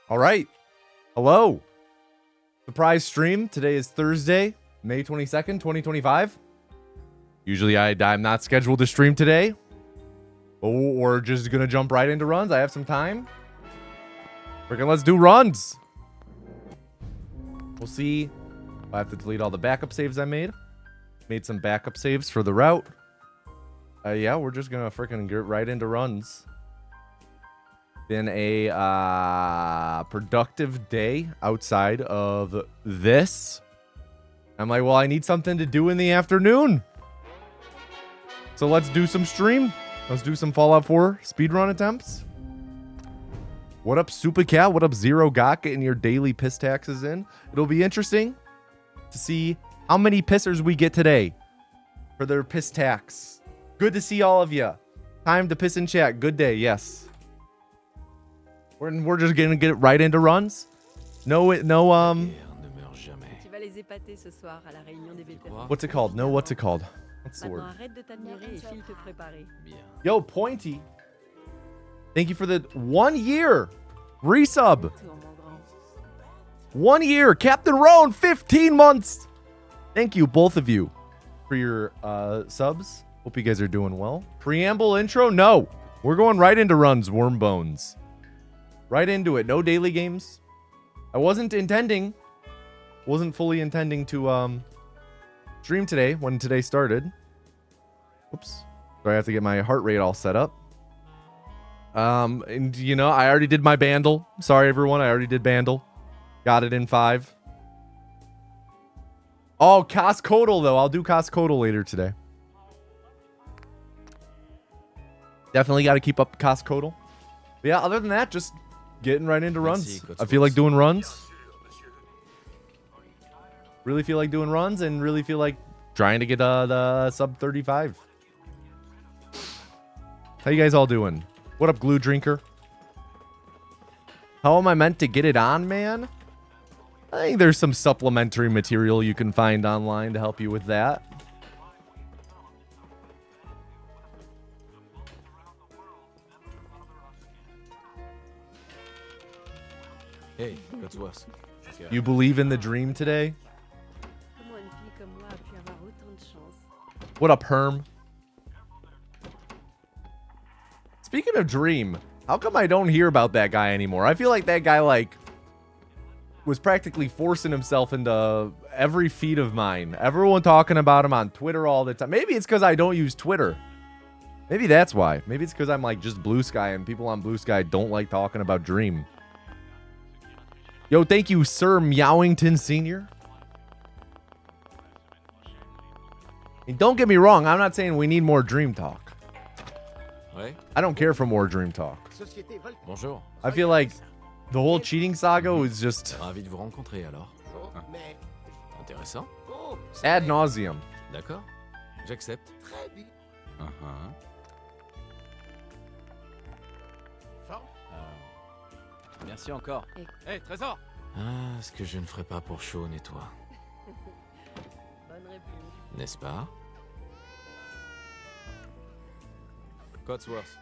All right. Hello. Surprise stream. Today is Thursday, May 22nd, 2025. Usually I'm not scheduled to stream today. But we're just going to jump right into runs. I have some time. Freaking let's do runs. We'll see. I have to delete all the backup saves I made. Made some backup saves for the route. Yeah, we're just going to freaking get right into runs. Been a productive day outside of this. I'm like, well, I need something to do in the afternoon. So let's do some stream. Let's do some Fallout 4 speedrun attempts. What up, Super Cat? What up, Zero Got? Getting your daily piss taxes in. It'll be interesting to see how many pissers we get today for their piss tax. Good to see all of you. Time to piss in chat. Good day. Yes. We're just gonna get right into runs. No. What's it called? No, what's it called? What's the word? Yo, Pointy. Thank you for the 1 year resub. 1 year. Captain Roan, 15 months. Thank you, both of you, for your subs. Hope you guys are doing well. Preamble intro? No. We're going right into runs, Worm Bones. Right into it. No daily games. I wasn't fully intending to stream today when today started. Oops. So I have to get my heart rate all set up. And you know, I already did my bandle. Sorry everyone, I already did bandle. Got it in 5. Oh, Coscodal though. I'll do Coscodal later today. Definitely got to keep up Coscodal. But yeah, other than that, just getting right into runs. I feel like doing runs. Really feel like doing runs and really feel like trying to get the sub 35. How you guys all doing? What up, Glue Drinker? How am I meant to get it on, man? I think there's some supplementary material you can find online to help you with that. Hey, that's worse. You believe in the dream today? What up, Herm? Speaking of dream, how come I don't hear about that guy anymore? I feel like that guy, like, was practically forcing himself into every feed of mine. Everyone talking about him on Twitter all the time. Maybe it's because I don't use Twitter. Maybe that's why. Maybe it's because I'm, like, just Blue Sky and people on Blue Sky don't like talking about Dream. Yo, thank you, Sir Meowington Sr. And don't get me wrong, I'm not saying we need more Dream Talk. I don't care for more Dream Talk. Bonjour. I feel like the whole cheating saga was just Ravi de vous rencontrer alors. Intéressant. ad nauseum. D'accord. J'accepte. Merci encore. Hey, Trésor. Ah, ce que je ne ferai pas pour Sean et toi. N'est-ce pas? Cotsworth.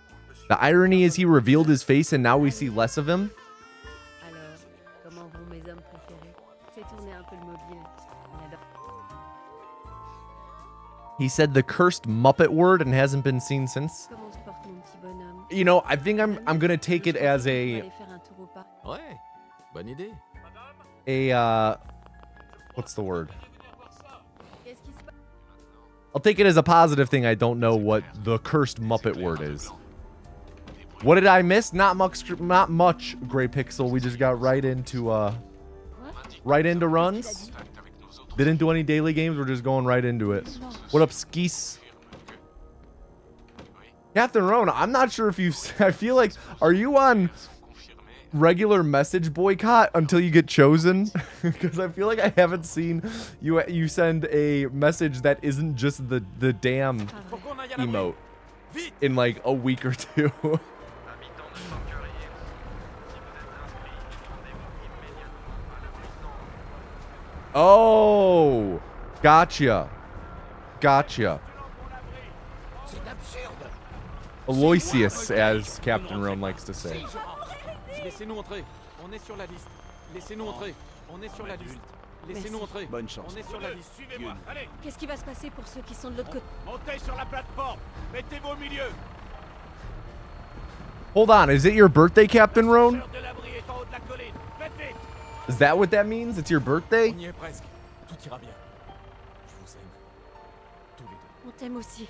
The irony is he revealed his face and now we see less of him. He said the cursed Muppet word and hasn't been seen since. You know, I think I'm gonna take it as a Ouais, bonne idée. What's the word? I'll take it as a positive thing. I don't know what the cursed Muppet word is. What did I miss? Not much, Gray Pixel. We just got right into runs. Didn't do any daily games. We're just going right into it. What up, Skis? Captain Rona, I'm not sure if I feel like, are you on regular message boycott until you get chosen? Because I feel like I haven't seen you send a message that isn't just the damn emote in like a week or two. Oh, gotcha. Aloysius, as Captain Rome likes to say. On est sur la liste. Laissez-nous entrer. On est sur la liste. Laissez-nous entrer. Bonne chance. On est sur la liste. Suivez-moi, allez, Qu'est-ce qui va se passer pour ceux qui sont de l'autre côté? montez sur la plateforme. Mettez-vous au milieu. Hold on, is it your birthday, Captain Roan? L'heure de l'abri est en haut de la colline. Faites vite. Is that what that means? It's your birthday? On y est presque. Tout ira bien. Je vous aime. Tous les deux. On t'aime aussi.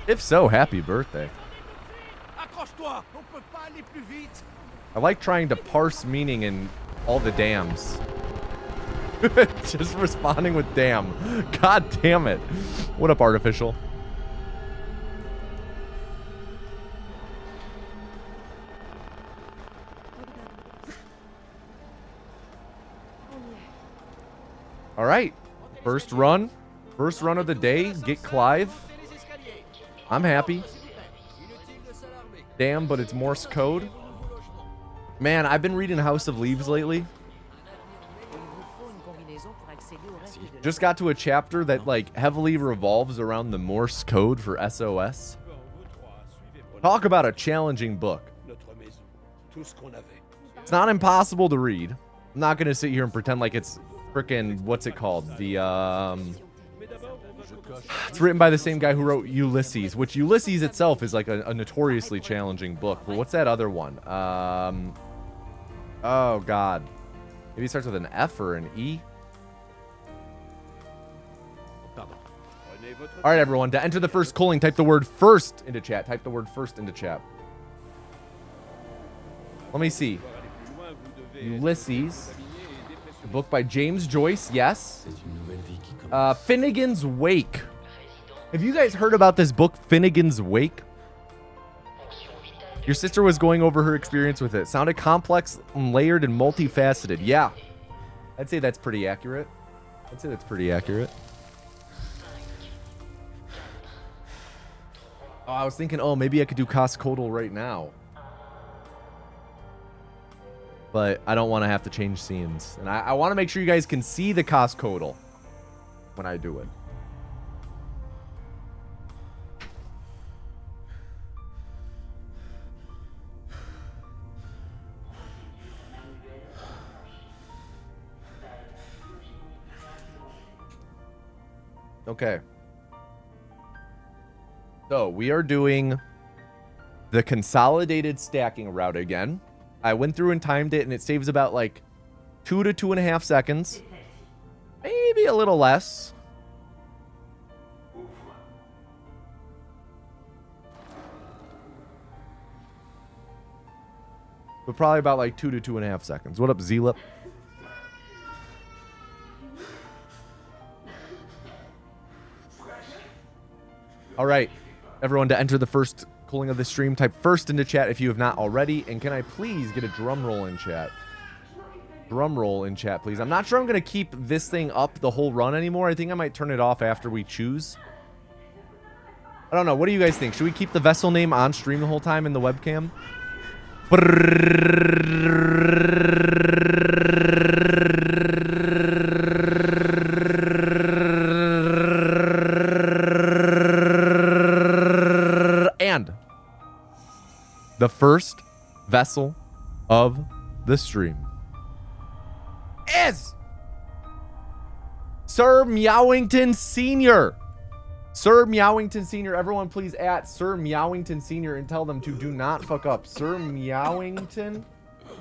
If so, happy birthday. Accroche-toi. On peut pas aller plus vite. I like trying to parse meaning in all the dams. Just responding with damn. God damn it. What up, Artificial? All right. First run. First run of the day. Get Clive. I'm happy. Damn, but it's Morse code. Man, I've been reading House of Leaves lately. Just got to a chapter that like heavily revolves around the Morse code for SOS. Talk about a challenging book. It's not impossible to read. I'm not gonna sit here and pretend like it's frickin' what's it called? It's written by the same guy who wrote Ulysses, which Ulysses itself is like a notoriously challenging book. But what's that other one? Oh god. Maybe it starts with an F or an E. All right, everyone. To enter the first calling, type the word first into chat. Type the word first into chat. Let me see. Ulysses. A book by James Joyce. Yes. Finnegan's Wake. Have you guys heard about this book, Finnegan's Wake? Your sister was going over her experience with it. Sounded complex, layered, and multifaceted. Yeah. I'd say that's pretty accurate. Oh, I was thinking, oh, maybe I could do Coscodal right now. But I don't want to have to change scenes. And I want to make sure you guys can see the Coscodal when I do it. Okay. So we are doing the consolidated stacking route again. I went through and timed it, and it saves about like 2 to 2.5 seconds. Maybe a little less. But probably about like 2 to 2.5 seconds. What up, Z-Lip? All right, everyone, to enter the first calling of the stream, type first into chat if you have not already. And can I please get a drum roll in chat? Drum roll in chat, please. I'm not sure I'm going to keep this thing up the whole run anymore. I think I might turn it off after we choose. I don't know. What do you guys think? Should we keep the vessel name on stream the whole time in the webcam? And the first vessel of the stream is Sir Meowington Sr. Sir Meowington Sr. Everyone please at Sir Meowington Sr. and tell them to do not fuck up. Sir Meowington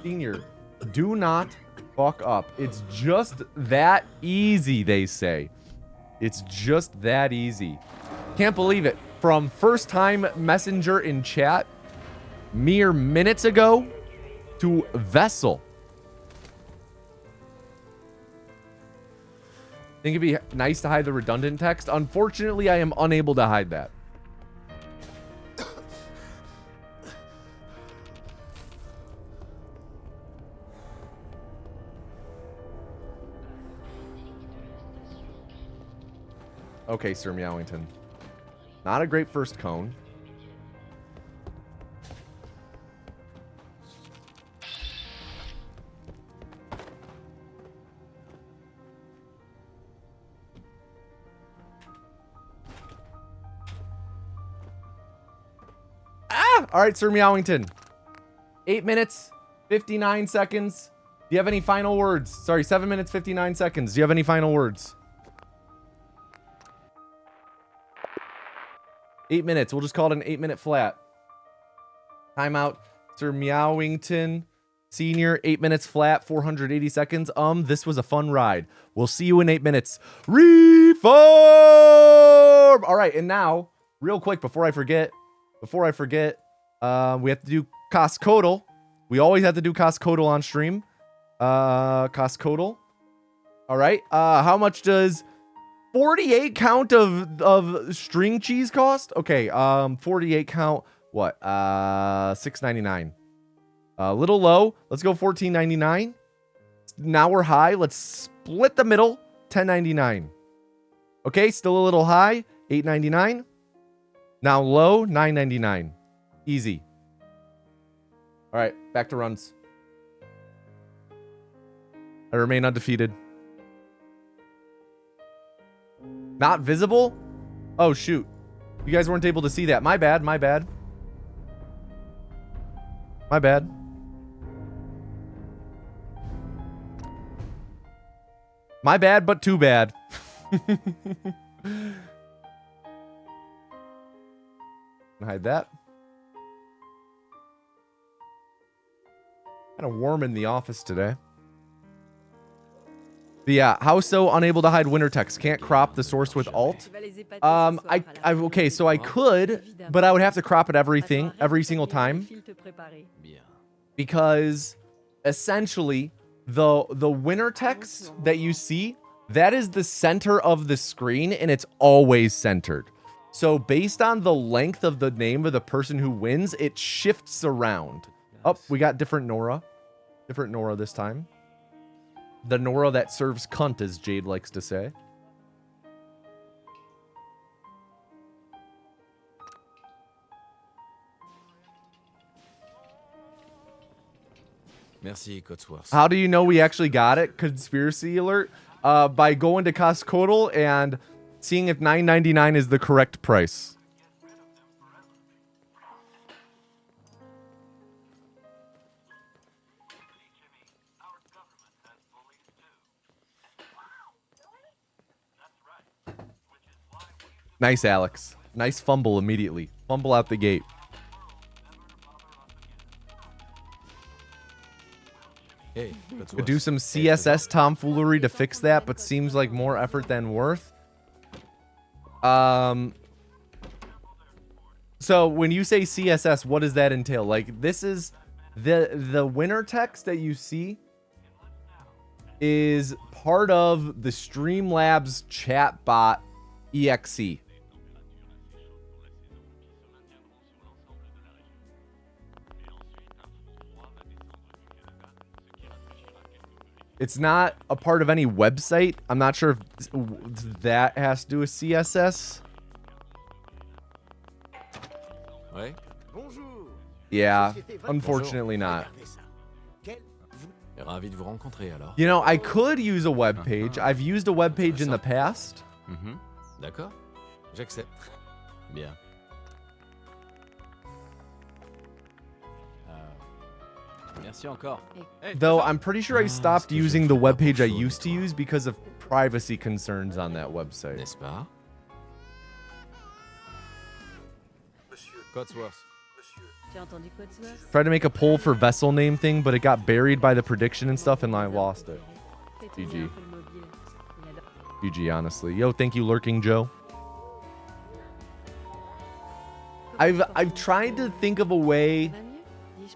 Sr. Do not fuck up. It's just that easy, they say. It's just that easy. Can't believe it. From first time messenger in chat mere minutes ago to vessel. Think it'd be nice to hide the redundant text. Unfortunately, I am unable to hide that. Okay, Sir Meowington. Not a great first cone. Ah! All right, Sir Meowington. 8 minutes, 59 seconds. Do you have any final words? Sorry, 7 minutes, 59 seconds. Do you have any final words? 8 minutes. We'll just call it an 8-minute flat. Timeout. Sir Meowington Senior, 8 minutes flat, 480 seconds. This was a fun ride. We'll see you in 8 minutes. Reform! All right, and now, real quick, before I forget, we have to do Coscodal. We always have to do Coscodal on stream. Coscodal. All right. How much does 48 count of string cheese cost? Okay. 48 count. What? $6.99. A little low. Let's go $14.99. Now we're high. Let's split the middle. $10.99. Okay. Still a little high. $8.99. Now low. $9.99. Easy. All right. Back to runs. I remain undefeated. Not visible? Oh, shoot. You guys weren't able to see that. My bad, my bad. My bad. My bad, but too bad. Hide that. Kind of warm in the office today. But yeah, how so unable to hide winter text? Can't crop the source with alt? Okay, so I could, but I would have to crop it every single time. Because essentially the winter text that you see, that is the center of the screen and it's always centered. So based on the length of the name of the person who wins, it shifts around. Oh, we got different Nora. Different Nora this time. The Nora that serves cunt, as Jade likes to say. Merci, Cotsworth. How do you know we actually got it? Conspiracy alert. By going to Costco and seeing if $9.99 is the correct price. Nice, Alex. Nice fumble immediately. Fumble out the gate. Hey, Could do some CSS tomfoolery to fix that, but seems like more effort than worth. So when you say CSS, what does that entail? Like, this is the winter text that you see is part of the Streamlabs chatbot exe. It's not a part of any website. I'm not sure if that has to do with CSS. Ouais. Yeah, unfortunately not. Ravi de vous rencontrer alors. You know, I could use a web page. I've used a web page in the past. D'accord. J'accepte. Bien. Merci encore. Though I'm pretty sure I stopped using the web page I used to use because of privacy concerns on that website. N'est-ce pas? Cotsworth. Tried to make a poll for vessel name thing, but it got buried by the prediction and stuff, and I lost it. GG. GG, honestly. Yo, thank you, Lurking Joe. I've tried to think of a way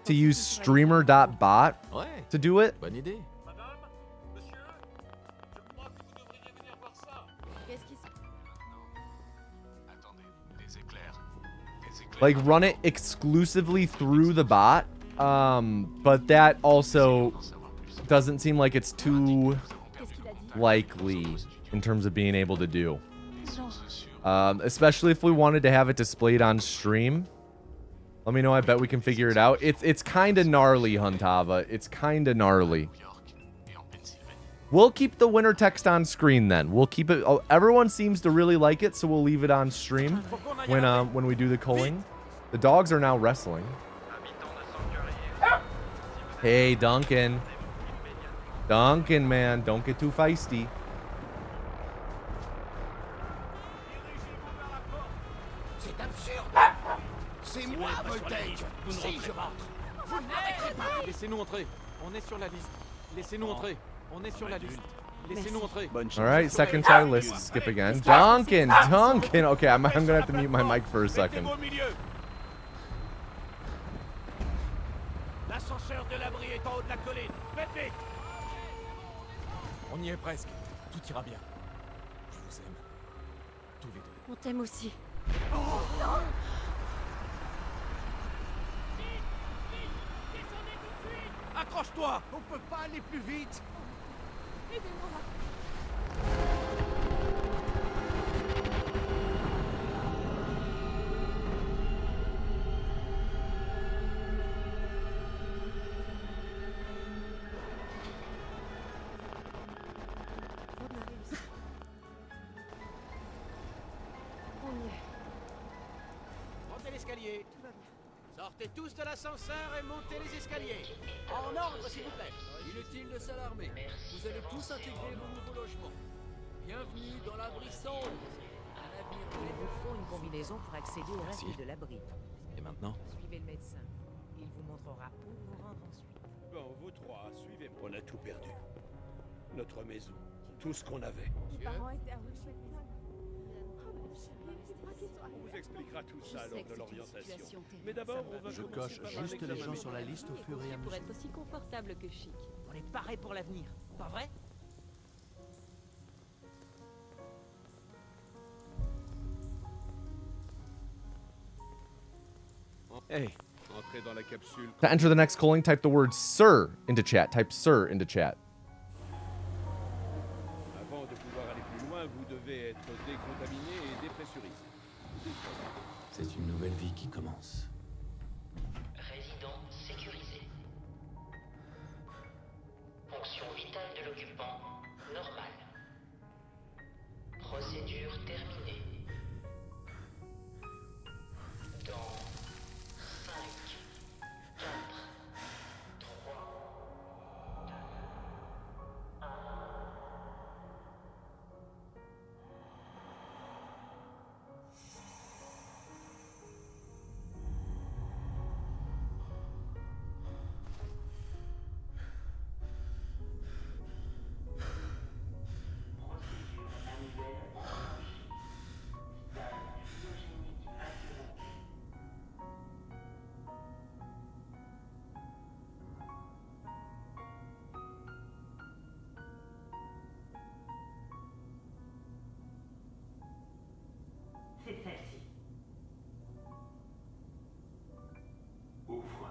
to use streamer.bot Ouais. to do it. Bonne idée. Like run it exclusively through the bot. But that also doesn't seem like it's too likely in terms of being able to do. Especially if we wanted to have it displayed on stream. Let me know. I bet we can figure it out. It's kind of gnarly, Huntava. It's kind of gnarly. We'll keep the winter text on screen then. We'll keep it. Everyone seems to really like it, so we'll leave it on stream when we do the culling. The dogs are now wrestling. Hey, Duncan. Duncan, man, don't get too feisty. C'est absurde. C'est moi, Voltage. Si je rentre, vous ne m'arrêterez pas. Laissez-nous entrer. On est sur la liste. Laissez-nous entrer. On est sur la liste. Laissez-nous entrer. All right, second try, list skip again. Duncan, Duncan. Okay, I'm gonna have to mute my mic for a second. Mettez-vous au milieu. L'ascenseur de l'abri est en haut de la colline. Faites vite. On y est presque. Tout ira bien. Je vous aime. Tous les deux. On t'aime aussi. Accroche-toi. On peut pas aller plus vite. On y est. Montez l'escalier. Sortez tous de l'ascenseur et montez les escaliers. En ordre, s'il vous plaît. Inutile de s'alarmer. Vous allez tous intégrer vos nouveaux logements. Bienvenue dans l'abri sombre. À l'avenir, Il vous faut une combinaison pour accéder au reste de l'abri. Et maintenant? Suivez le médecin. Il vous montrera où vous rendre ensuite. Bon, vous trois, suivez-moi. On a tout perdu. Notre maison, tout ce qu'on avait. On vous expliquera tout ça lors de l'orientation. Mais d'abord, on va Je commencer coche par un juste les examen gens sur la médical. liste au fur et à Pour mesure. être aussi confortable que chic. On est paré pour l'avenir, pas vrai? Hey. Entrez dans la capsule. To enter the next calling, type the word sir into chat. Type sir into chat. Avant de pouvoir aller plus loin, vous devez être décontaminé et dépressurisé. C'est une nouvelle vie qui commence. Résident sécurisé. Fonction vitale de l'occupant normale. Procédure terminée. Dans 5, 4, 3, 2, 1. C'est celle-ci. Ouvre.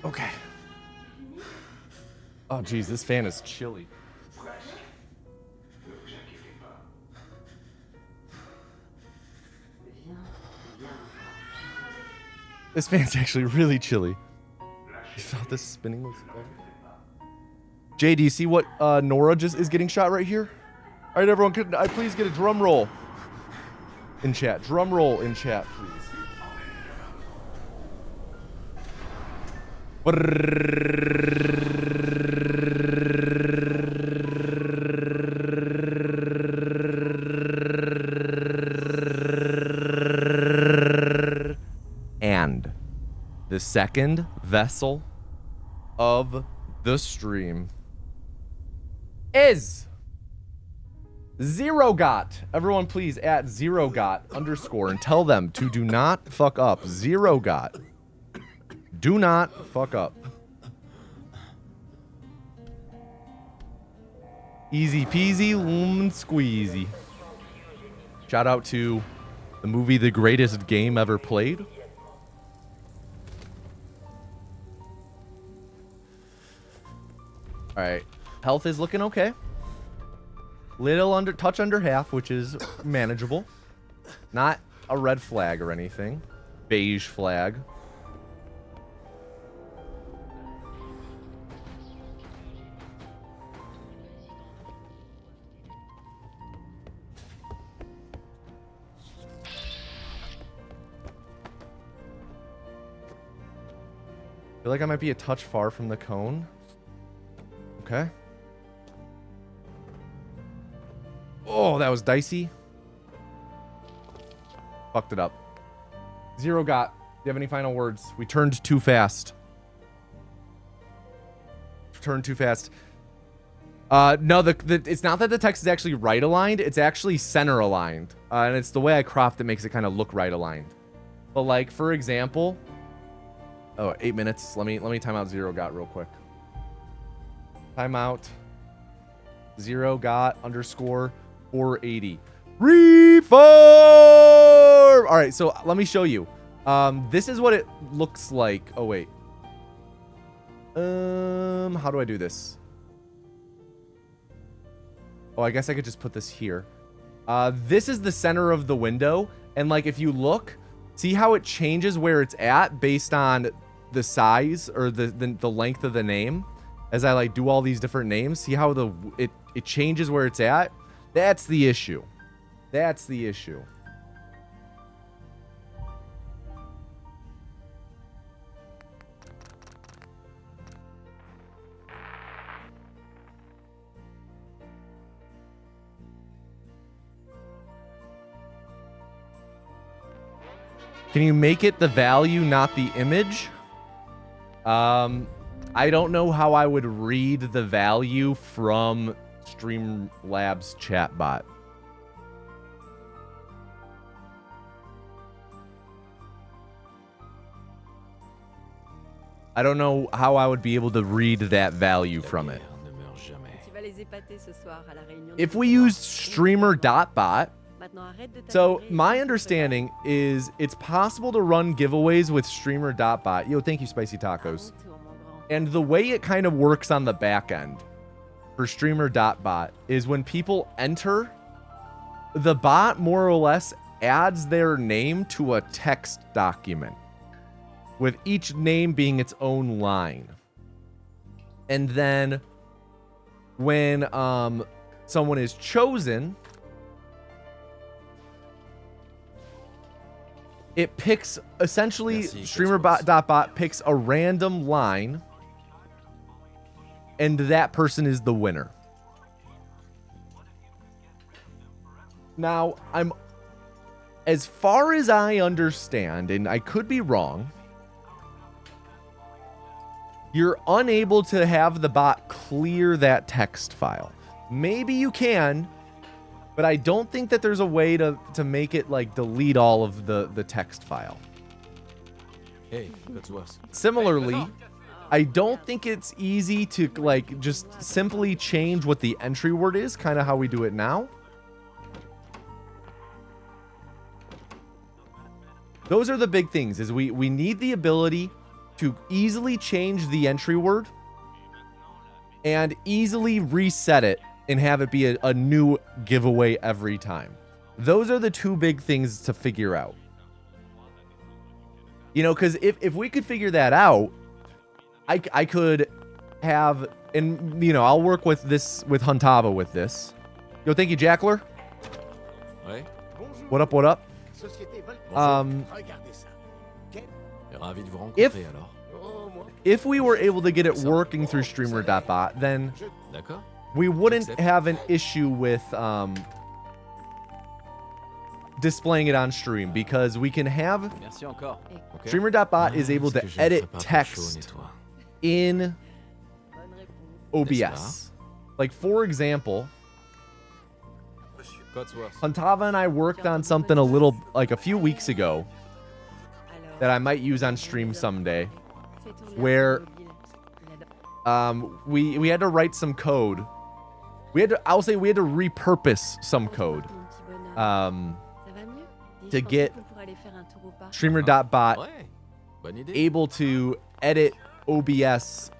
Okay. Oh, geez, this fan is chilly. Presque. Ne vous inquiétez pas. Viens, viens. This fan's actually really chilly. You felt this spinning was Jay, do you see what Nora just is getting shot right here? All right, everyone, could I please get a drum roll in chat? Drum roll in chat, please. And the second vessel of the stream is Zero Got. Everyone, please at Zero Got underscore and tell them to do not fuck up. Zero Got. Do not fuck up. Easy peasy, lemon squeezy. Shout out to the movie The Greatest Game Ever Played. All right, health is looking okay. Little touch under half, which is manageable. Not a red flag or anything. Beige flag. feel like I might be a touch far from the cone. Okay. Oh, that was dicey. Fucked it up. Zero got. Do you have any final words? We turned too fast. Turned too fast. No, it's not that the text is actually right aligned. It's actually center aligned. And it's the way I cropped that makes it kind of look right aligned. But like, for example... Oh, 8 minutes. Let me time out Zero got real quick. Timeout. Zero got underscore 480. Reform! All right, so let me show you. This is what it looks like. Oh, wait. How do I do this? Oh, I guess I could just put this here. This is the center of the window. And like, if you look, see how it changes where it's at based on the size or the length of the name? As I like do all these different names, see how it changes where it's at? That's the issue. That's the issue. Can you make it the value, not the image? I don't know how I would read the value from Streamlabs chatbot. I don't know how I would be able to read that value from it. If we use streamer.bot, so my understanding is it's possible to run giveaways with streamer.bot. Yo, thank you, Spicy Tacos. And the way it kind of works on the back end for streamer.bot is when people enter, the bot more or less adds their name to a text document, with each name being its own line. And then when someone is chosen, it picks, essentially, streamer.bot picks a random line, and that person is the winner. Now, as far as I understand, and I could be wrong, you're unable to have the bot clear that text file. Maybe you can, but I don't think that there's a way to make it like delete all of the text file. Hey, that's worse. Similarly, I don't think it's easy to like just simply change what the entry word is, kind of how we do it now. Those are the big things, is we need the ability to easily change the entry word and easily reset it and have it be a new giveaway every time. Those are the two big things to figure out. You know, because if we could figure that out, I could have, and you know, I'll work with this, with Huntava with this. Yo, thank you, Jackler. Ouais. What up, what up? If we were able to get it working through streamer.bot, then we wouldn't have an issue with displaying it on stream, because we can have streamer.bot is able to edit text in OBS. Like, for example, Huntava and I worked on something a few weeks ago that I might use on stream someday, where we had to write some code. I'll say we had to repurpose some code to get streamer.bot able to edit OBS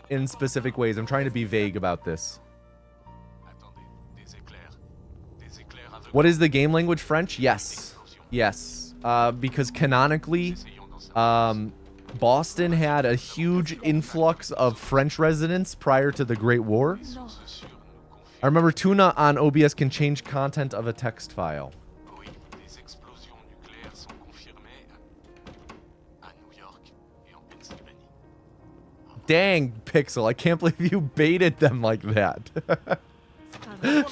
in specific ways. I'm trying to be vague about this. What is the game language? French? Yes. Yes. Because canonically, Boston had a huge influx of French residents prior to the Great War. I remember Tuna on OBS can change content of a text file. Dang, Pixel, I can't believe you baited them like that.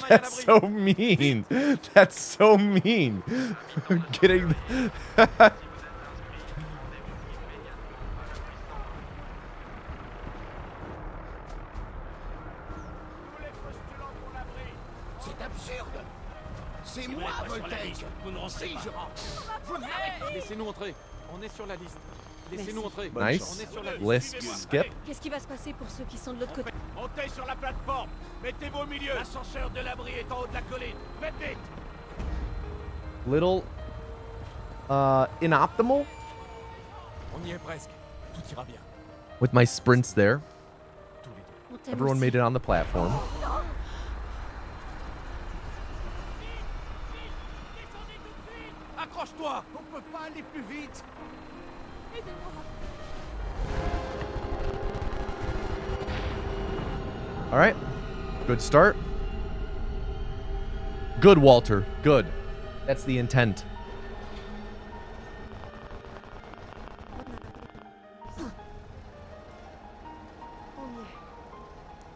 That's so mean. That's so mean. Getting... C'est absurde. C'est moi, Voltaire. Si, je rentre. Vous m'arrêtez. Laissez-nous entrer. On est sur la liste. Laissez-nous entrer. Nice. List skip. Qu'est-ce qui va se passer pour ceux qui sont de l'autre côté? Montez sur la plateforme. Mettez-vous au milieu. L'ascenseur de l'abri est en haut de la colline. Faites vite. Little inoptimal On y est presque. Tout ira bien. with my sprints there. Tous les deux. On t'aime Everyone aussi. made it on the platform. Accroche-toi. On peut pas aller plus vite. All right. Good start. Good, Walter. Good. That's the intent.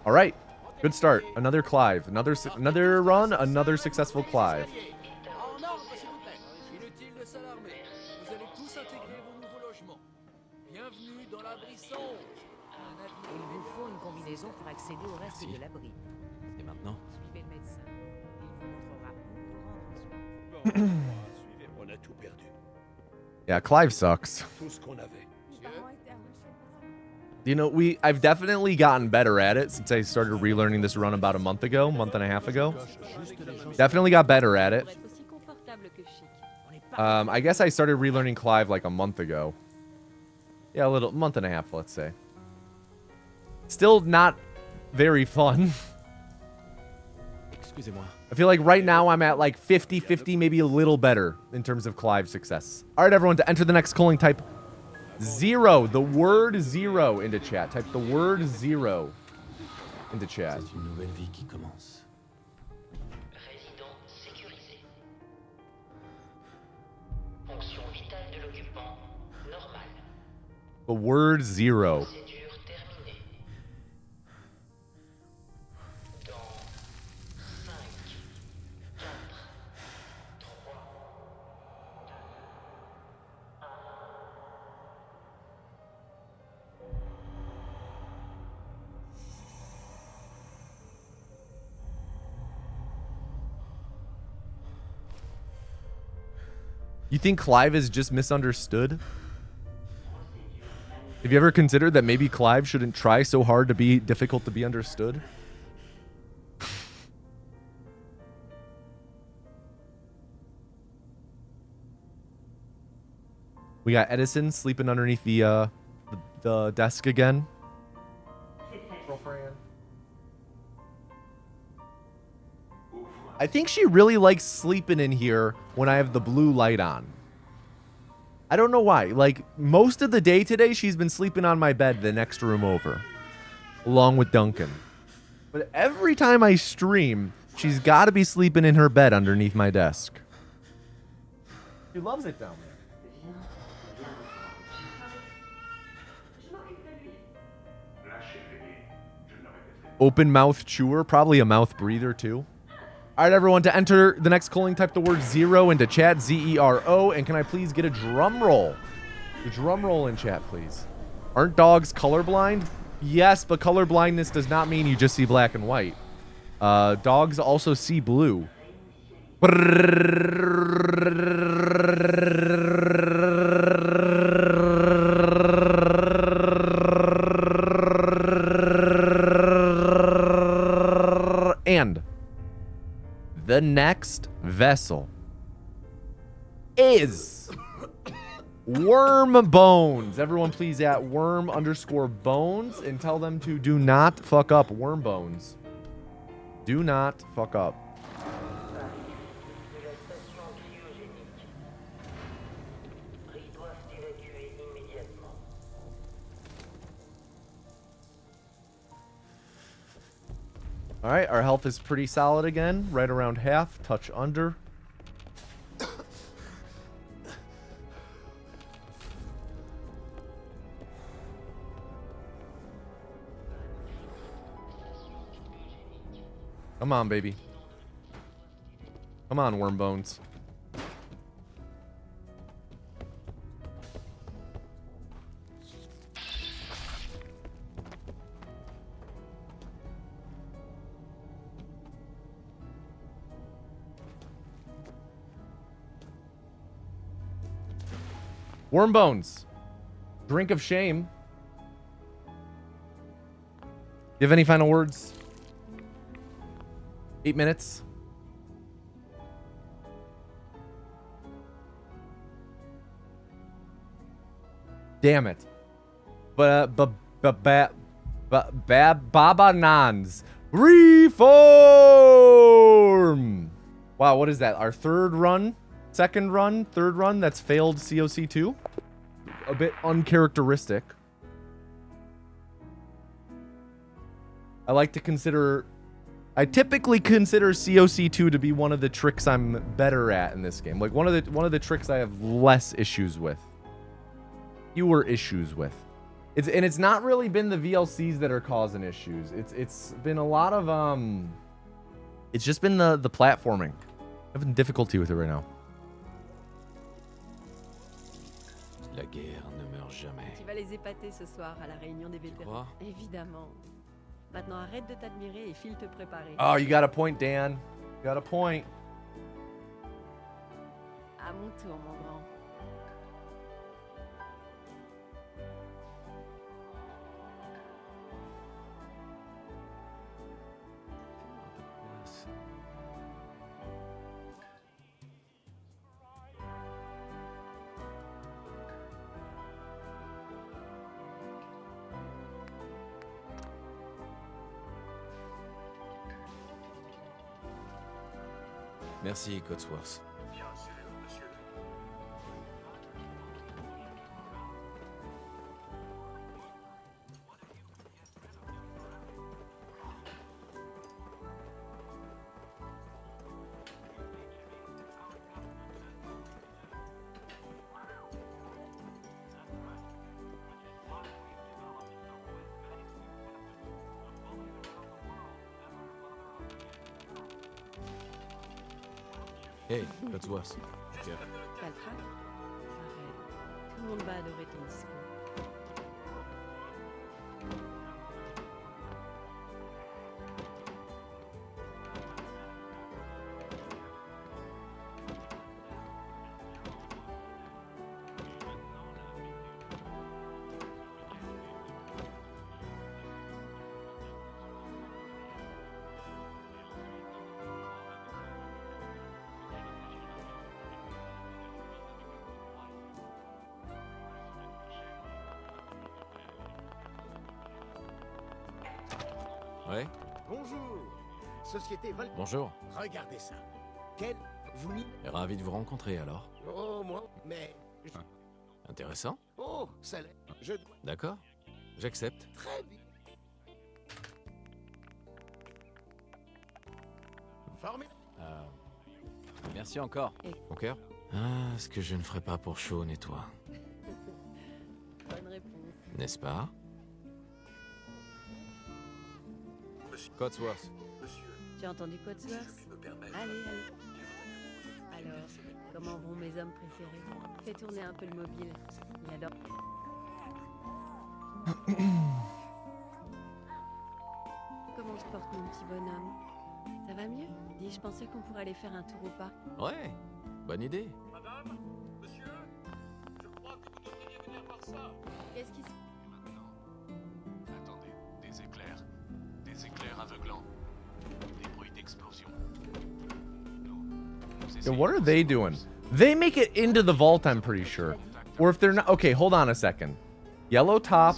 All right. Good start. Another Clive. Another run. Another successful Clive. En ordre, s'il vous plaît. Inutile de s'alarmer. Vous allez tous intégrer vos nouveaux logements. Bienvenue dans l'abri songe. Un avenir Il vous faut une combinaison pour accéder au reste de l'abri. Et maintenant? Suivez le médecin. Il vous montrera où vous rendre ensuite. On a tout perdu. Yeah, Clive sucks. Tout ce qu'on avait. You know, I've definitely gotten better at it since I started relearning this run about a month and a half ago. Definitely got better at it. Pour être aussi confortable que chic. I guess I started relearning Clive like a month ago. Yeah, a little month and a half, let's say. Still not very fun. Excusez-moi. I feel like right now I'm at like 50-50, maybe a little better in terms of Clive success. All right, everyone, to enter the next calling, type 0, the word 0 into chat. Type the word 0 into chat. C'est une nouvelle vie qui commence. Résident sécurisé. Fonction vitale de l'occupant normale. The word 0. Procédure terminée. Dans 5, 4, 3, 2, 1. You think Clive is just misunderstood? Have you ever considered that maybe Clive shouldn't try so hard to be difficult to be understood? We got Edison sleeping underneath the desk again. Girlfriend. I think she really likes sleeping in here when I have the blue light on. I don't know why. Like, most of the day today, she's been sleeping on my bed the next room over. Along with Duncan. But every time I stream, she's got to be sleeping in her bed underneath my desk. She loves it down there. Open mouth chewer, probably a mouth breather too. All right, everyone, to enter the next calling, type the word 0 into chat, Z-E-R-O, and can I please get a drum roll? The drum roll in chat, please. Aren't dogs colorblind? Yes, but colorblindness does not mean you just see black and white. Dogs also see blue. And the next vessel is Worm Bones. Everyone please at worm_bones and tell them to do not fuck up. Worm Bones. Do not fuck up. All right, our health is pretty solid again. Right around half, touch under. Come on, baby. Come on, worm bones. Worm bones. Drink of shame. You have any final words? 8 minutes. Damn it. Baba Nans. Reform. Wow, what is that? Our third run? Second run? Third run that's failed COC2? A bit uncharacteristic. I typically consider COC2 to be one of the tricks I'm better at in this game. Like one of the tricks I have less issues with. Fewer issues with. It's not really been the VLCs that are causing issues. It's been a lot of it's just been the platforming. I'm having difficulty with it right now. La guerre ne meurt jamais. Tu vas les épater ce soir à la réunion des vétérans. Évidemment. Maintenant, arrête de t'admirer et file te préparer. Oh, you got a point, Dan. You got a point. À mon tour, mon grand. Merci, Cotsworth. Bien sûr, monsieur. Hey, Cotsworth. Caltrac. Arrête. Tout le monde va adorer ton discours. Ouais. Bonjour. Société Vol... Bonjour. Regardez ça. Quel... Vous n'y... Ravi de vous rencontrer alors. Oh, moi... Mais... Intéressant. Oh, ça l'est. Je dois... D'accord. J'accepte. Très bien. Formidable. Merci encore. Mon cœur. Ah, ce que je ne ferais pas pour Sean et toi. Bonne réponse. N'est-ce pas? Cotsworth. Monsieur, Tu as entendu quoi de si soir? je puis me permettre. Allez. Alors, comment vont mes hommes préférés? Fais tourner un peu le mobile. Il adore. Comment se porte mon petit bonhomme? Ça va mieux? Dis, je pensais qu'on pourrait aller faire un tour au parc. Ouais. Bonne idée. Madame, monsieur, je crois que vous devriez venir voir ça. Qu'est-ce qui se... Attendez, des éclairs aveuglants, des bruits d'explosion. Yeah, what are they doing? They make it into the vault, I'm pretty sure. Or if they're not... Okay, hold on a second. Yellow top,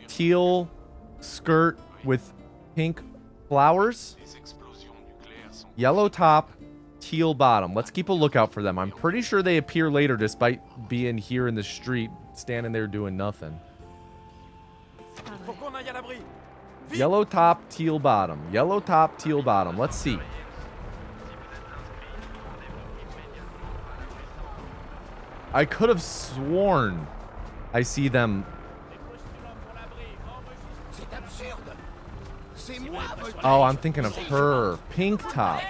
teal skirt with pink flowers. Yellow top, teal bottom. Let's keep a lookout for them. I'm pretty sure they appear later despite being here in the street, standing there doing nothing. Faut qu'on aille à l'abri. Yellow top, teal bottom. Yellow top, teal bottom. Let's see. I could have sworn I see them. C'est absurde. Oh, I'm thinking of her. Pink top.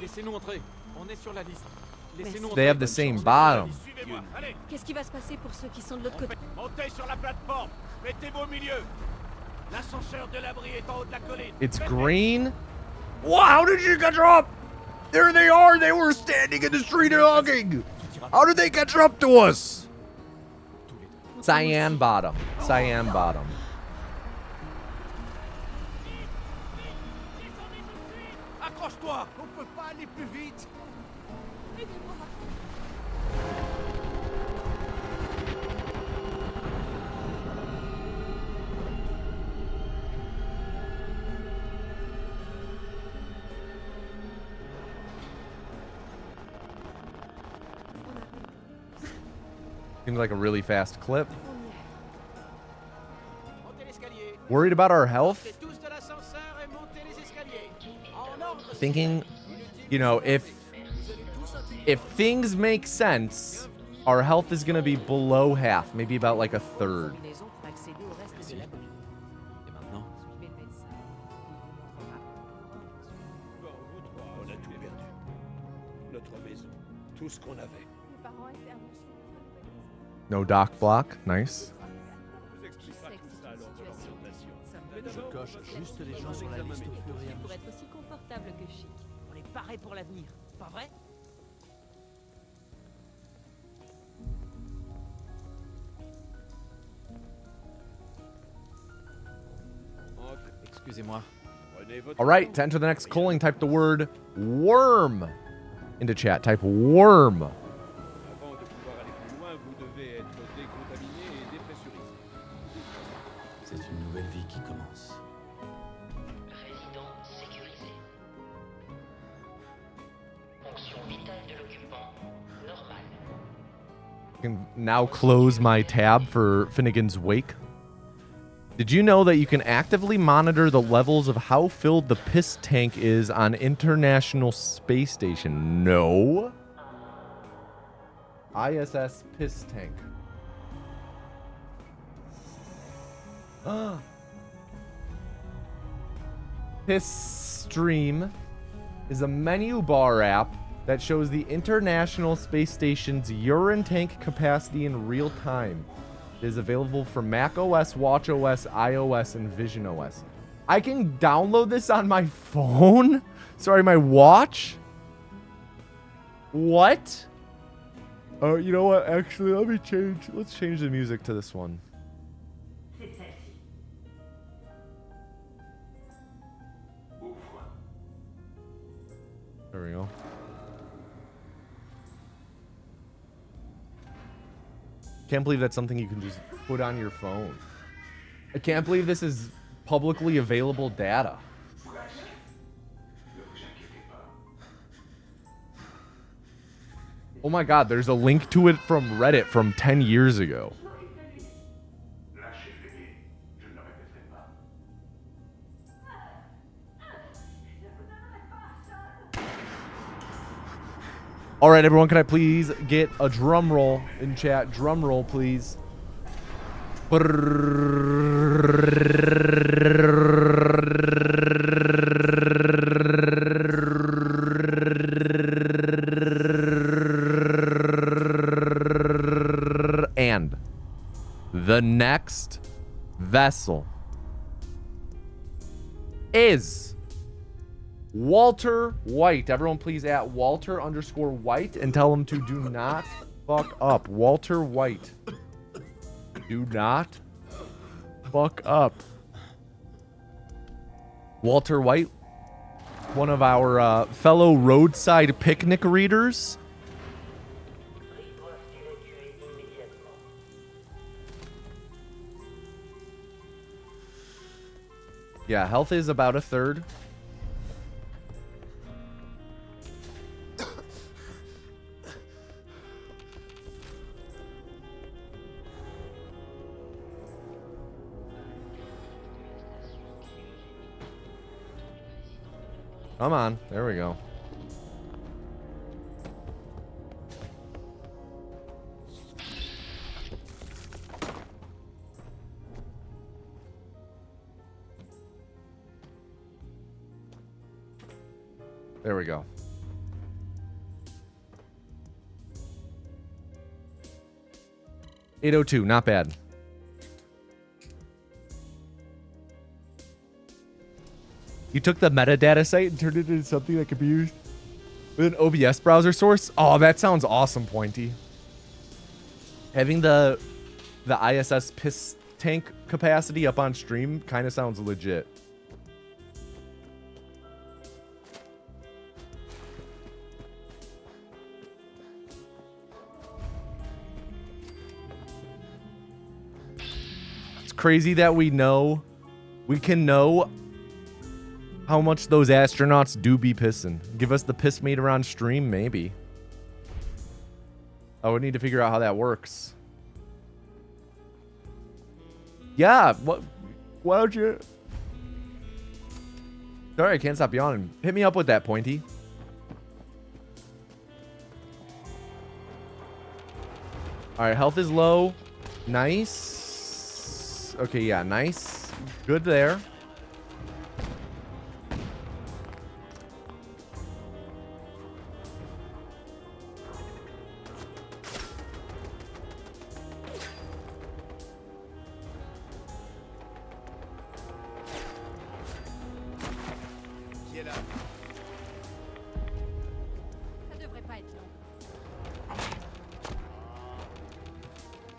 Laissez-nous entrer. On est sur la liste. Laissez-nous They have the same bottom. Suivez-moi, allez, Qu'est-ce qui va se passer pour ceux qui sont de l'autre côté? montez sur la plateforme. Mettez-vous au milieu. L'ascenseur de l'abri est en haut de la colline. It's green. Wow, how did you catch her up? There they are. They were standing in the street hugging. How did they catch up to us? Cyan bottom. Cyan bottom. Accroche-toi, on peut pas aller plus vite. Seems like a really fast clip. Montez l'escalier. Worried about our health? Sortez tous de l'ascenseur et montez les escaliers. En ordre. Thinking, you know, if things make sense, our health is gonna be below half, maybe about like a third. Combinaison pour accéder au reste de l'abri. Et maintenant? Suivez le médecin. Il vous montrera tout le rang ensuite. On a tout perdu. Notre maison, tout ce qu'on avait. Mes parents étaient amoureux. No dock block, nice. On vous expliquera tout ça lors de l'orientation. Ça me donne Je coche juste les gens sur la liste au fur et à Pour mesure. être aussi confortable que chic. On est paré pour l'avenir, pas vrai? Excusez-moi. Prenez votre All right, temps. to enter the next calling, type the word worm into chat. Type worm. Avant de pouvoir aller plus loin, vous devez être décontaminé et dépressurisé. C'est une nouvelle vie qui commence. Résident sécurisé. Fonction vitale de l'occupant normale. I can now close my tab for Finnegan's Wake. Did you know that you can actively monitor the levels of how filled the piss tank is on International Space Station? No. ISS piss tank. Piss Stream is a menu bar app that shows the International Space Station's urine tank capacity in real time. It is available for Mac OS, Watch OS, iOS, and Vision OS. I can download this on my phone? Sorry, my watch? What? Oh, you know what? Actually, let's change the music to this one. There we go. Can't believe that's something you can just put on your phone. I can't believe this is publicly available data. Oh my god, there's a link to it from Reddit from 10 years ago. All right, everyone, can I please get a drum roll in chat? Drum roll, please. And the next vessel is Walter White. Everyone please at Walter_White and tell him to do not fuck up. Walter White. Do not fuck up. Walter White, one of our fellow roadside picnic readers. Yeah, health is about a third. Come on. There we go. There we go. $802, not bad. You took the metadata site and turned it into something that could be used with an OBS browser source? Oh, that sounds awesome, Pointy. Having the ISS piss tank capacity up on stream kind of sounds legit. It's crazy that we can know how much those astronauts do be pissing. Give us the piss meter on stream, maybe. I would need to figure out how that works. Yeah, what? Why don't you? Sorry, I can't stop yawning. Hit me up with that, Pointy. All right, health is low. Nice. Okay, yeah, nice. Good there.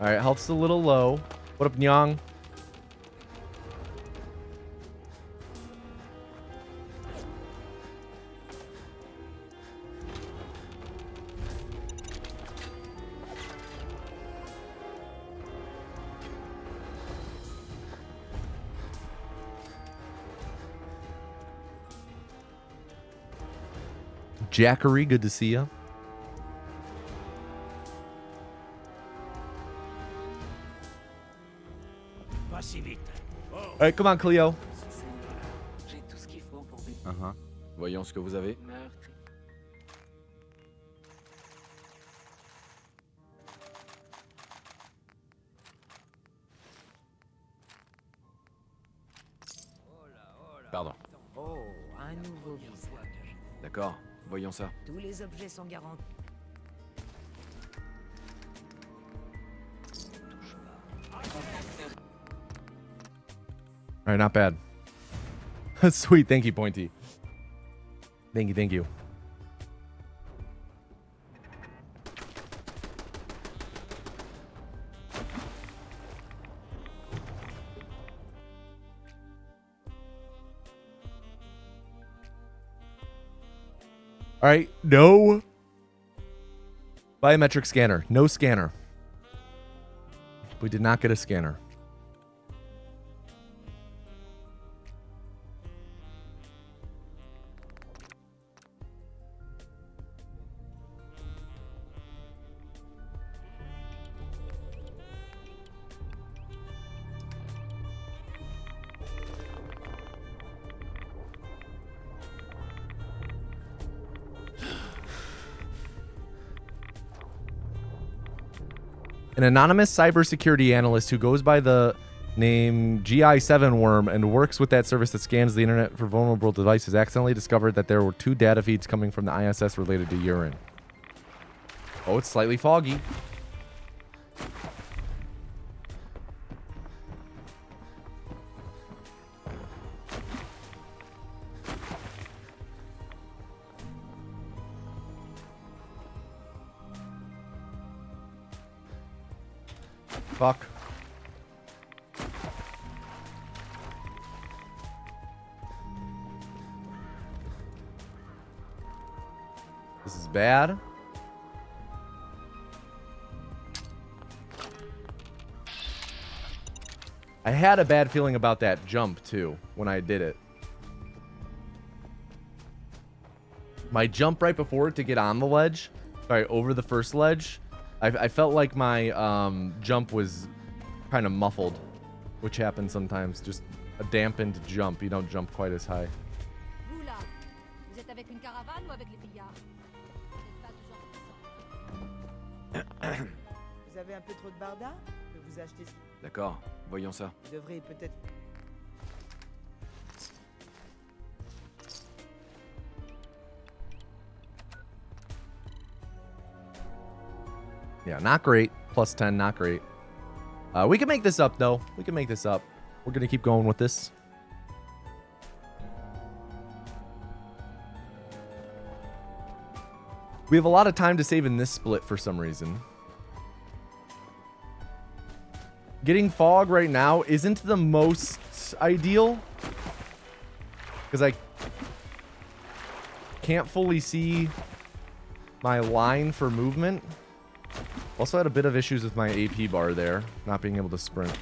All right, health's a little low. What up, Nyang? Jackery, good to see ya. All right, come on, Cleo. Voyons ce que vous avez. Pardon. Oh, un nouveau visage. D'accord, voyons ça. Tous les objets sont garantis. All right, not bad. Sweet, thank you, Pointy. Thank you, thank you. All right, no biometric scanner. No scanner. We did not get a scanner. An anonymous cybersecurity analyst who goes by the name GI7 Worm and works with that service that scans the internet for vulnerable devices accidentally discovered that there were 2 data feeds coming from the ISS related to urine. Oh, it's slightly foggy. Fuck. This is bad. I had a bad feeling about that jump too when I did it. My jump right before it to get on the ledge, sorry, over the first ledge, I felt like my jump was kind of muffled, which happens sometimes. Just a dampened jump. You don't jump quite as high. Vous là, vous êtes avec une caravane ou avec les pillards? Vous avez un peu trop de barda? Je peux vous acheter. D'accord, voyons ça. Vous devrez peut-être. Yeah, not great. Plus 10, not great. We can make this up, though. We can make this up. We're going to keep going with this. We have a lot of time to save in this split for some reason. Getting fog right now isn't the most ideal. Because I can't fully see my line for movement. Also had a bit of issues with my AP bar there, not being able to sprint.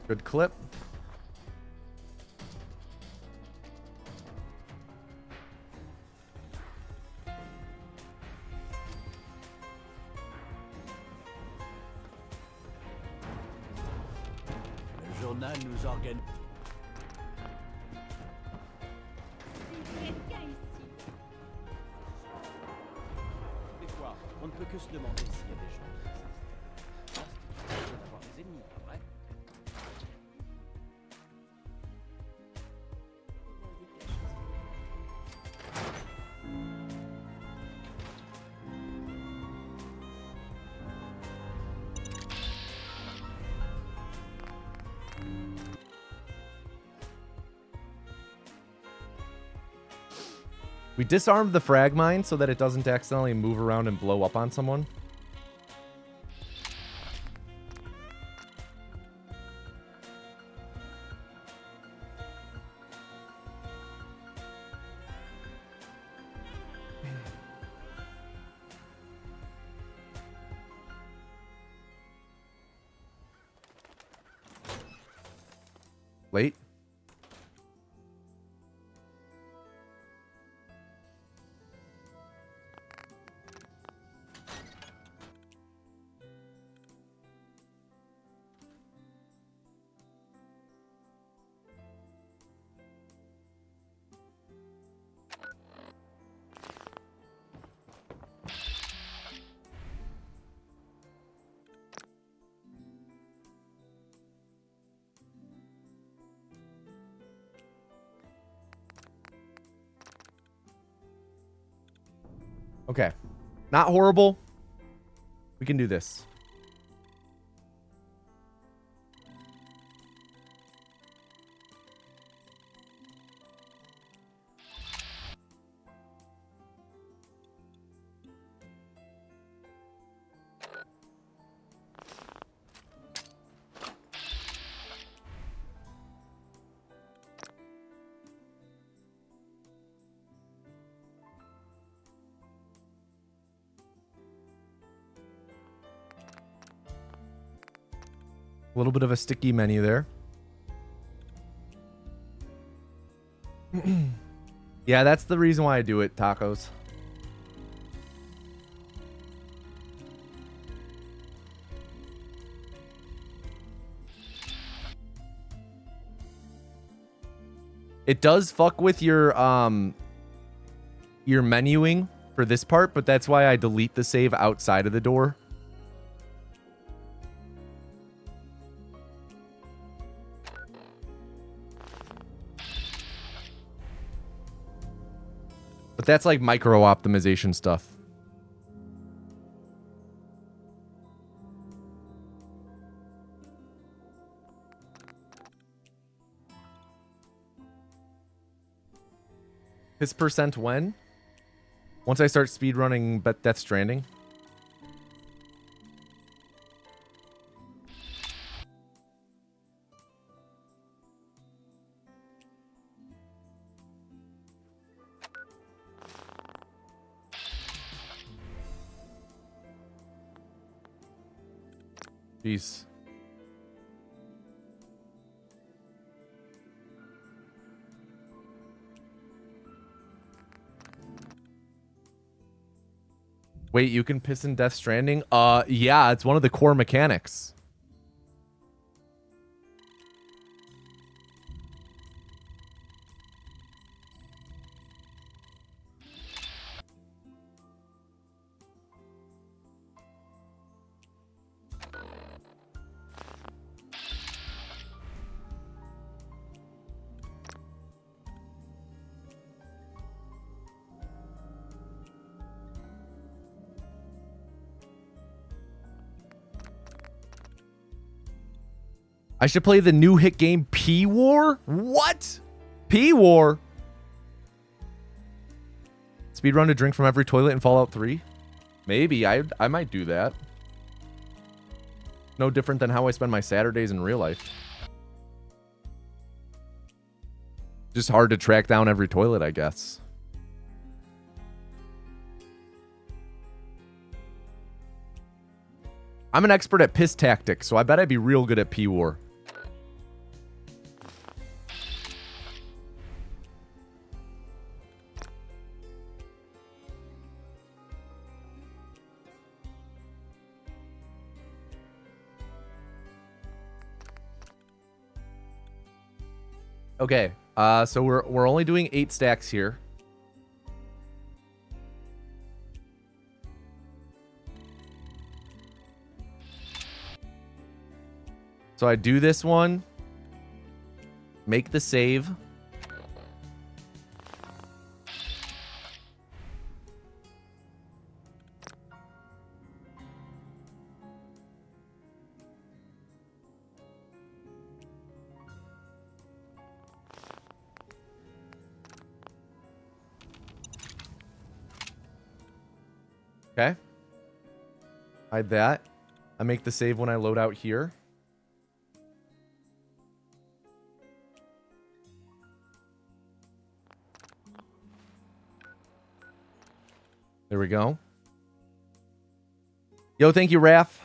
Good clip. Le journal nous organise. Mais quoi? On ne peut que se demander s'il y a des gens qui existent. C'est une d'avoir des ennemis, pas vrai? We disarmed the frag mine so that it doesn't accidentally move around and blow up on someone. Late. Okay. Not horrible. We can do this. A little bit of a sticky menu there. Yeah, that's the reason why I do it, tacos. It does fuck with your menuing for this part, but that's why I delete the save outside of the door. But that's like micro optimization stuff. His percent when? Once I start speedrunning Death Stranding. Jeez. Wait, you can piss in Death Stranding? Yeah, it's one of the core mechanics. I should play the new hit game P-War? What? P-War? Speedrun a drink from every toilet in Fallout 3? Maybe. I might do that. No different than how I spend my Saturdays in real life. Just hard to track down every toilet, I guess. I'm an expert at piss tactics, so I bet I'd be real good at P-War. Okay, so we're only doing 8 stacks here. So I do this one, make the save. Okay. Hide that. I make the save when I load out here. There we go. Yo, thank you, Raph.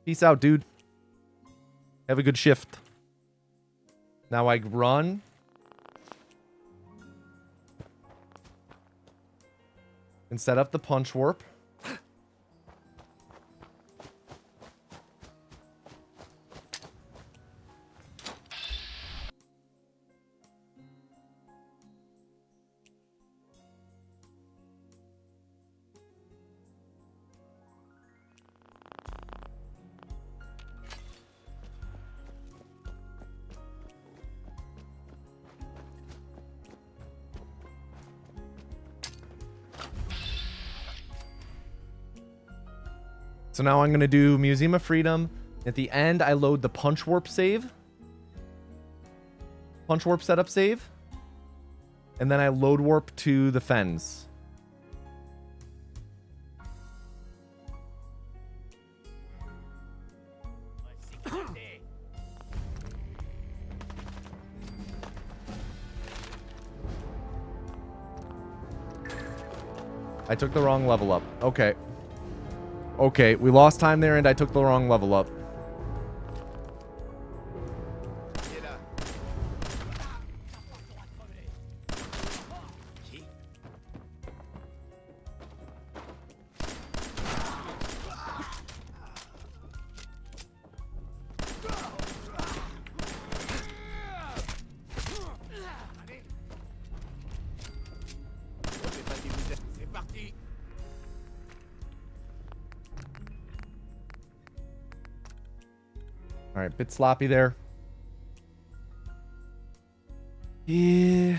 Peace out, dude. Have a good shift. Now I run. And set up the punch warp. So now I'm going to do Museum of Freedom. At the end, I load the punch warp save. Punch warp setup save. And then I load warp to the fens. I took the wrong level up. Okay. Okay, we lost time there and I took the wrong level up. All right, bit sloppy there. Yeah.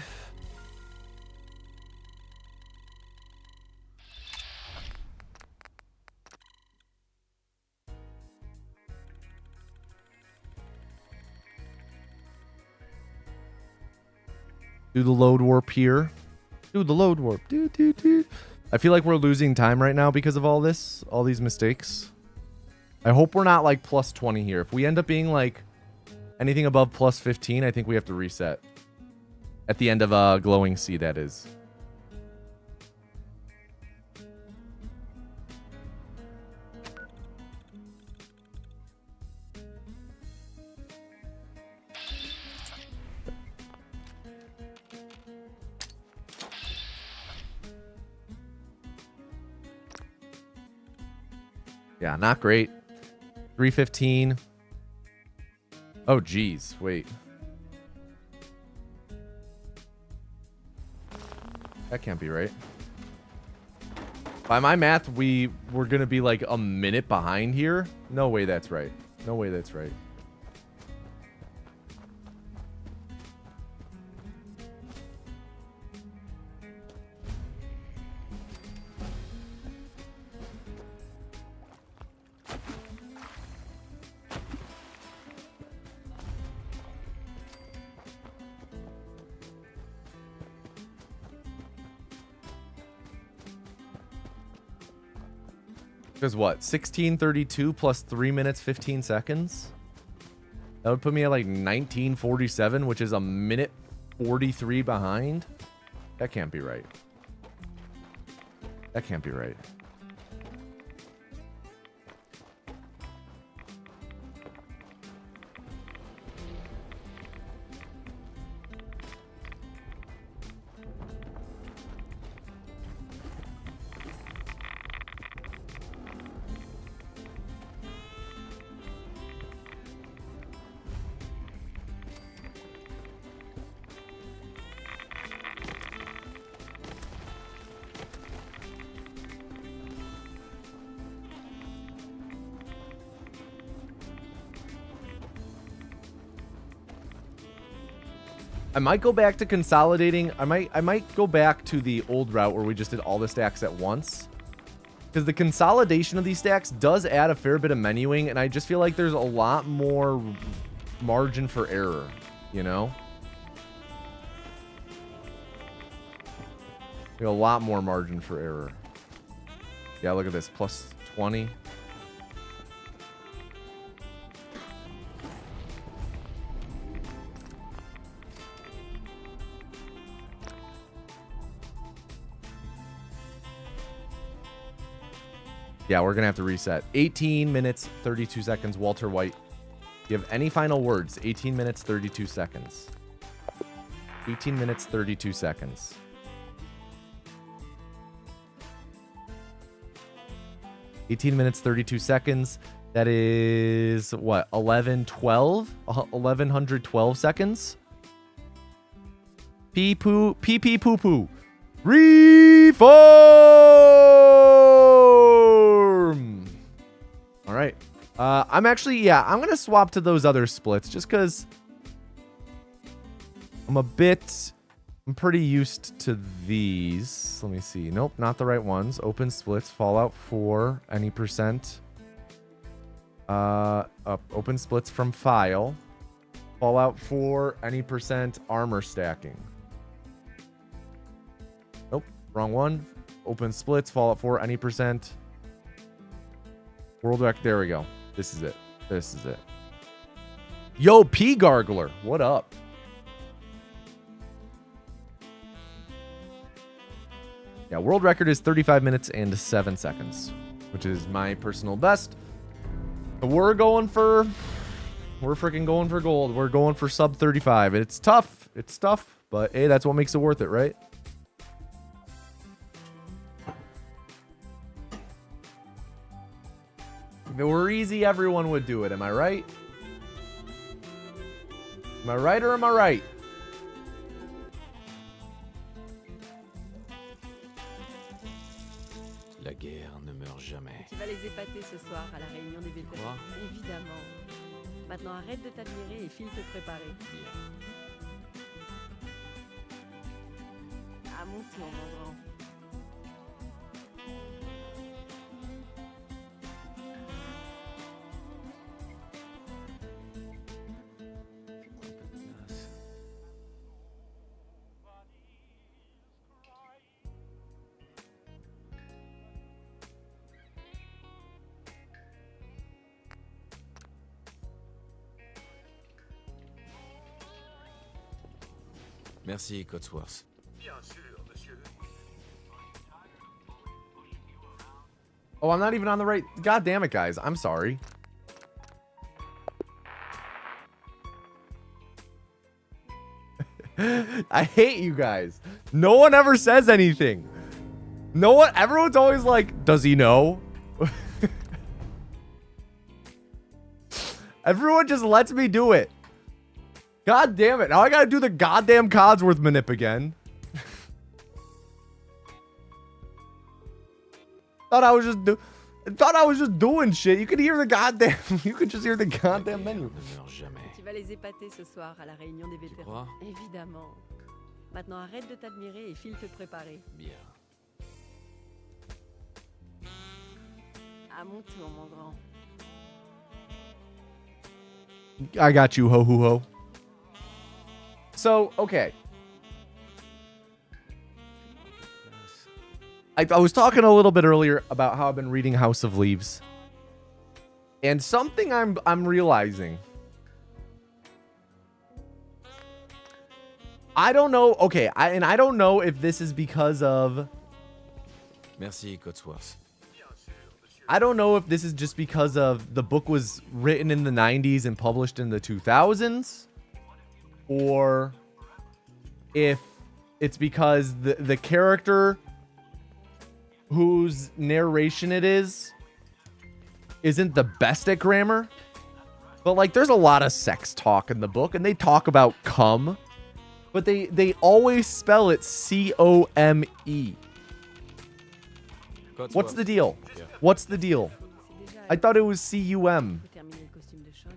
Do the load warp here. Do the load warp. Do. I feel like we're losing time right now because of all this, all these mistakes. I hope we're not like plus 20 here. If we end up being like anything above plus 15, I think we have to reset. At the end of Glowing Sea, that is. Yeah, not great. 315. Oh, geez. Wait. That can't be right. By my math, we're going to be like a minute behind here. No way that's right. No way that's right. Because what? 1632 plus 3 minutes 15 seconds? That would put me at like 1947, which is a minute 43 behind. That can't be right. That can't be right. I might go back to consolidating. I might go back to the old route where we just did all the stacks at once. Because the consolidation of these stacks does add a fair bit of menuing, and I just feel like there's a lot more margin for error, you know? A lot more margin for error. Yeah, look at this. Plus 20. Yeah, we're going to have to reset. 18 minutes, 32 seconds. Walter White. Do you have any final words? 18 minutes, 32 seconds. 18 minutes, 32 seconds. That is, what, 1112 seconds? Pee-poo, pee-pee-poo-poo. Reform! All right. I'm actually, yeah, I'm going to swap to those other splits just because I'm pretty used to these. Let me see. Nope, not the right ones. Open splits, Fallout 4, any percent. Open splits from file. Fallout 4, any percent armor stacking. Nope, wrong one. Open splits, Fallout 4, any percent. World Rec, there we go. This is it. This is it. Yo, P Gargler, what up? Yeah, world record is 35 minutes and 7 seconds, which is my personal best. We're freaking going for gold. We're going for sub 35. It's tough. It's tough, but hey, that's what makes it worth it, right? If it were easy, everyone would do it. Am I right? Am I right or am I right? La guerre ne meurt jamais. Tu vas les épater ce soir à la réunion des vétérans. Quoi? Évidemment. Maintenant, arrête de t'admirer et file te préparer. À mon tour, mon grand. Merci, Cotsworth. Bien sûr, monsieur. Oh, I'm not even on the right. God damn it, guys. I'm sorry. I hate you guys. No one ever says anything. No one, everyone's always like, does he know? Everyone just lets me do it. God damn it. Now I gotta do the goddamn Codsworth manip again. Thought I was just doing shit. You could hear the goddamn. You could just hear the goddamn menu. Ne meurt jamais. Tu vas les épater ce soir à la réunion des vétérans. crois? Évidemment. Maintenant, arrête de t'admirer et file te préparer. Bien. À mon tour, mon grand. I got you, ho hoo ho. So, okay. I was talking a little bit earlier about how I've been reading House of Leaves. And something I'm realizing. I don't know. Okay, I don't know if this is because of. Merci, Codsworth. I don't know if this is just because of the book was written in the 90s and published in the 2000s, or if it's because the character whose narration it is isn't the best at grammar. But like there's a lot of sex talk in the book and they talk about cum, but they always spell it C-O-M-E. What's the deal? Yeah. What's the deal? I thought it was C-U-M. Faut terminer le costume de Sean.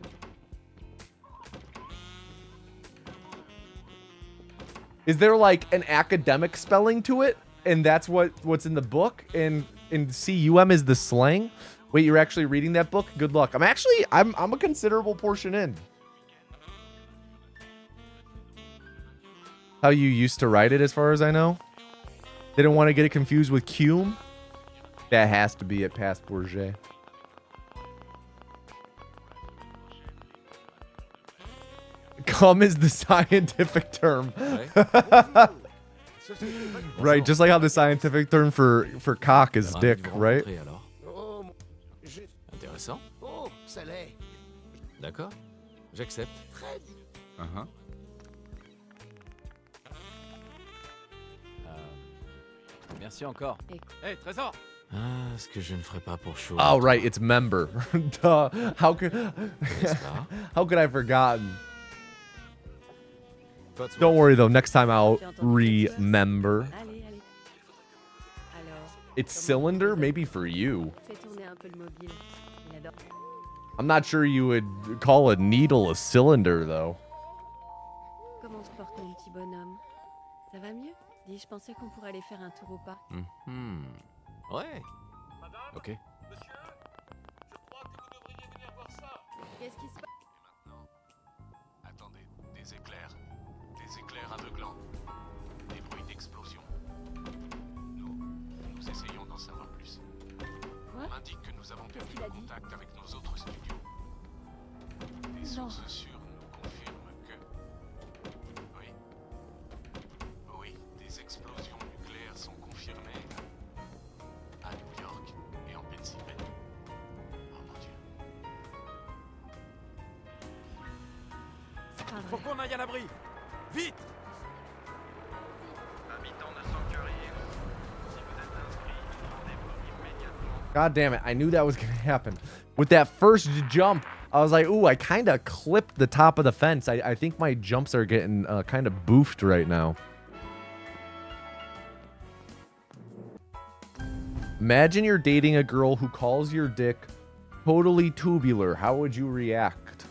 Is there like an academic spelling to it? And that's what's in the book? And C-U-M is the slang? Wait, you're actually reading that book? Good luck. I'm a considerable portion in. How you used to write it as far as I know? Didn't want to get it confused with cume? That has to be it past Bourget. Cum is the scientific term. Right, just like how the scientific term for cock is dick, right? Oh, Intéressant. oh, ça l'est. D'accord. J'accepte. Très bien. Merci encore. Hé, Trésor! Ah, ce que je ne ferai pas pour chaud. Oh, right, it's member. Duh. How could I have forgotten? Don't worry though, next time I'll remember. Allez, allez. Alors, It's cylinder, maybe for you. fais tourner un peu le mobile. Il adore. I'm not sure you would call a needle a cylinder though. Comment se porte mon petit bonhomme? Ça va mieux? Dis, je pensais qu'on pourrait aller faire un tour au parc. Mhm. Ouais. Ok. Qu'est-ce qui se passe? Maintenant, attendez, des éclairs aveuglants, des bruits d'explosion. Nous essayons d'en savoir plus. Quoi? On m'indique que nous avons perdu qu'il a le dit? contact avec nos autres studios. Des sources sûres nous confirment que... Oui, des explosions nucléaires sont confirmées à New York et en Pennsylvanie. Oh mon Dieu. C'est pas Faut vrai. qu'on aille à l'abri! Vite! God damn it, I knew that was gonna happen. With that first jump, I was like, ooh, I kind of clipped the top of the fence. I think my jumps are getting kind of boofed right now. Imagine you're dating a girl who calls your dick totally tubular. How would you react?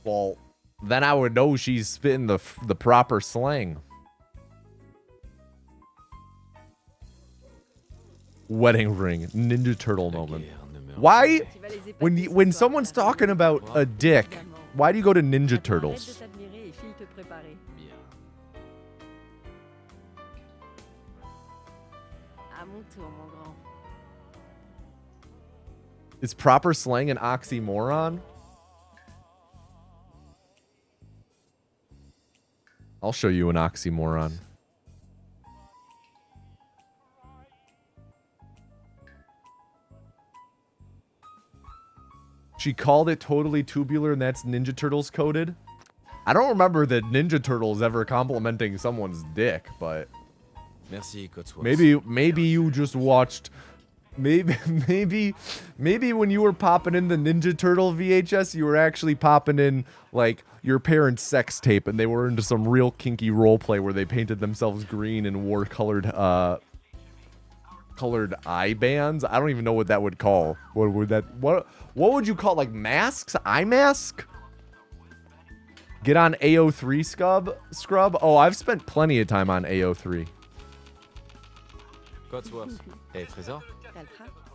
Well, then I would know she's spitting the proper slang. Wedding ring, Ninja Turtle moment. Why, Tu vas les épater ce when soir someone's à la talking réunion. about a dick, Évidemment. why do you go to Ninja Maintenant, arrête de Turtles? t'admirer et file te préparer. Bien. À mon tour, mon grand. Is proper slang an oxymoron? I'll show you an oxymoron. She called it totally tubular and that's Ninja Turtles coded. I don't remember the Ninja Turtles ever complimenting someone's dick, but Merci, Codsworth. maybe you just watched maybe when you were popping in the Ninja Turtle VHS, you were actually popping in like your parents' sex tape, and they were into some real kinky role play where they painted themselves green and wore colored eye bands. I don't even know what that would call. What would you call, like, masks? Eye mask? Get on AO3 scrub? Oh, I've spent plenty of time on AO3. Codsworth. Hey, Trésor.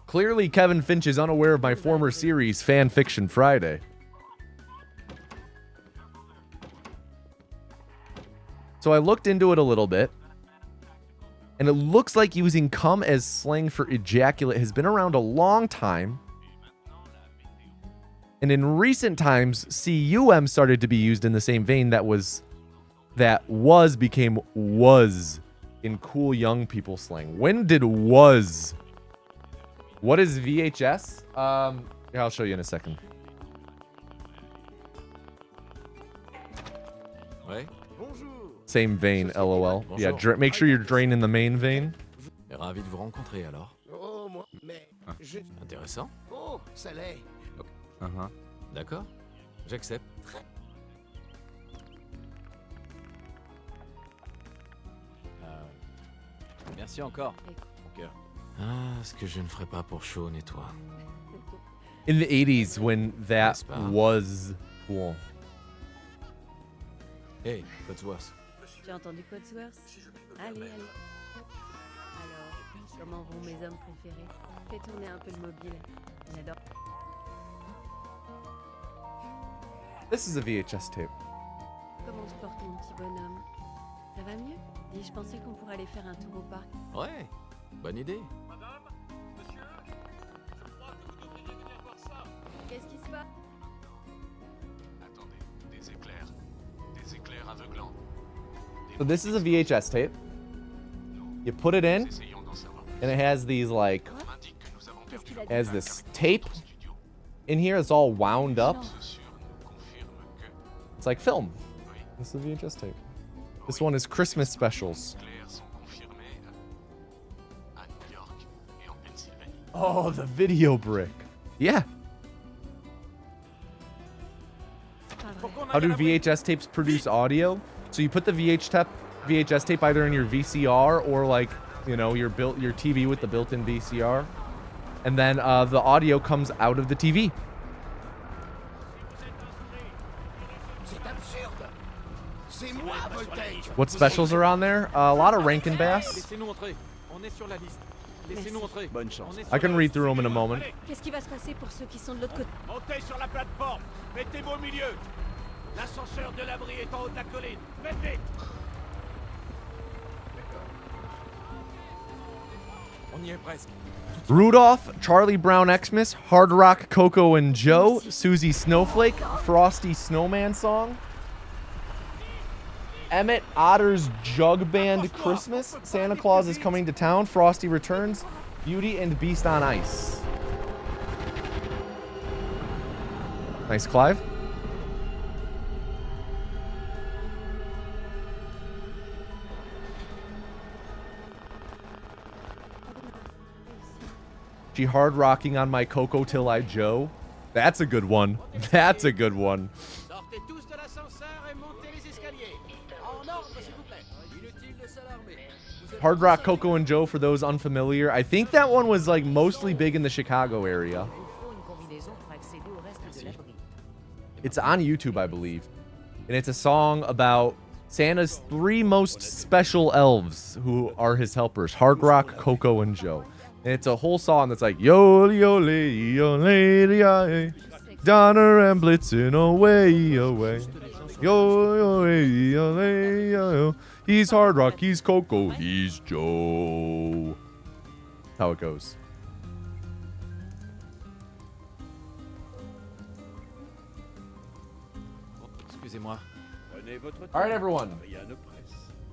Clearly, Kevin Finch is unaware of my former series, Fan Fiction Friday. So I looked into it a little bit, and it looks like using cum as slang for ejaculate has been around a long time. And in recent times, cum started to be used in the same vein that was became was in cool young people slang. When did was? What is VHS? Yeah, I'll show you in a second. Ouais. Same vein, LOL. Yeah, make sure you're draining the main vein. Ravi de vous rencontrer alors. Oh, moi, mais je... Intéressant. Oh, ça l'est. D'accord. J'accepte. Merci encore. Mon cœur. Ah, ce que je ne ferais pas pour Sean et toi. In the 80s, when that was cool. Hey, Codsworth. J'ai entendu Codsworth. Allez, allez. Alors, comment vont mes hommes préférés? Fais tourner un peu le mobile. J'adore. This is a VHS tape. Comment se porte mon petit bonhomme? Ça va mieux? Dis, je pensais qu'on pourrait aller faire un tour au parc. Ouais, bonne idée. Qu'est-ce qui se passe? Attendez, des éclairs. Des éclairs aveuglants. So this is a VHS tape. You put it in, Essayons d'en savoir plus. and it has these like, Indique que nous avons perdu it has this tape in here. It's all wound up. sûr nous confirme que It's like film. This is a VHS tape. This one is Christmas specials. les éclairs sont confirmés à New York et en Pennsylvanie. Oh, the video brick. Yeah. How do VHS tapes produce audio? So you put the VHS tape either in your VCR or like, you know, your TV with the built-in VCR, and then the audio comes out of the TV. C'est absurde. C'est moi, Voltage. What specials are on there? A lot of Rankin Bass. Laissez-nous entrer. On est sur la liste. Laissez-nous entrer. Bonne chance. I can read through them in a moment. Qu'est-ce qui va se passer pour ceux qui sont de l'autre côté? Montez sur la plateforme. Mettez-vous au milieu. L'ascenseur de l'abri est en haut de la colline. Faites vite. On y est presque. Rudolph, Charlie Brown Xmas, Hard Rock Coco and Joe, Susie Snowflake, Frosty Snowman Song, Emmett Otter's Jug Band Christmas, Santa Claus is Coming to Town, Frosty Returns, Beauty and Beast on Ice. Nice, Clive. She hard rocking on my Coco till I Joe. That's a good one. That's a good one. Sortez tous de l'ascenseur et montez les escaliers. En ordre, s'il vous plaît. Inutile de s'alarmer. Vous êtes Hard Rock Coco and Joe, for those unfamiliar. I think that one was like mostly big in the Chicago area. Il faut une combinaison pour accéder au reste de l'abri. It's on YouTube, I believe. And it's a song about Santa's 3 most special elves who are his helpers. Hard Rock, Coco, and Joe. And it's a whole song that's like, yo, yo, lady, yo, lady, I, Donner and Blitzen, away, away. Yo, yo, lady, yo, lady, yo. He's Hard Rock, he's Coco, he's Joe. How it goes. Excusez-moi. Prenez votre temps. All right, everyone. Rien ne presse.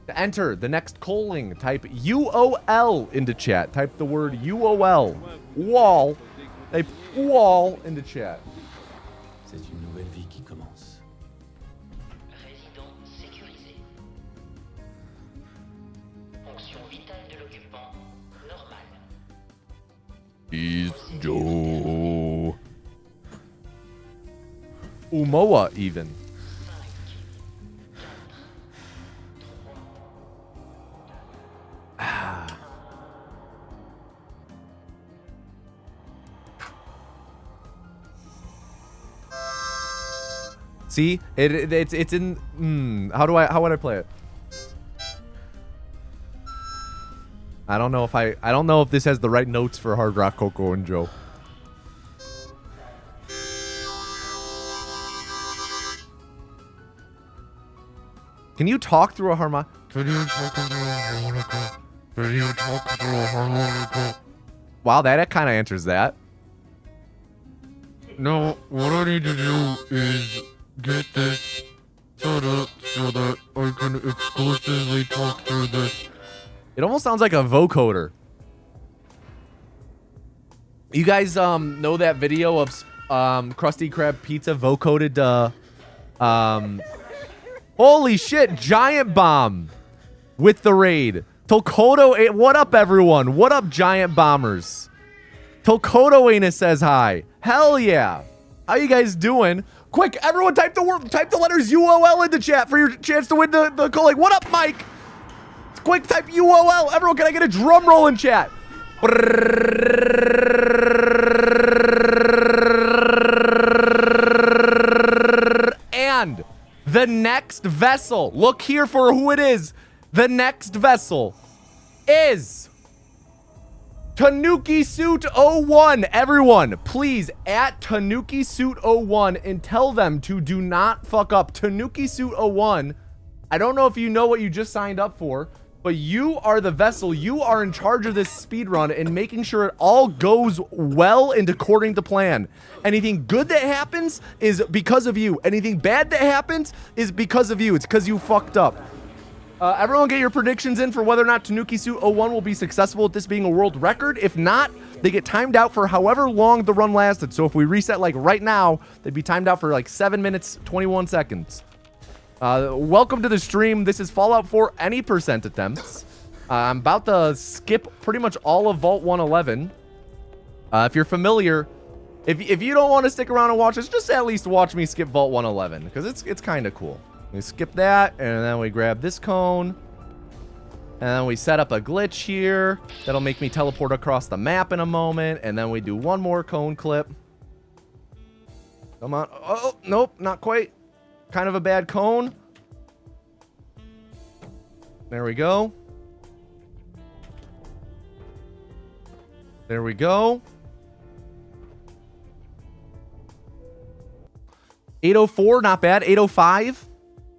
To enter the next calling, type UOL into chat. Type the word UOL. Wall. Type wall into chat. C'est une nouvelle vie qui commence. Résident sécurisé. Fonction vitale de l'occupant normale. He's Joe. Umoa, even. See, it's in. How would I play it? I don't know if this has the right notes for Hard Rock Coco and Joe. Can you talk through a harmonica? Wow, that kind of answers that. No, what I need to do is get this set up so that I can exclusively talk through this. It almost sounds like a vocoder. You guys know that video of Krusty Krab pizza vocoded holy shit, Giant Bomb with the raid. Tolkoto, what up everyone? What up Giant Bombers? Tolkoto Anus says hi. Hell yeah. How you guys doing? Quick, everyone type the letters UOL into chat for your chance to win the calling. What up, Mike? Quick, type UOL. Everyone, can I get a drum roll in chat? And the next vessel, look here for who it is. The next vessel is Tanuki Suit 01. Everyone, please at Tanuki Suit 01 and tell them to do not fuck up. Tanuki Suit 01, I don't know if you know what you just signed up for, but you are the vessel. You are in charge of this speed run and making sure it all goes well and according to plan. Anything good that happens is because of you. Anything bad that happens is because of you. It's because you fucked up. Everyone get your predictions in for whether or not Tanuki Suit 01 will be successful at this being a world record. If not, they get timed out for however long the run lasted. So if we reset like right now, they'd be timed out for like 7 minutes, 21 seconds. Welcome to the stream. This is Fallout 4 any percent attempts. I'm about to skip pretty much all of Vault 111. If you're familiar, if you don't want to stick around and watch this, just at least watch me skip Vault 111 because it's kind of cool. We skip that, and then we grab this cone, and then we set up a glitch here that'll make me teleport across the map in a moment, and then we do one more cone clip. Come on. Oh, nope, not quite. Kind of a bad cone. There we go. There we go. 804, not bad. 805.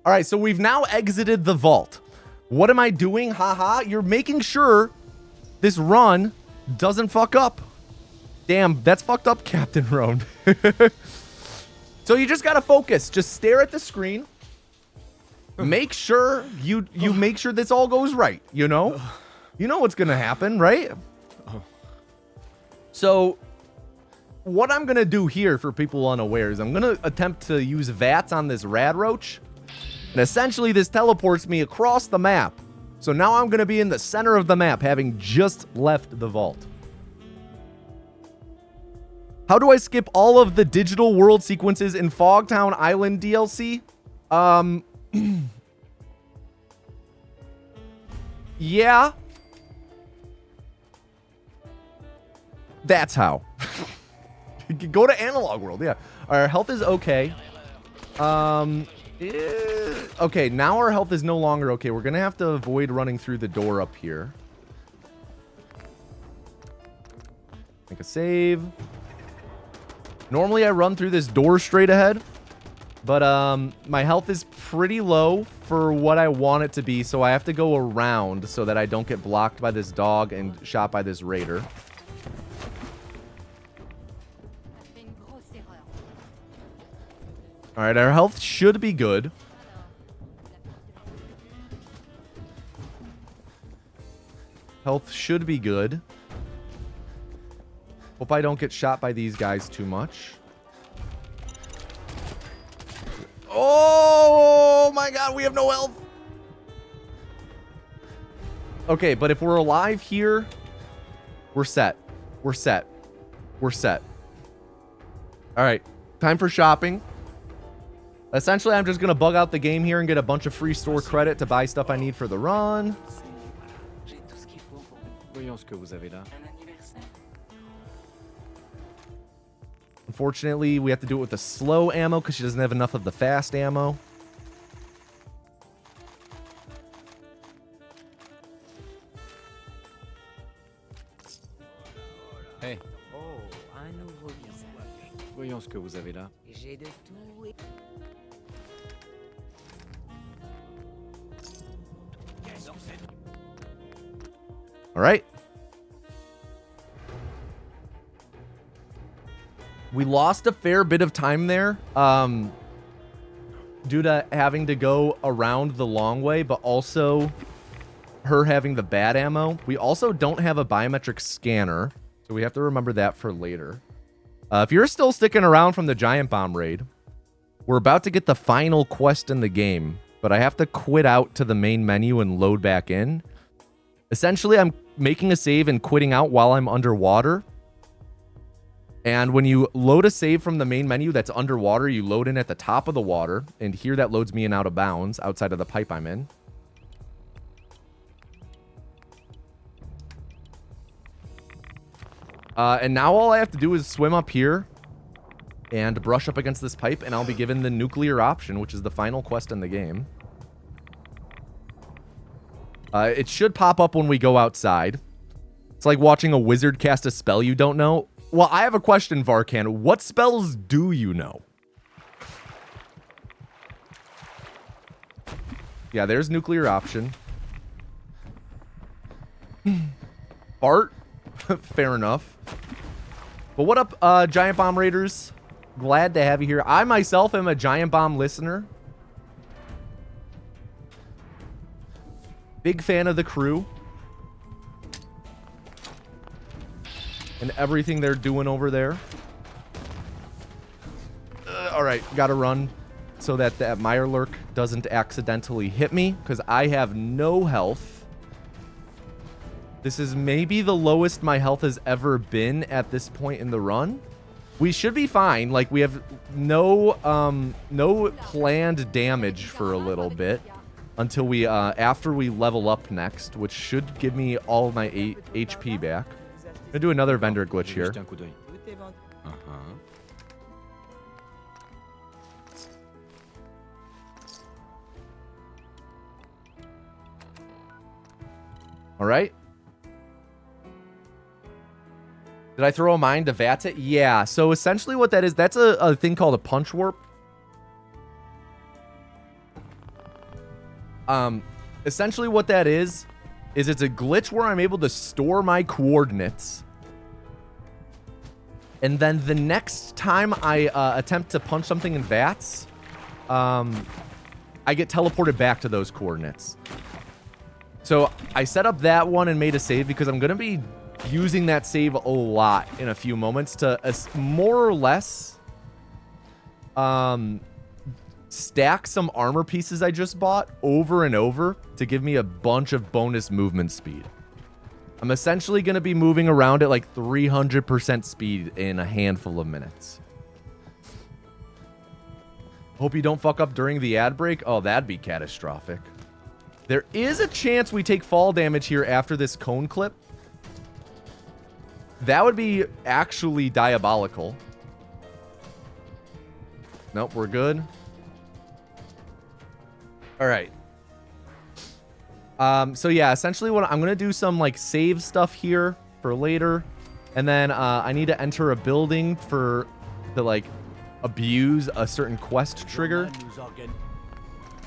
All right, so we've now exited the vault. What am I doing? Haha, you're making sure this run doesn't fuck up. Damn, that's fucked up, Captain Roan. So you just gotta focus. Just stare at the screen. Make sure you make sure this all goes right, you know? You know what's gonna happen, right? So what I'm gonna do here for people unaware is I'm gonna attempt to use VATS on this rad roach. And essentially this teleports me across the map. So now I'm gonna be in the center of the map, having just left the vault. How do I skip all of the digital world sequences in Fogtown Island DLC? Yeah. That's how. Go to Analog World, yeah. Our health is okay. Okay, now our health is no longer okay. We're gonna have to avoid running through the door up here. Make a save. Normally I run through this door straight ahead, but my health is pretty low for what I want it to be, so I have to go around so that I don't get blocked by this dog and shot by this raider. All right, our health should be good. Health should be good. Hope I don't get shot by these guys too much. Oh my god, we have no health. Okay, but if we're alive here, we're set. We're set. we're set. All right, time for shopping. Essentially, I'm just going to bug out the game here and get a bunch of free store credit to buy stuff I need for the run. Voyons ce que vous avez là. Unfortunately, we have to do it with the slow ammo because she doesn't have enough of the fast ammo. Hey, Oh, un nouveau visage. voyons ce que vous avez là. J'ai de tout et... All right. We lost a fair bit of time there due to having to go around the long way, but also her having the bad ammo. We also don't have a biometric scanner, so we have to remember that for later. If you're still sticking around from the giant bomb raid, we're about to get the final quest in the game, but I have to quit out to the main menu and load back in. Essentially, I'm making a save and quitting out while I'm underwater. And when you load a save from the main menu that's underwater, you load in at the top of the water. And here that loads me in out of bounds outside of the pipe I'm in. And now all I have to do is swim up here and brush up against this pipe, and I'll be given the nuclear option, which is the final quest in the game. It should pop up when we go outside. It's like watching a wizard cast a spell you don't know. Well, I have a question, Varkan. What spells do you know? Yeah, there's nuclear option. Bart? Fair enough. But what up, Giant Bomb Raiders? Glad to have you here. I myself am a Giant Bomb listener. Big fan of the crew. And everything they're doing over there. Alright, gotta run so that that Mirelurk doesn't accidentally hit me, because I have no health. This is maybe the lowest my health has ever been at this point in the run. We should be fine. Like, we have no planned damage for a little bit until we, after we level up next, which should give me all of my HP back. I'm gonna do another vendor glitch here. All right. Did I throw a mine to Vata? Yeah. So essentially what that is, that's a thing called a punch warp. Essentially what that is it's a glitch where I'm able to store my coordinates. And then the next time I attempt to punch something in VATS, I get teleported back to those coordinates. So I set up that one and made a save because I'm going to be using that save a lot in a few moments to more or less stack some armor pieces I just bought over and over to give me a bunch of bonus movement speed. I'm essentially going to be moving around at like 300% speed in a handful of minutes. Hope you don't fuck up during the ad break. Oh, that'd be catastrophic. There is a chance we take fall damage here after this cone clip. That would be actually diabolical. Nope, we're good. All right. So yeah, essentially what I'm going to do some like save stuff here for later. And then I need to enter a building for to like abuse a certain quest trigger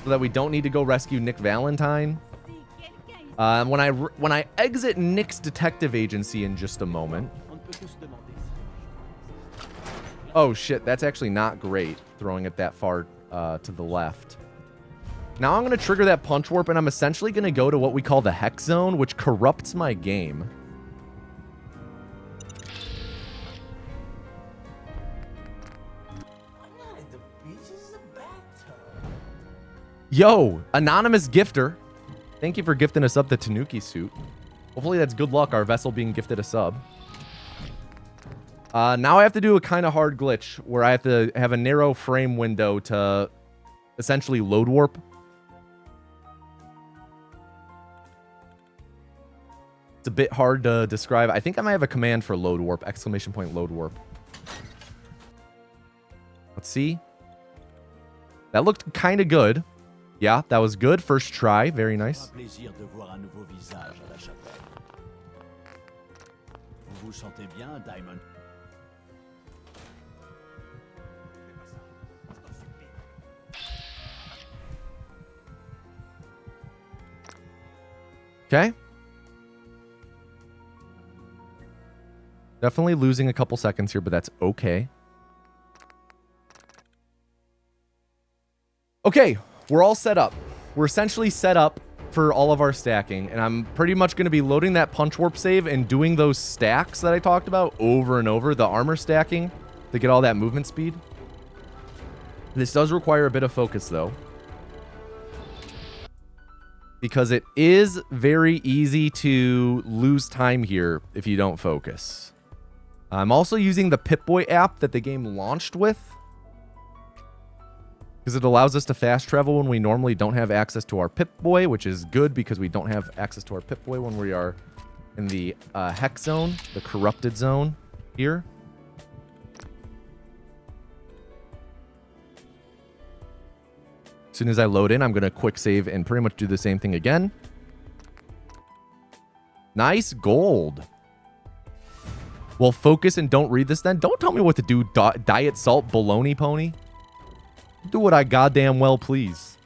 so that we don't need to go rescue Nick Valentine. When I exit Nick's detective agency in just a moment. Oh shit, that's actually not great throwing it that far to the left. Now I'm going to trigger that punch warp, and I'm essentially going to go to what we call the Hex Zone, which corrupts my game. Yo, anonymous gifter. Thank you for gifting us up the Tanuki suit. Hopefully that's good luck, our vessel being gifted a sub. Now I have to do a kind of hard glitch where I have to have a narrow frame window to essentially load warp. It's a bit hard to describe. I think I might have a command for load warp, exclamation point load warp. Let's see. That looked kind of good. Yeah, that was good. First try. Very nice. Plaisir de voir un nouveau visage à la chapelle. Vous vous sentez bien, Diamond? Okay. Definitely losing a couple seconds here, but that's okay. Okay, we're all set up. We're essentially set up for all of our stacking, and I'm pretty much going to be loading that punch warp save and doing those stacks that I talked about over and over, the armor stacking to get all that movement speed. This does require a bit of focus, though, because it is very easy to lose time here if you don't focus. I'm also using the Pip-Boy app that the game launched with, because it allows us to fast travel when we normally don't have access to our Pip-Boy, which is good because we don't have access to our Pip-Boy when we are in the Hex Zone, the Corrupted Zone here. As soon as I load in, I'm going to quick save and pretty much do the same thing again. Nice gold. Well, focus and don't read this then. Don't tell me what to do, Diet Salt Baloney Pony. Do what I goddamn well please.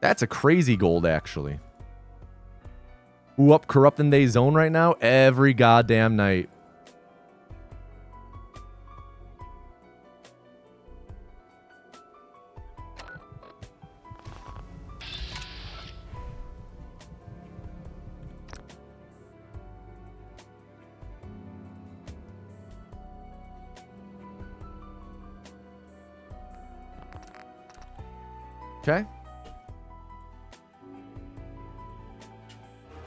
That's a crazy gold, actually. Ooh, up Corrupting Day Zone right now every goddamn night. Okay.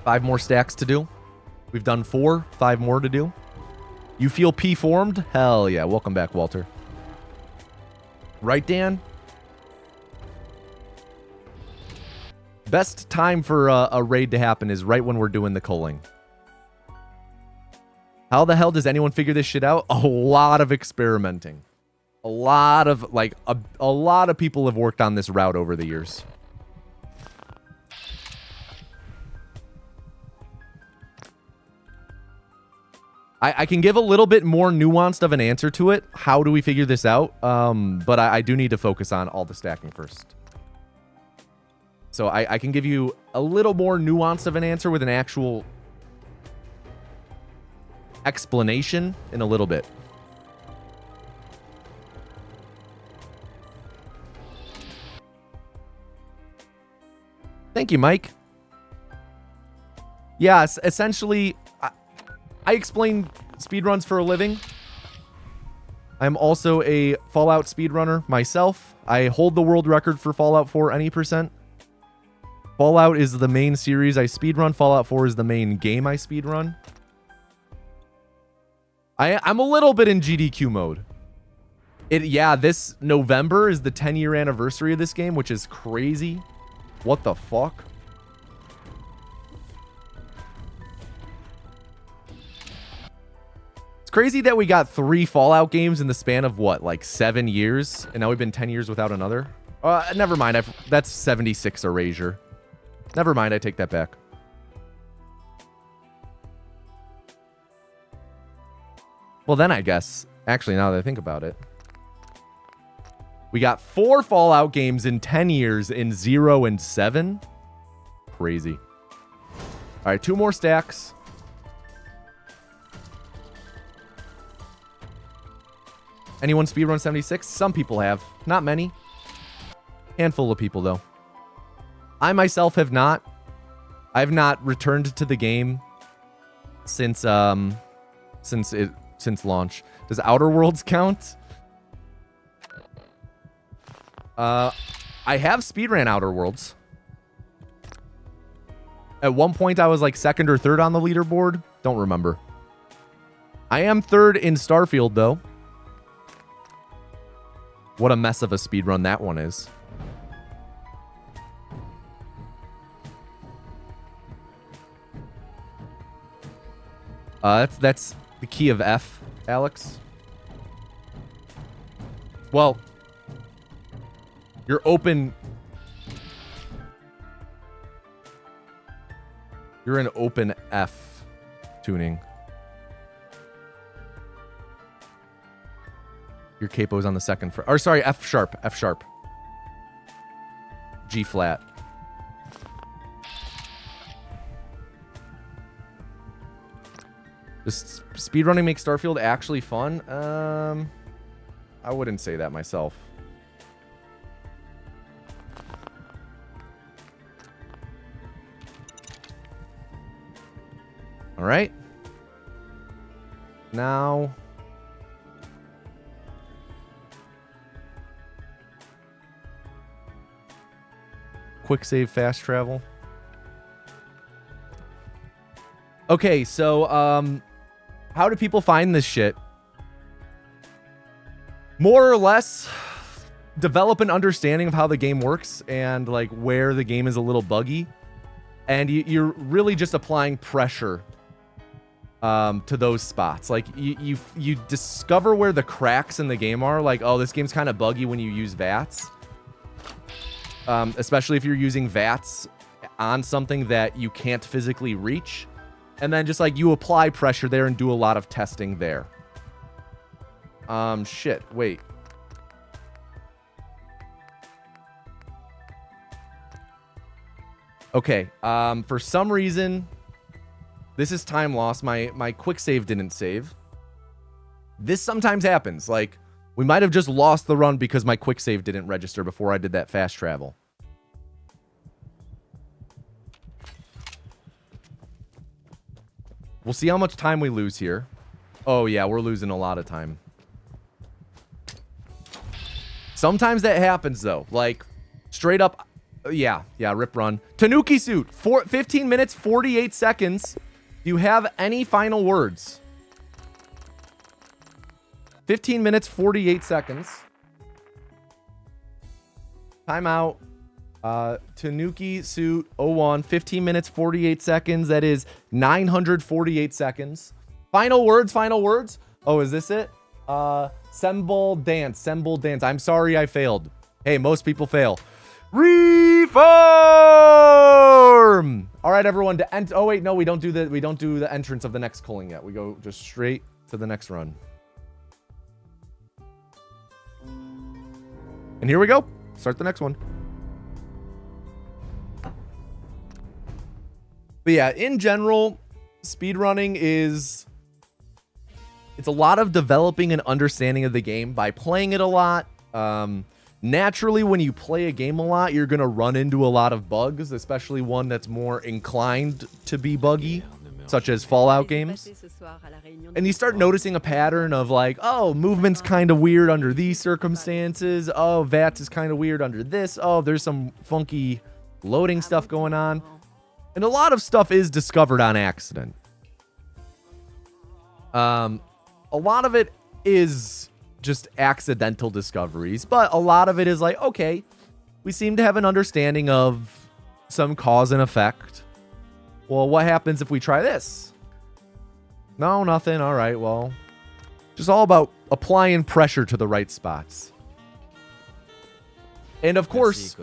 5 more stacks to do. We've done 4, 5 more to do. You feel P-formed? Hell yeah. Welcome back, Walter. Right, Dan? Best time for a raid to happen is right when we're doing the culling. How the hell does anyone figure this shit out? A lot of experimenting. A lot of, like, a lot of people have worked on this route over the years. I can give a little bit more nuanced of an answer to it. How do we figure this out? But I do need to focus on all the stacking first. So I can give you a little more nuanced of an answer with an actual explanation in a little bit. Thank you, Mike. Yes, essentially, I explain speedruns for a living. I'm also a Fallout speedrunner myself. I hold the world record for Fallout 4 any %. Fallout is the main series I speedrun. Fallout 4 is the main game I speedrun. I'm a little bit in GDQ mode. Yeah, this November is the 10-year anniversary of this game, which is crazy. What the fuck? It's crazy that we got 3 Fallout games in the span of what, like 7 years? And now we've been 10 years without another? Never mind. That's 76 erasure. Never mind. I take that back. Well, then I guess, actually, now that I think about it, we got 4 Fallout games in 10 years in 0 and 7. Crazy. All right, 2 more stacks. Anyone speedrun 76? Some people have. Not many. Handful of people, though. I myself have not. I've not returned to the game since launch. Does Outer Worlds count? I have speedran Outer Worlds. At one point, I was like second or third on the leaderboard. Don't remember. I am third in Starfield, though. What a mess of a speedrun that one is. That's the key of F, Alex. Well, you're open. You're in open F tuning. Your capo's on the second fret. Or sorry, F sharp. F sharp. G flat. Does speedrunning make Starfield actually fun? I wouldn't say that myself. All right. Now, quick save, fast travel. Okay, so how do people find this shit? More or less develop an understanding of how the game works and like where the game is a little buggy, and you're really just applying pressure to those spots. Like you discover where the cracks in the game are. Like, oh, this game's kind of buggy when you use VATS, especially if you're using VATS on something that you can't physically reach. And then just like you apply pressure there and do a lot of testing there. Shit, wait. Okay, for some reason, this is time loss. My quick save didn't save. This sometimes happens. Like, we might have just lost the run because my quick save didn't register before I did that fast travel. We'll see how much time we lose here. Oh, yeah, we're losing a lot of time. Sometimes that happens, though. Like, straight up... Yeah, rip run. Tanuki suit. 15 minutes, 48 seconds. Do you have any final words? 15 minutes, 48 seconds. Timeout. Tanuki suit 01, 15 minutes, 48 seconds. That is 948 seconds. Final words. Oh, is this it? Semble dance. I'm sorry I failed. Hey, most people fail. Reform! All right, everyone. Oh, wait, no, we don't do the entrance of the next culling yet. We go just straight to the next run. And here we go. Start the next one. But yeah, in general, speedrunning it's a lot of developing an understanding of the game by playing it a lot. Naturally, when you play a game a lot, you're going to run into a lot of bugs, especially one that's more inclined to be buggy, such as Fallout games. And you start noticing a pattern of like, oh, movement's kind of weird under these circumstances. Oh, VATS is kind of weird under this. Oh, there's some funky loading stuff going on. And a lot of stuff is discovered on accident. A lot of it is just accidental discoveries, but a lot of it is like, okay, we seem to have an understanding of some cause and effect. Well, what happens if we try this? No, nothing. All right, well, just all about applying pressure to the right spots. And of course,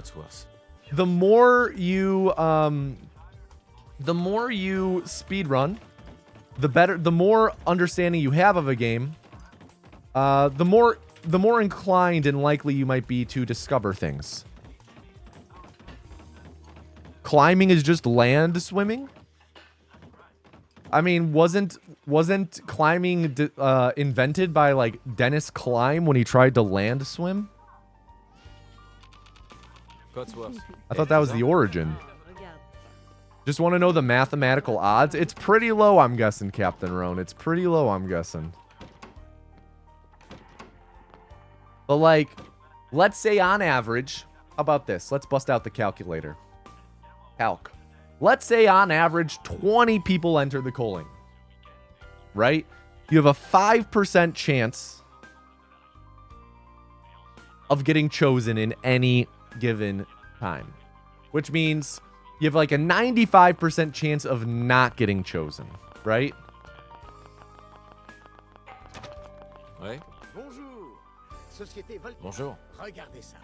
the more you speedrun, the better, the more understanding you have of a game, the more inclined and likely you might be to discover things. Climbing is just land swimming. I mean, wasn't climbing invented by like Dennis Climb when he tried to land swim? I thought that was the origin. Just want to know the mathematical odds. It's pretty low, I'm guessing, Captain Roan. It's pretty low, I'm guessing. But like, let's say on average, How about this? Let's bust out the calculator. Calc. Let's say on average 20 people enter the culling. Right? You have a 5% chance of getting chosen in any given time. Which means you have like a 95% chance of not getting chosen. Right? Ouais. Bonjour. Société Voltaire. Bonjour. Regardez ça.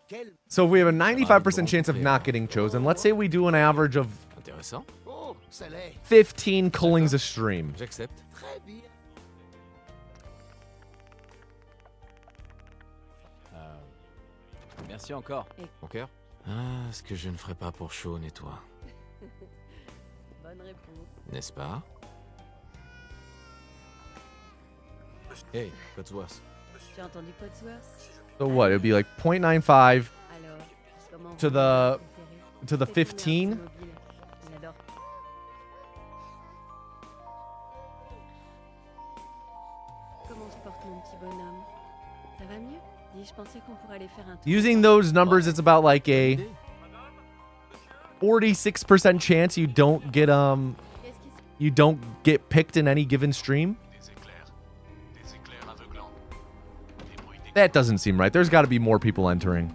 Quel... So if we have a 95% chance of not getting chosen, let's say we do an average of Intéressant. Oh, ça l'est. 15 cullings a stream. J'accepte. Très bien. Merci encore. Mon cœur. Ah, ce que je ne ferais pas pour Sean et toi. Bonne réponse. N'est-ce pas? Hey, Cotsworth. Tu as entendu Cotsworth? So what? It'd be like 0.95 Alors, comment to vont the tes to the préférés? Fais tourner un 15. petit mobile. Il adore. Comment se porte mon petit bonhomme? Ça va mieux? Dis, je pensais qu'on pourrait aller faire un tour. Using those numbers, it's about like a 46% chance you don't get Qu'est-ce qui se you don't get picked in any given stream. Des éclairs. Des éclairs aveuglants. Des bruits That doesn't seem right. There's got to be more people entering.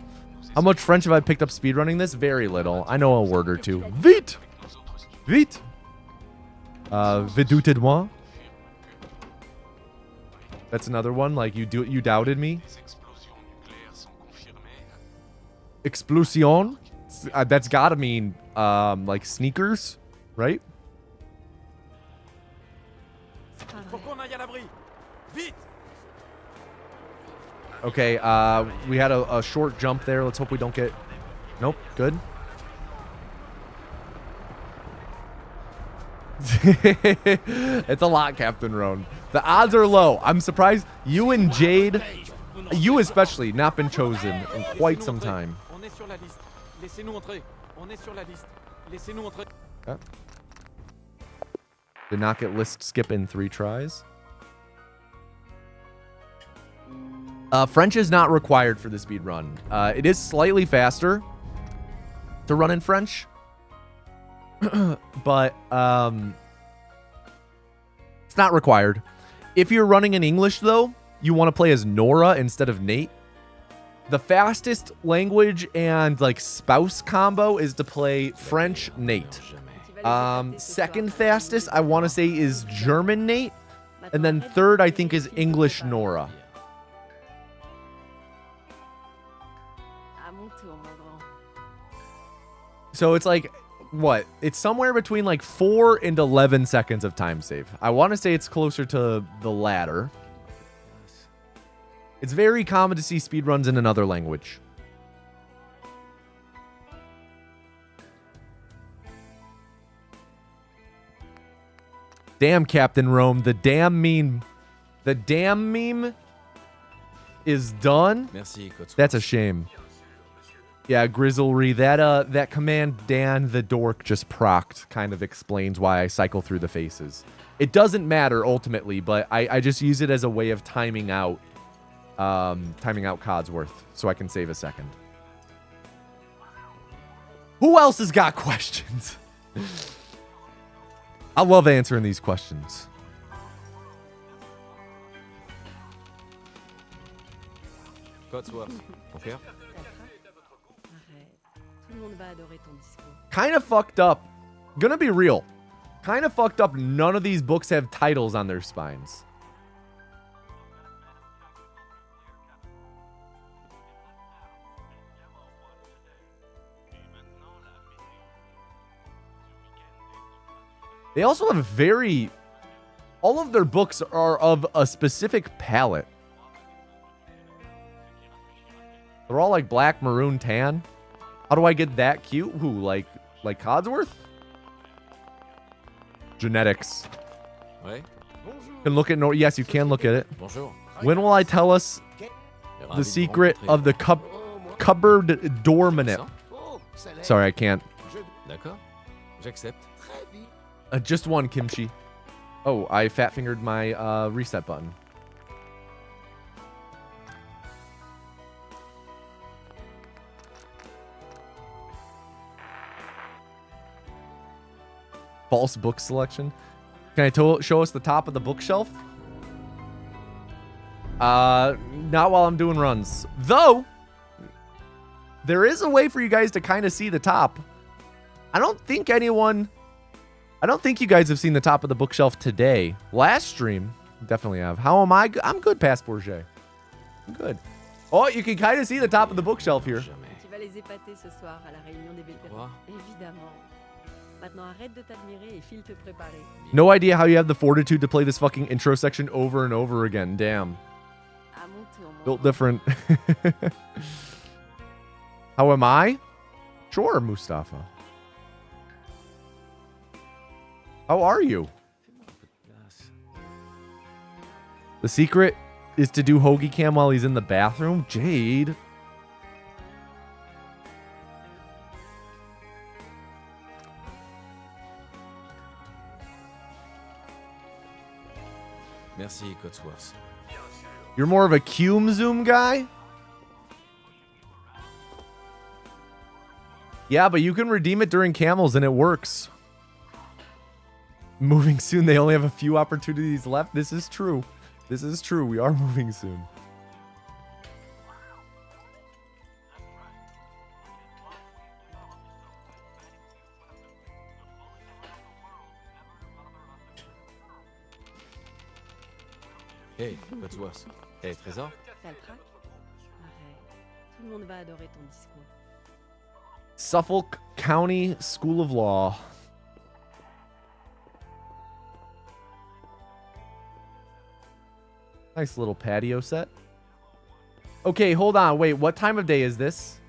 How much French have I picked up speedrunning this? Very little. I know a word or two. Vite! Vite! Vidoutez-moi. That's another one. Like, you doubted me. Des explosions nucléaires sont confirmées. Explosion? That's gotta mean, like sneakers, right? C'est pas Faut vrai. qu'on aille à l'abri. Vite. Okay, we had a short jump there. Let's hope we don't get... Nope, good. It's a lot, Captain Roan. The odds are low. I'm surprised you and Jade, you especially, not been chosen in quite some time. On est sur la liste. Laissez-nous entrer. On est sur la liste. Laissez-nous entrer. Did not get list skip in 3 tries. French is not required for the speed run. It is slightly faster to run in French. But it's not required. If you're running in English, though, you want to play as Nora instead of Nate. The fastest language and like spouse combo is to play French Nate. Tu vas laisser passer ce Second soir. fastest, I want to say, is German Nate. Maintenant, And then arrête de third, I regarder think, les is films de English papa. Nora. À mon tour, mon grand. So it's like, what? It's somewhere between like 4 and 11 seconds of time save. I want to say it's closer to the latter. It's very common to see speedruns in another language. Damn, Captain Rome. The damn meme is done. Merci, Cotsworth. That's a shame. Yeah, Grizzlery, that command Dan the Dork just procced kind of explains why I cycle through the faces. It doesn't matter ultimately, but I just use it as a way of timing out Codsworth so I can save a second. Who else has got questions? I love answering these questions. Cotsworth. Mon cœur. Arrête. Tout le monde va adorer ton discours. Kind of fucked up. Gonna be real. Kind of fucked up. None of these books have titles on their spines. They also have very... All of their books are of a specific palette. They're all like black, maroon, tan. How do I get that cute? Who, like Codsworth? Genetics. Ouais. Can look at yes, you can look at it. Bonjour. When will I tell us Ravi the de secret vous of the cupboard door minute? Oh, ça l'est. Sorry, I can't. Je... D'accord. J'accepte. Très bien. Just one, Kimchi. Oh, I fat fingered my reset button. False book selection. Can I show us the top of the bookshelf? Not while I'm doing runs. Though, there is a way for you guys to kind of see the top. I don't think you guys have seen the top of the bookshelf today. Last stream, definitely have. How am I? I'm good, past Bourget. I'm good. Oh, you can kind of see the top of the bookshelf here. Tu vas les épater ce soir à la réunion des vétérans. Évidemment. Maintenant, arrête de t'admirer et file te préparer. No idea how you have the fortitude to play this fucking intro section over and over again. Damn. Built different. How am I? Sure, Mustafa. How are you? The secret is to do Hoagie Cam while he's in the bathroom? Jade. Merci, Cotsworth. You're more of a Cume Zoom guy? Yeah, but you can redeem it during camels and it works. Moving soon, they only have a few opportunities left. This is true. This is true. We are moving soon. Hey, Cotsworth. Hey, Trésor. T'as le trac? Arrête. Tout le monde va adorer ton discours. Suffolk County School of Law. Nice little patio set. Okay, hold on. Wait, what time of day is this?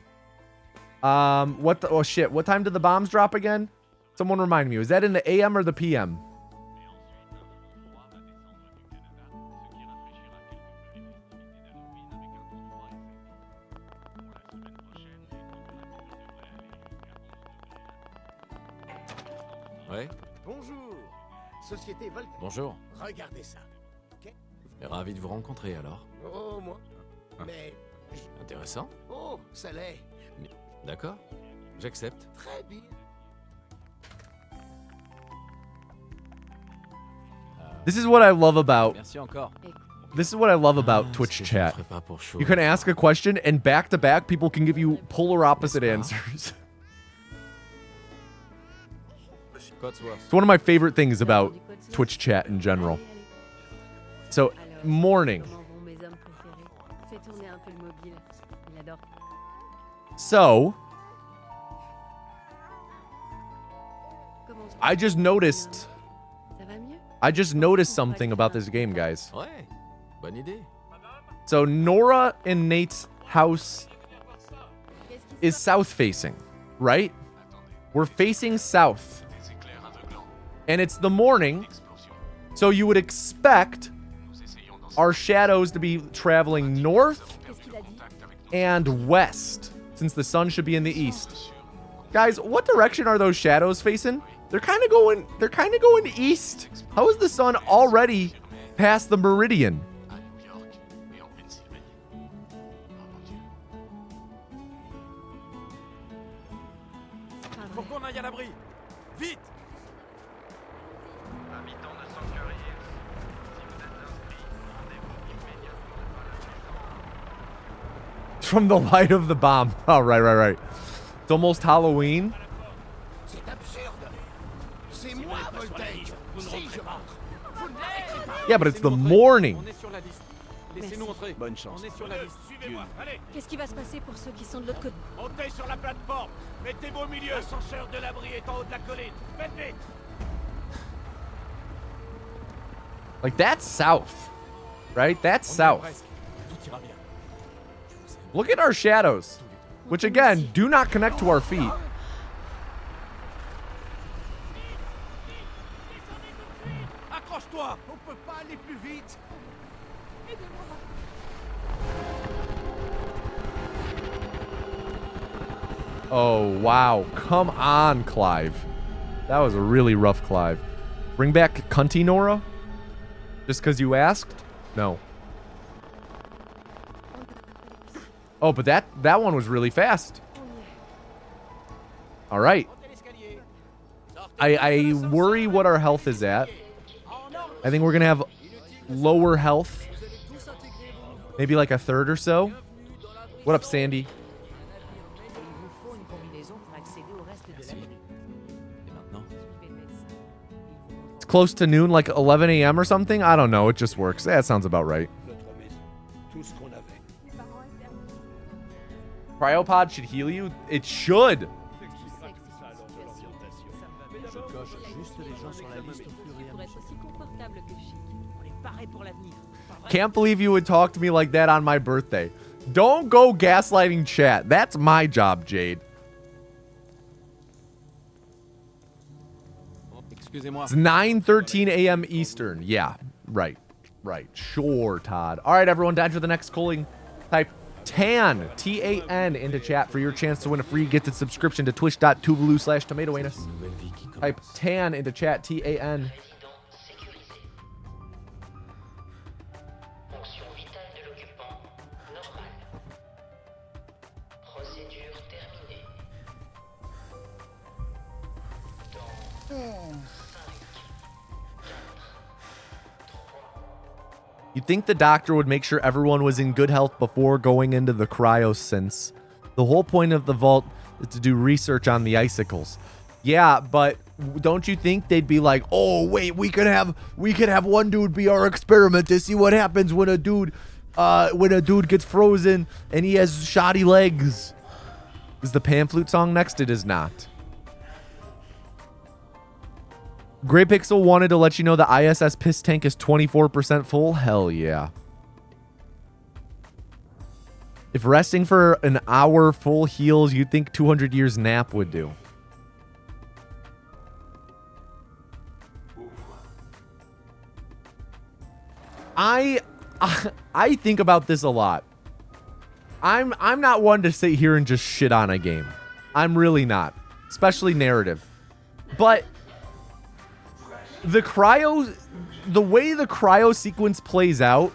Oh shit, what time did the bombs drop again? Someone remind me. Was that in the AM or the PM? Ouais. Bonjour. Société Voltaire. Bonjour. Regardez ça. Ok. Ravi de vous rencontrer alors. Oh, moi. Mais. Intéressant. Oh, ça l'est. D'accord. J'accepte. Très bien. This is what I love about. Merci encore. This is what I love about Twitch chat. You can ask a question and back to back people can give you polar opposite answers. It's one of my favorite things about Twitch chat in general. So, morning. So, I just noticed something about this game, guys. Ouais, bonne idée. So Nora and Nate's house is south facing, right? We're facing south. And it's the morning, so you would expect our shadows to be traveling north and west, since the sun should be in the east. Guys, what direction are those shadows facing? They're kind of going east. How is the sun already past the meridian? Faut qu'on aille à l'abri. Vite. From the light of the bomb. Oh, right. It's almost Halloween. C'est absurde. C'est moi, Voltaire. Si je rentre. Vous ne l'êtes pas. Yeah, but it's the morning. On est sur la liste. Laissez-nous entrer. Bonne chance. On est sur la liste. Suivez-moi. Allez. Qu'est-ce qui va se passer pour ceux qui sont de l'autre côté? Montez sur la plateforme. Mettez-vous au milieu. L'ascenseur de l'abri est en haut de la colline. Faites vite. Like, that's south. Right? That's south. Tout ira bien. Look at our shadows, which again, do not connect to our feet. Accroche-toi. On peut pas aller plus vite. Oh, wow. Come on, Clive. That was a really rough Clive. Bring back Cunty Nora? Just because you asked? No. Oh, but that one was really fast. All right. I worry what our health is at. I think we're going to have lower health. Maybe like a third or so. What up, Sandy? Il vous faut une combinaison pour accéder au reste de la nuit. Et maintenant? It's close to noon, like 11 a.m. or something. I don't know. It just works. That sounds about right. Notre maison, tout ce qu'on avait. Cryopod should heal you. It should. Je coche juste les gens sur la liste au fur et à Pour être aussi confortable que chic. On est paré pour l'avenir. Pas vrai? Can't believe you would talk to me like that on my birthday. Don't go gaslighting chat. That's my job, Jade. Excusez-moi. It's 9:13 a.m. Eastern. Yeah, right. Right. Sure, Todd. All right, everyone, down to the next calling. Type TAN, T-A-N, into chat for your chance to win a free gifted subscription to twitch.tv/tomatoanus. Une nouvelle vie qui Type commence. TAN into chat, T-A-N. Résidence sécurisée. Fonction vitale de l'occupant normale. Procédure terminée. Dans 5, 4, You'd think the doctor would make sure everyone was in good health before going into the cryo, since the whole point of the vault is to do research on the icicles. Yeah, but don't you think they'd be like, oh wait, we could have one dude be our experiment to see what happens when a dude gets frozen and he has shoddy legs. Is the pan flute song next? It is not. Grey Pixel wanted to let you know the ISS piss tank is 24% full. Hell yeah. If resting for an hour full heals, you'd think 200 years nap would do. I think about this a lot. I'm not one to sit here and just shit on a game. I'm really not, especially narrative. But the way the cryo sequence plays out,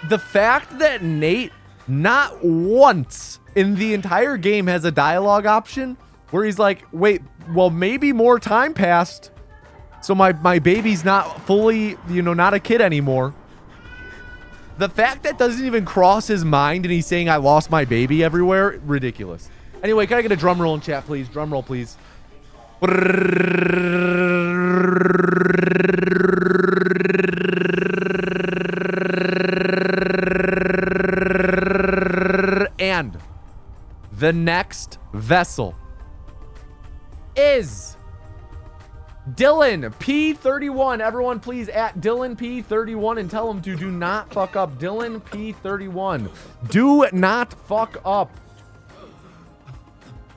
the fact that Nate not once in the entire game has a dialogue option where he's like, wait, well, maybe more time passed, so my baby's not fully, not a kid anymore. The fact that doesn't even cross his mind and he's saying I lost my baby everywhere, ridiculous. Anyway, can I get a drum roll in chat, please? Drum roll, please. And the next vessel is Dylan P31. Everyone, please at Dylan P31 and tell him to do not fuck up. Dylan P31. Do not fuck up.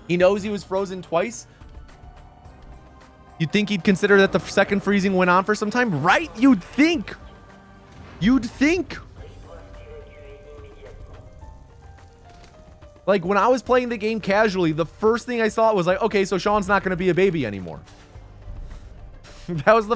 He knows he was frozen twice. You'd think he'd consider that the second freezing went on for some time, right? You'd think. You'd think. Like, when I was playing the game casually, the first thing I saw was like, okay, so Sean's not going to be a baby anymore. That was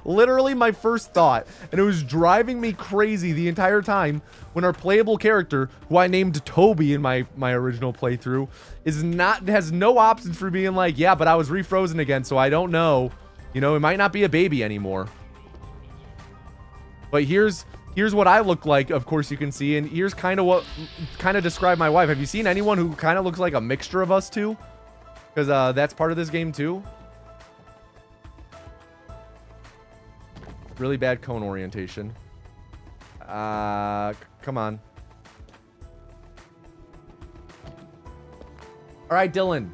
literally my first thought. And it was driving me crazy the entire time when our playable character, who I named Toby in my original playthrough, has no options for being like, yeah, but I was refrozen again, so I don't know. It might not be a baby anymore. But here's what I look like, of course you can see, and here's kind of what describe my wife. Have you seen anyone who kind of looks like a mixture of us two? Because that's part of this game too. Really bad cone orientation. Come on. All right, Dylan.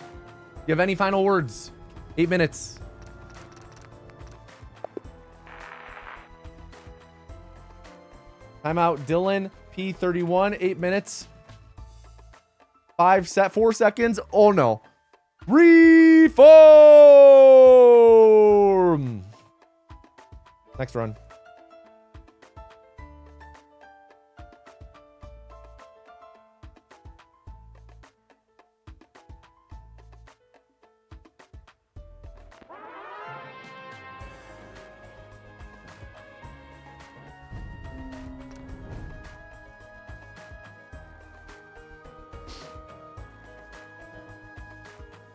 You have any final words? 8 minutes. Timeout, Dylan P31. 8 minutes. 4 seconds. Oh no. Reform. Next run.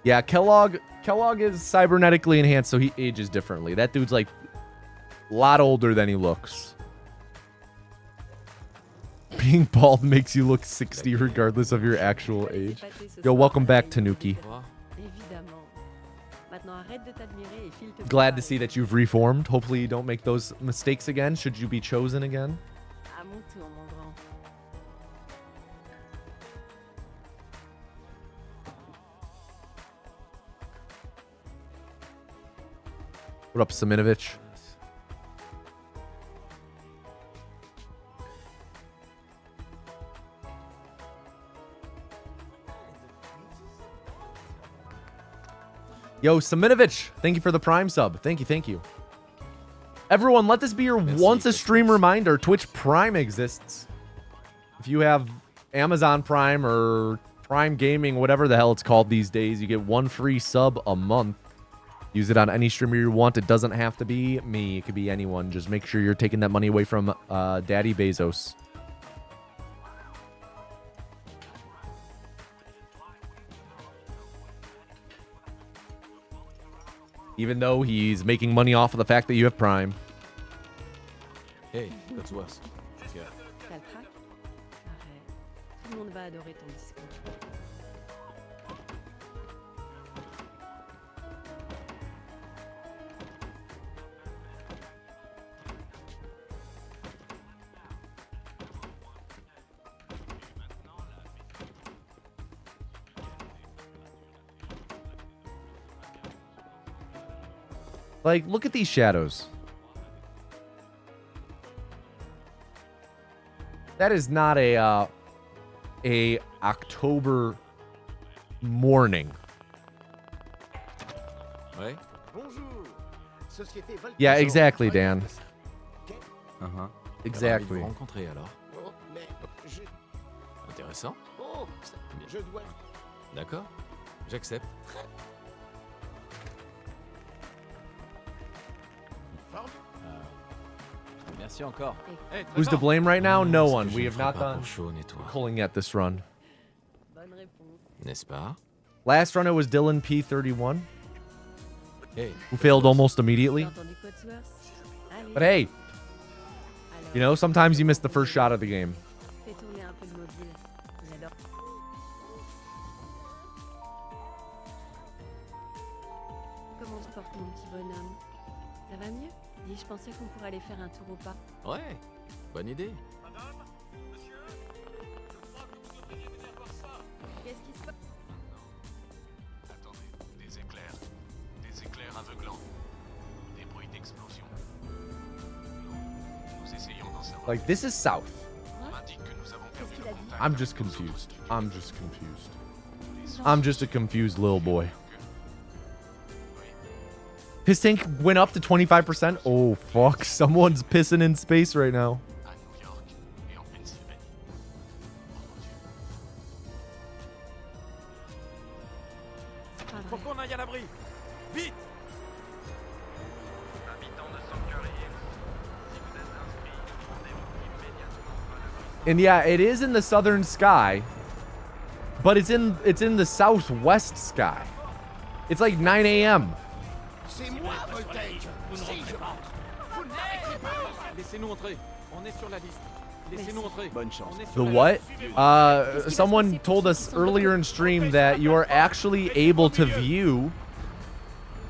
Yeah, Kellogg Kellogg is cybernetically enhanced, so he ages differently. That dude's like a lot older than he looks. Being bald makes you look 60 regardless of your actual age. Yo, welcome back, Tanuki. Glad to see that you've reformed. Hopefully you don't make those mistakes again, should you be chosen again. What up, Saminovich? Yo, Saminovich, thank you for the Prime sub. Thank you, thank you. Everyone, let this be your once a stream reminder. Twitch Prime exists. If you have Amazon Prime or Prime Gaming, whatever the hell it's called these days, you get 1 free sub a month. Use it on any streamer you want. It doesn't have to be me. It could be anyone. Just make sure you're taking that money away from Daddy Bezos. Even though he's making money off of the fact that you have Prime. Hey, that's worse. Yeah. T'as le trac? Arrête. Tout le monde va adorer ton discours. Like, look at these shadows. That is not a October morning. Ouais. Yeah, exactly, Dan. Uh-huh. Exactly. Vous rencontrer alors. Intéressant. D'accord. J'accepte. Merci encore. Hey, Who's to blame right now? No one. We have not done chaud, toi. culling yet this run. Bonne réponse. N'est-ce pas? Last run it was Dylan P31, Hey. who failed almost immediately. T'as entendu Codsworth? Allez. But hey, Alors, you know, sometimes you miss the first shot of the game. fais tourner un peu le mobile. J'adore. Comment se porte mon petit bonhomme? Ça va mieux? Dis, je pensais qu'on pourrait aller faire un tour au parc. Ouais. Bonne idée. Qu'est-ce qui se passe? Attendez, des éclairs aveuglants, des bruits d'explosion. Nous essayons d'en savoir. Like, this is south. On indique que nous avons perdu Qu'est-ce qu'il le a dit? contact. I'm just confused. I'm just confused. I'm just a confused little boy. His tank went up to 25%. Oh, fuck. Someone's pissing in space right now. À New York et en Pennsylvanie. Oh mon Dieu. C'est pas Faut vrai. qu'on aille à l'abri. Vite. Habitants de Sanctuary Hills, si vous êtes inscrits, rendez-vous immédiatement à l'abri. And yeah, it is in the southern sky, but it's in the southwest sky. It's like 9 a.m. C'est moi, Voltage. Si je rentre, vous ne m'arrêterez pas. Laissez-nous entrer. On est sur la liste. Laissez-nous entrer. Bonne chance. On est The sur la what? liste. Someone told us earlier in stream that you are actually able to view.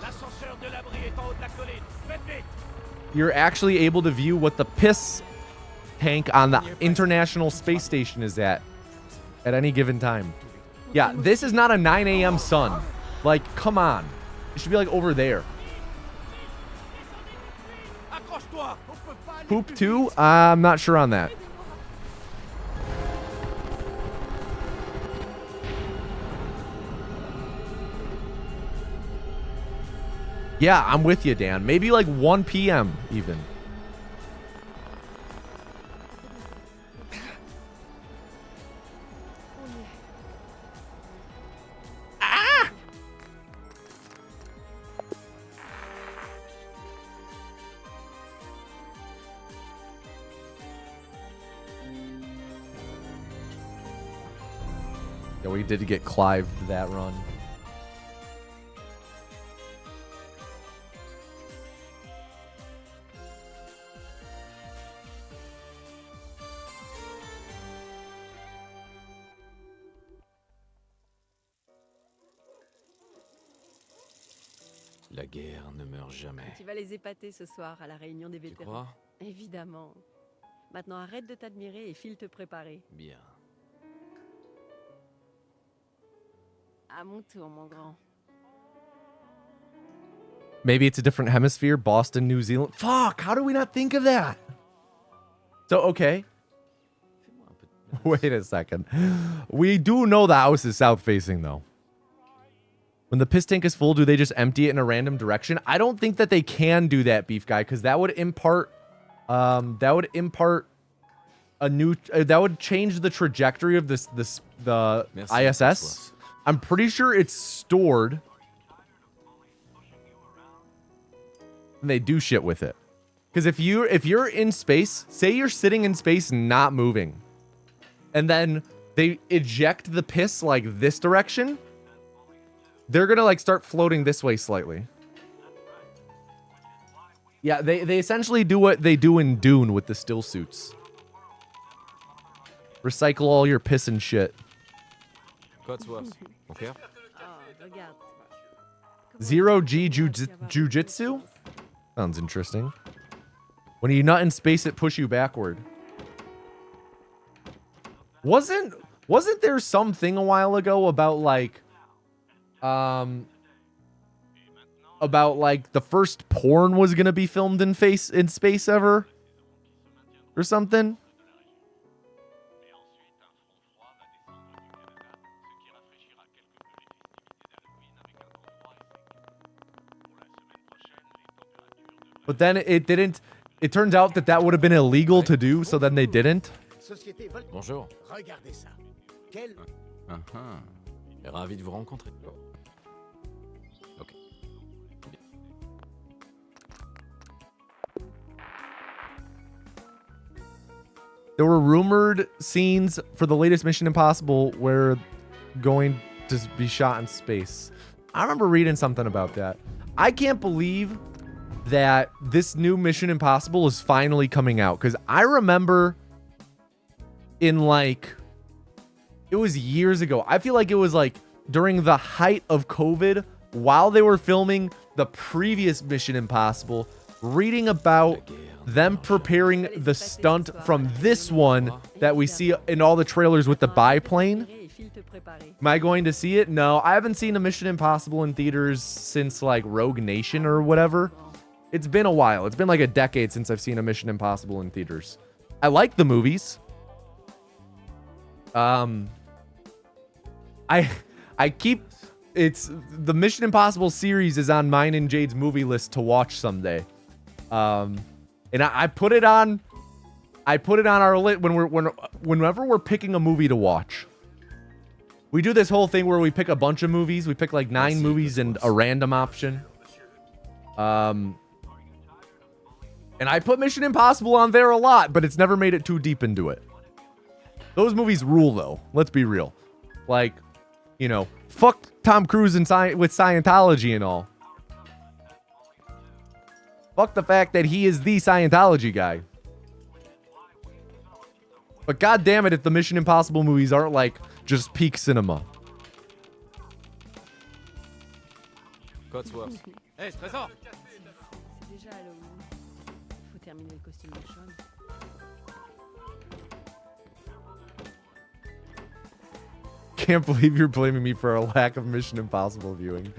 L'ascenseur de l'abri est en haut de la colline. Faites vite. You're actually able to view what the piss tank on the International Space Station is at any given time. Yeah, this is not a 9 a.m. sun. Like, come on. It should be like over there. Accroche-toi. On peut pas aller Poop plus 2? vite. I'm not sure on that. Yeah, I'm with you, Dan. Maybe like 1 p.m. even. Yeah, we did get Clive that run. La guerre ne meurt jamais. Tu vas les épater ce soir à la réunion des Tu vétérans. crois? Évidemment. Maintenant, arrête de t'admirer et file te préparer. Bien. À mon tour, mon grand. Maybe it's a different hemisphere, Boston, New Zealand. Fuck, how do we not think of that? So, okay. Wait a second. We do know the house is south facing, though. When the piss tank is full, do they just empty it in a random direction? I don't think that they can do that, Beef Guy, because that would impart, that would change the trajectory of the ISS. I'm pretty sure it's stored. And they do shit with it. Because if you're in space, say you're sitting in space not moving, and then they eject the piss like this direction, they're gonna like start floating this way slightly. Yeah, they essentially do what they do in Dune with the still suits. Recycle all your piss and shit. Codsworth. Okay. Zero G Jujitsu? Sounds interesting. When you nut in space, it push you backward. Wasn't there something a while ago about like the first porn was gonna be filmed in space ever? Or something? But then it didn't. It turns out that would have been illegal to do, so then they didn't. Bonjour. Regardez ça. Quel... Ravi de vous rencontrer. Ok. There were rumored scenes for the latest Mission Impossible where going to be shot in space. I remember reading something about that. I can't believe that this new Mission Impossible is finally coming out, because I remember in like, it was years ago. I feel like it was like during the height of COVID, while they were filming the previous Mission Impossible, reading about them preparing the stunt from this one that we see in all the trailers with the biplane. Am I going to see it? No, I haven't seen a Mission Impossible in theaters since like Rogue Nation or whatever. It's been a while. It's been like a decade since I've seen a Mission Impossible in theaters. I like the movies. I keep, it's the Mission Impossible series is on mine and Jade's movie list to watch someday. And I put it on our list whenever we're picking a movie to watch. We do this whole thing where we pick a bunch of movies. We pick like 9 movies and a random option. And I put Mission Impossible on there a lot, but it's never made it too deep into it. Those movies rule, though. Let's be real. Like, you know, fuck Tom Cruise and with Scientology and all. Fuck the fact that he is the Scientology guy. But god damn it if the Mission Impossible movies aren't like just peak cinema. Codsworth. Hey, Stressor! C'est déjà Halloween. Faut terminer le costume de Sean. Can't believe you're blaming me for a lack of Mission Impossible viewing.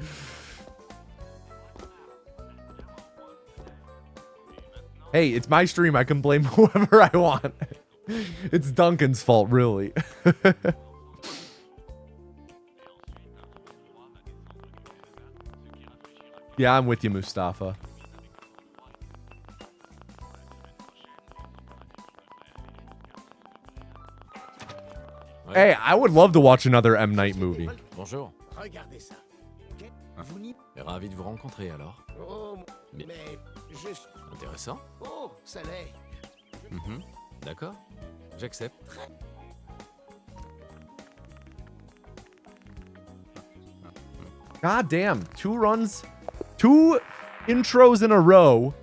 Hey, it's my stream. I can blame whoever I want. It's Duncan's fault, really. Yeah, I'm with you, Mustafa. Hey, I would love to watch another M. Night movie. Bonjour. Regardez ça. Vous n'y... Ravi de vous rencontrer alors. Oh, mais juste... Intéressant. Oh, ça l'est. D'accord. J'accepte. God damn, 2 runs, 2 intros in a row,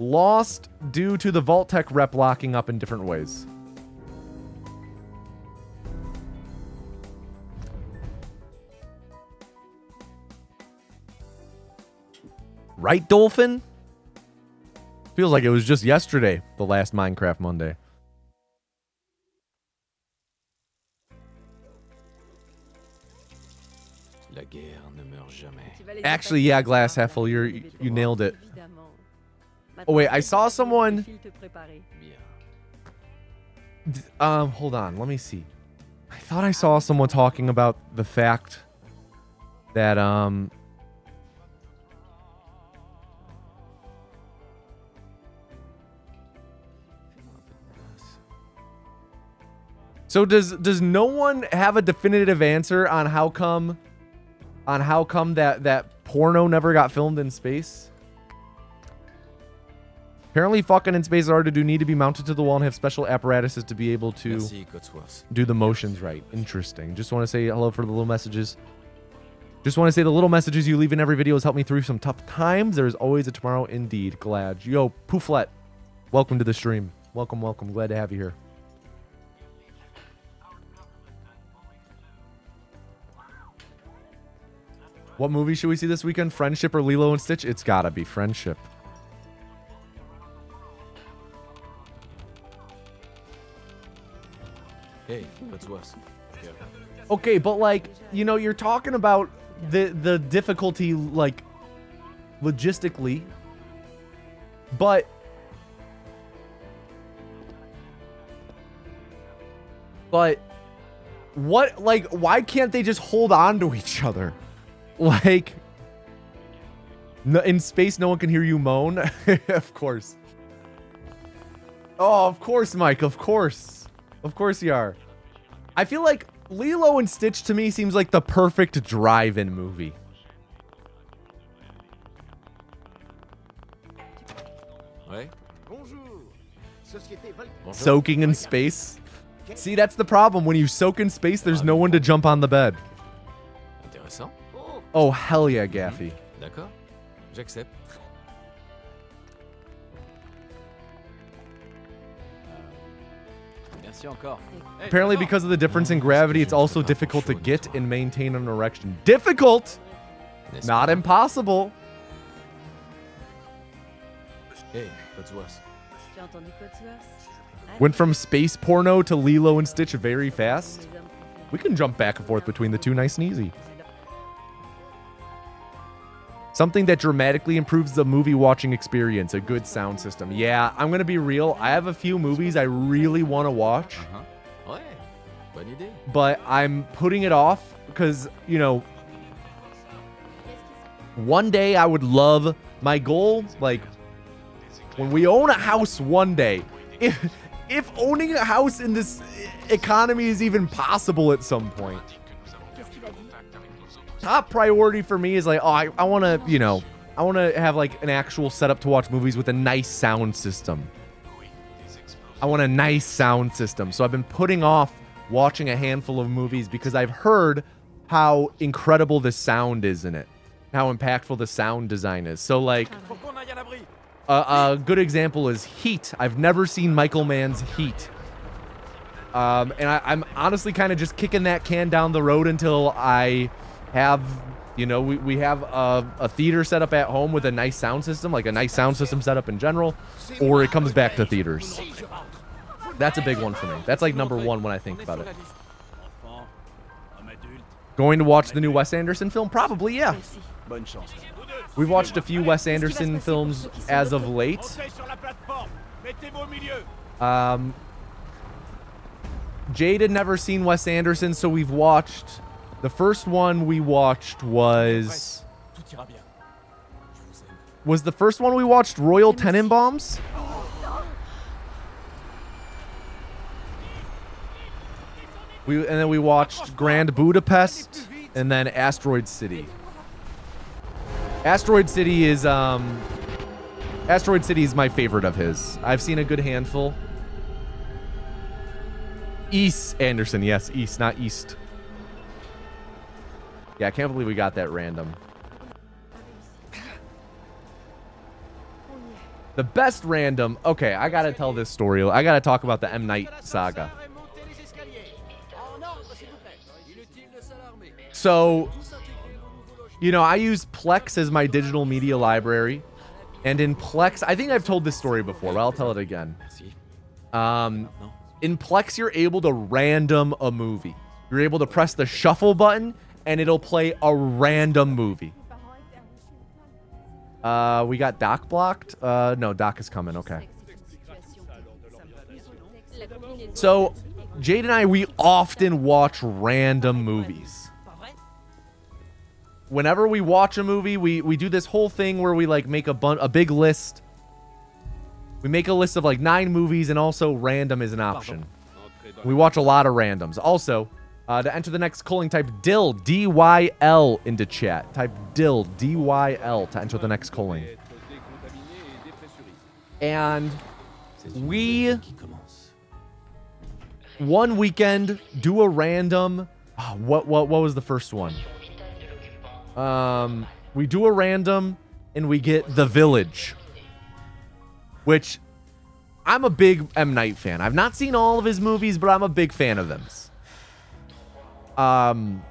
lost due to the Vault-Tec rep locking up in different ways. Right, Dolphin? Feels like it was just yesterday, the last Minecraft Monday. La guerre ne meurt jamais. Actually, yeah, Glass half full. You nailed it. Oh wait, I saw someone. Hold on, let me see. I thought I saw someone talking about the fact that So does no one have a definitive answer on how come that porno never got filmed in space? Apparently fucking in space is hard to do, need to be mounted to the wall and have special apparatuses to be able to do the motions right. Interesting. Just want to say hello for the little messages. Just want to say the little messages you leave in every video has helped me through some tough times. There is always a tomorrow indeed. Glad. Yo, Pooflet. Welcome to the stream. Welcome, welcome. Glad to have you here. What movie should we see this weekend? Friendship or Lilo and Stitch? It's gotta be Friendship. Hey, that's worse. Okay, but like, you know, you're talking about the difficulty, like, logistically, but what, like, why can't they just hold on to each other? Like, no, in space, no one can hear you moan. Of course. Oh, of course, Mike. Of course. Of course you are. I feel like Lilo and Stitch to me seems like the perfect drive-in movie. Ouais. Soaking in space. See, that's the problem. When you soak in space, there's no one to jump on the bed. Intéressant. Oh, hell yeah, Gaffy. D'accord. J'accepte. Merci encore. Apparently, because of the difference in gravity, it's also difficult to get and maintain an erection. Difficult! Not impossible. Hey, that's worse. Went from space porno to Lilo and Stitch very fast. We can jump back and forth between the two nice and easy. Something that dramatically improves the movie watching experience. A good sound system. Yeah, I'm going to be real. I have a few movies I really want to watch. Ouais, bonne idée. But I'm putting it off because, you know, one day I would love, my goal, like, when we own a house one day, if owning a house in this economy is even possible at some point, top priority for me is like, oh, I want to, you know, I want to have like an actual setup to watch movies with a nice sound system. I want a nice sound system. So I've been putting off watching a handful of movies because I've heard how incredible the sound is in it, how impactful the sound design is. So like, a good example is Heat. I've never seen Michael Mann's Heat. And I'm honestly kind of just kicking that can down the road until I have, you know, we have a theater set up at home with a nice sound system, like a nice sound system set up in general, or it comes back to theaters. That's a big one for me. That's like number one when I think about it. Going to watch the new Wes Anderson film? Probably, yeah. We've watched a few Wes Anderson films as of late. Jade had never seen Wes Anderson, so we've watched... The first one we watched was... Was the first one we watched Royal Tenenbaums? And then we watched Grand Budapest, and then Asteroid City. Asteroid City is my favorite of his. I've seen a good handful. East Anderson, yes, East, not East. Yeah, I can't believe we got that random. The best random... Okay, I gotta tell this story. I gotta talk about the M. Night saga. So, you know, I use Plex as my digital media library. And in Plex, I think I've told this story before, but I'll tell it again. In Plex, you're able to random a movie. You're able to press the shuffle button, and it'll play a random movie. We got Doc blocked? No, Doc is coming. Okay. So, Jade and I, we often watch random movies. Whenever we watch a movie, we do this whole thing where we like make a big list. We make a list of like 9 movies, and also random is an option. We watch a lot of randoms. Also, to enter the next culling, type DIL, D-Y-L, into chat. Type DIL, D-Y-L, to enter the next culling. And we, one weekend, do a random... Oh, what was the first one? We do a random, and we get The Village. Which, I'm a big M. Night fan. I've not seen all of his movies, but I'm a big fan of them. And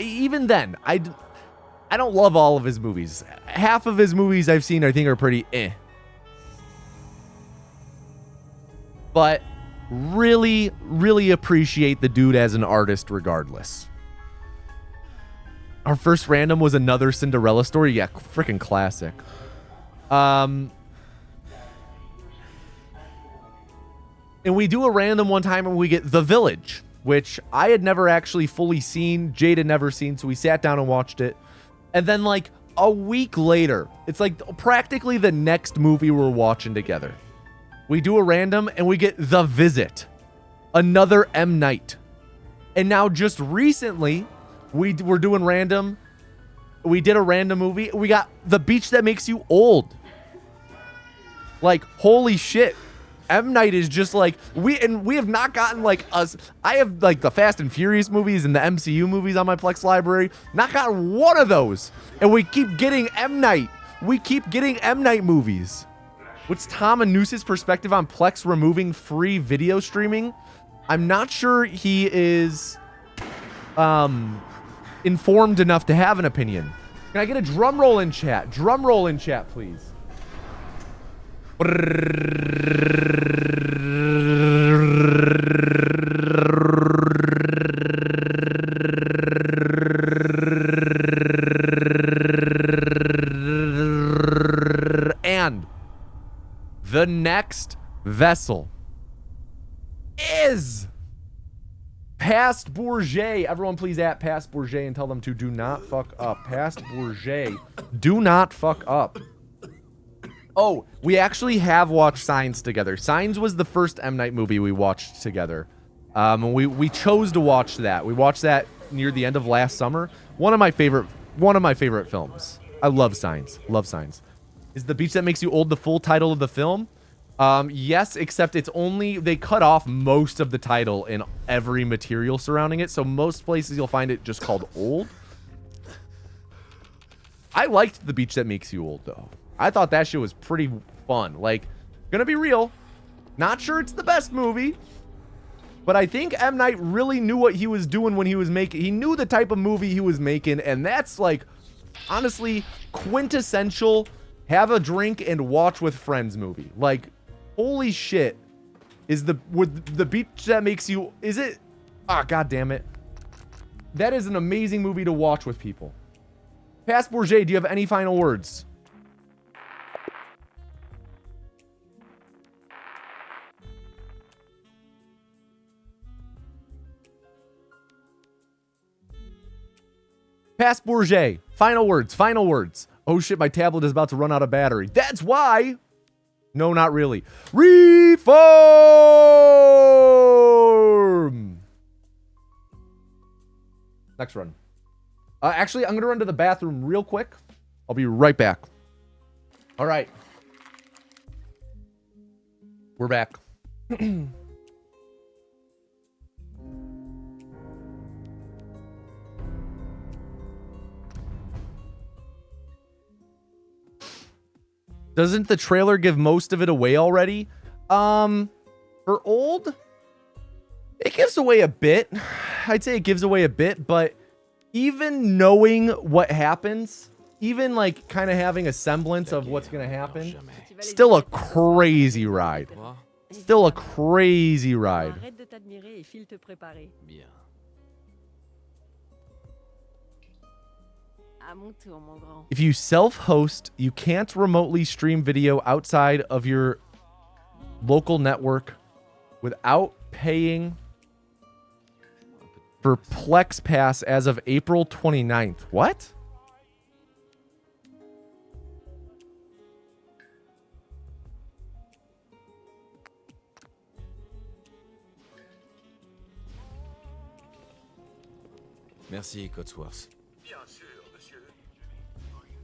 even then, I don't love all of his movies. Half of his movies I've seen, I think, are pretty eh. But really, really appreciate the dude as an artist regardless. Our first random was another Cinderella story. Yeah, freaking classic. And we do a random one time and we get The Village, which I had never actually fully seen. Jade had never seen, so we sat down and watched it. And then like a week later, it's like practically the next movie we're watching together. We do a random and we get The Visit, another M. Night. And now just recently, we were doing random. We did a random movie. We got The Beach That Makes You Old. Like, holy shit. M. Night is just like, we have not gotten like us. I have like the Fast and Furious movies and the MCU movies on my Plex library. Not gotten one of those. And we keep getting M. Night. We keep getting M. Night movies. What's Tom and Noose's perspective on Plex removing free video streaming? I'm not sure he is informed enough to have an opinion. Can I get a drum roll in chat? Drum roll in chat, please. And the next vessel is Past Bourget. Everyone please at Past Bourget and tell them to do not fuck up. Past Bourget. Do not fuck up. Oh, we actually have watched Signs together. Signs was the first M. Night movie we watched together. We chose to watch that. We watched that near the end of last summer. One of my favorite films. I love Signs. Love Signs. Is The Beach That Makes You Old the full title of the film? Yes, except it's only, they cut off most of the title in every material surrounding it. So most places you'll find it just called Old. I liked The Beach That Makes You Old though. I thought that shit was pretty fun. Like, gonna be real. Not sure it's the best movie. But I think M. Night really knew what he was doing when he was making. He knew the type of movie he was making. And that's like, honestly, quintessential have a drink and watch with friends movie. Like, holy shit. Is the Beach That Makes You... Is it... Ah, god damn it. That is an amazing movie to watch with people. Past Bourget, do you have any final words? Past Bourget, final words, final words. Oh shit, my tablet is about to run out of battery. That's why. No, not really. Reform. Next run. Actually, I'm going to run to the bathroom real quick. I'll be right back. All right. We're back. Doesn't the trailer give most of it away already? For Old, it gives away a bit. I'd say it gives away a bit, but even knowing what happens, even like kind of having a semblance of what's gonna happen, still a crazy ride. Still a crazy ride. Arrête de t'admirer et file te préparer. Bien. À mon tour, mon grand. If you self-host, you can't remotely stream video outside of your local network without paying for Plex Pass as of April 29th. What? Merci, Cotsworth.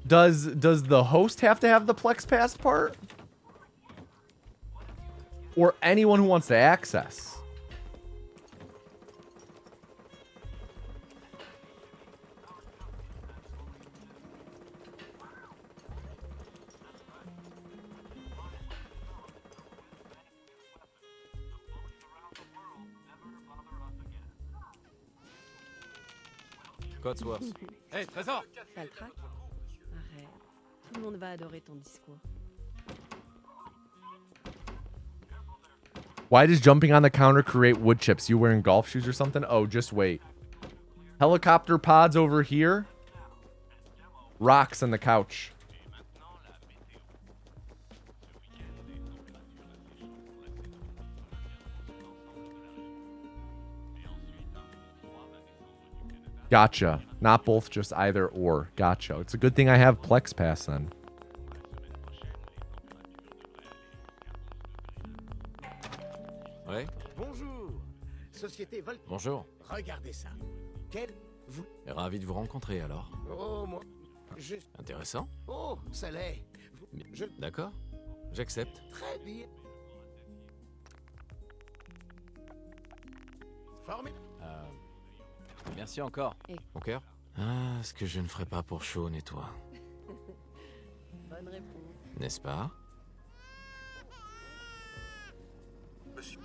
Does the host have to have the Plex Pass part? Or anyone who wants to access? Cotsworth. Hé, Trésor! Ça le traque? Arrête. Tout le monde va adorer ton discours. Why does jumping on the counter create wood chips? You wearing golf shoes or something? Oh, just wait. Helicopter pods over here. Rocks on the couch. Gotcha. Not both, just either or. Gotcha. It's a good thing I have Plex Pass then. Ouais. Bonjour. Société Vol... Bonjour. Regardez ça. Quel... Vous... Ravi de vous rencontrer alors. Oh, moi... Je... Intéressant. Oh, ça l'est. Je... D'accord. J'accepte. Très bien. Formé... Merci encore. Mon cœur. Ah, ce que je ne ferais pas pour Sean et toi. Bonne réponse. N'est-ce pas?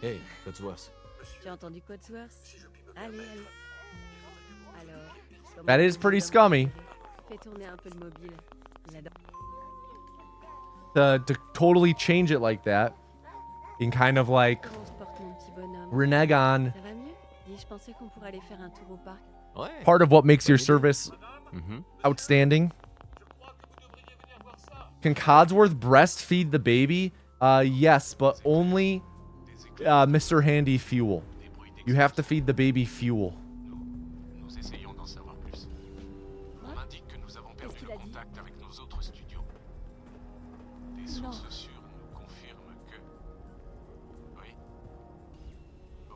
Hey, Cotsworth. Tu as entendu Cotsworth? Allez, allez. Alors, That is pretty scummy. fais tourner un peu le mobile. Il adore. To totally change it like that. And kind of like Comment se porte mon petit bonhomme? renege on Ça va mieux? Dis, je pensais qu'on pourrait aller faire un tour au parc. Ouais. part of what makes your service outstanding. Can Codsworth breastfeed the baby? Yes, but only Mr. Handy fuel. You have to feed the baby fuel. Nous essayons d'en savoir plus. On m'indique que nous avons perdu le contact avec nos autres studios. Des sources sûres nous confirment que... Oui.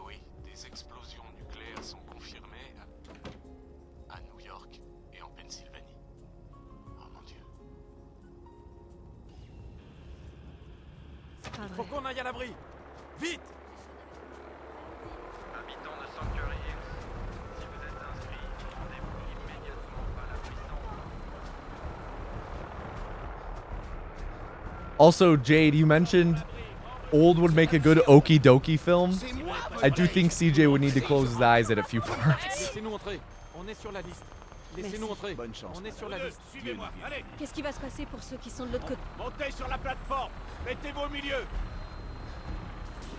Oui, des explosions nucléaires sont confirmées à New York et en Pennsylvanie. Oh mon Dieu. Faut qu'on aille à l'abri! Vite! Habitants de Sanctuary Hills, si vous êtes inscrits, rendez-vous immédiatement à la puissance. Also, Jade, you mentioned old would make a good okie dokie film. I do think CJ would need to close his eyes at a few parts. Laissez-nous entrer. On est sur la liste. Laissez-nous entrer. Bonne chance. On est sur la liste. Suivez-moi, allez. Qu'est-ce qui va se passer pour ceux qui sont de l'autre côté? Montez sur la plateforme. Mettez-vous au milieu.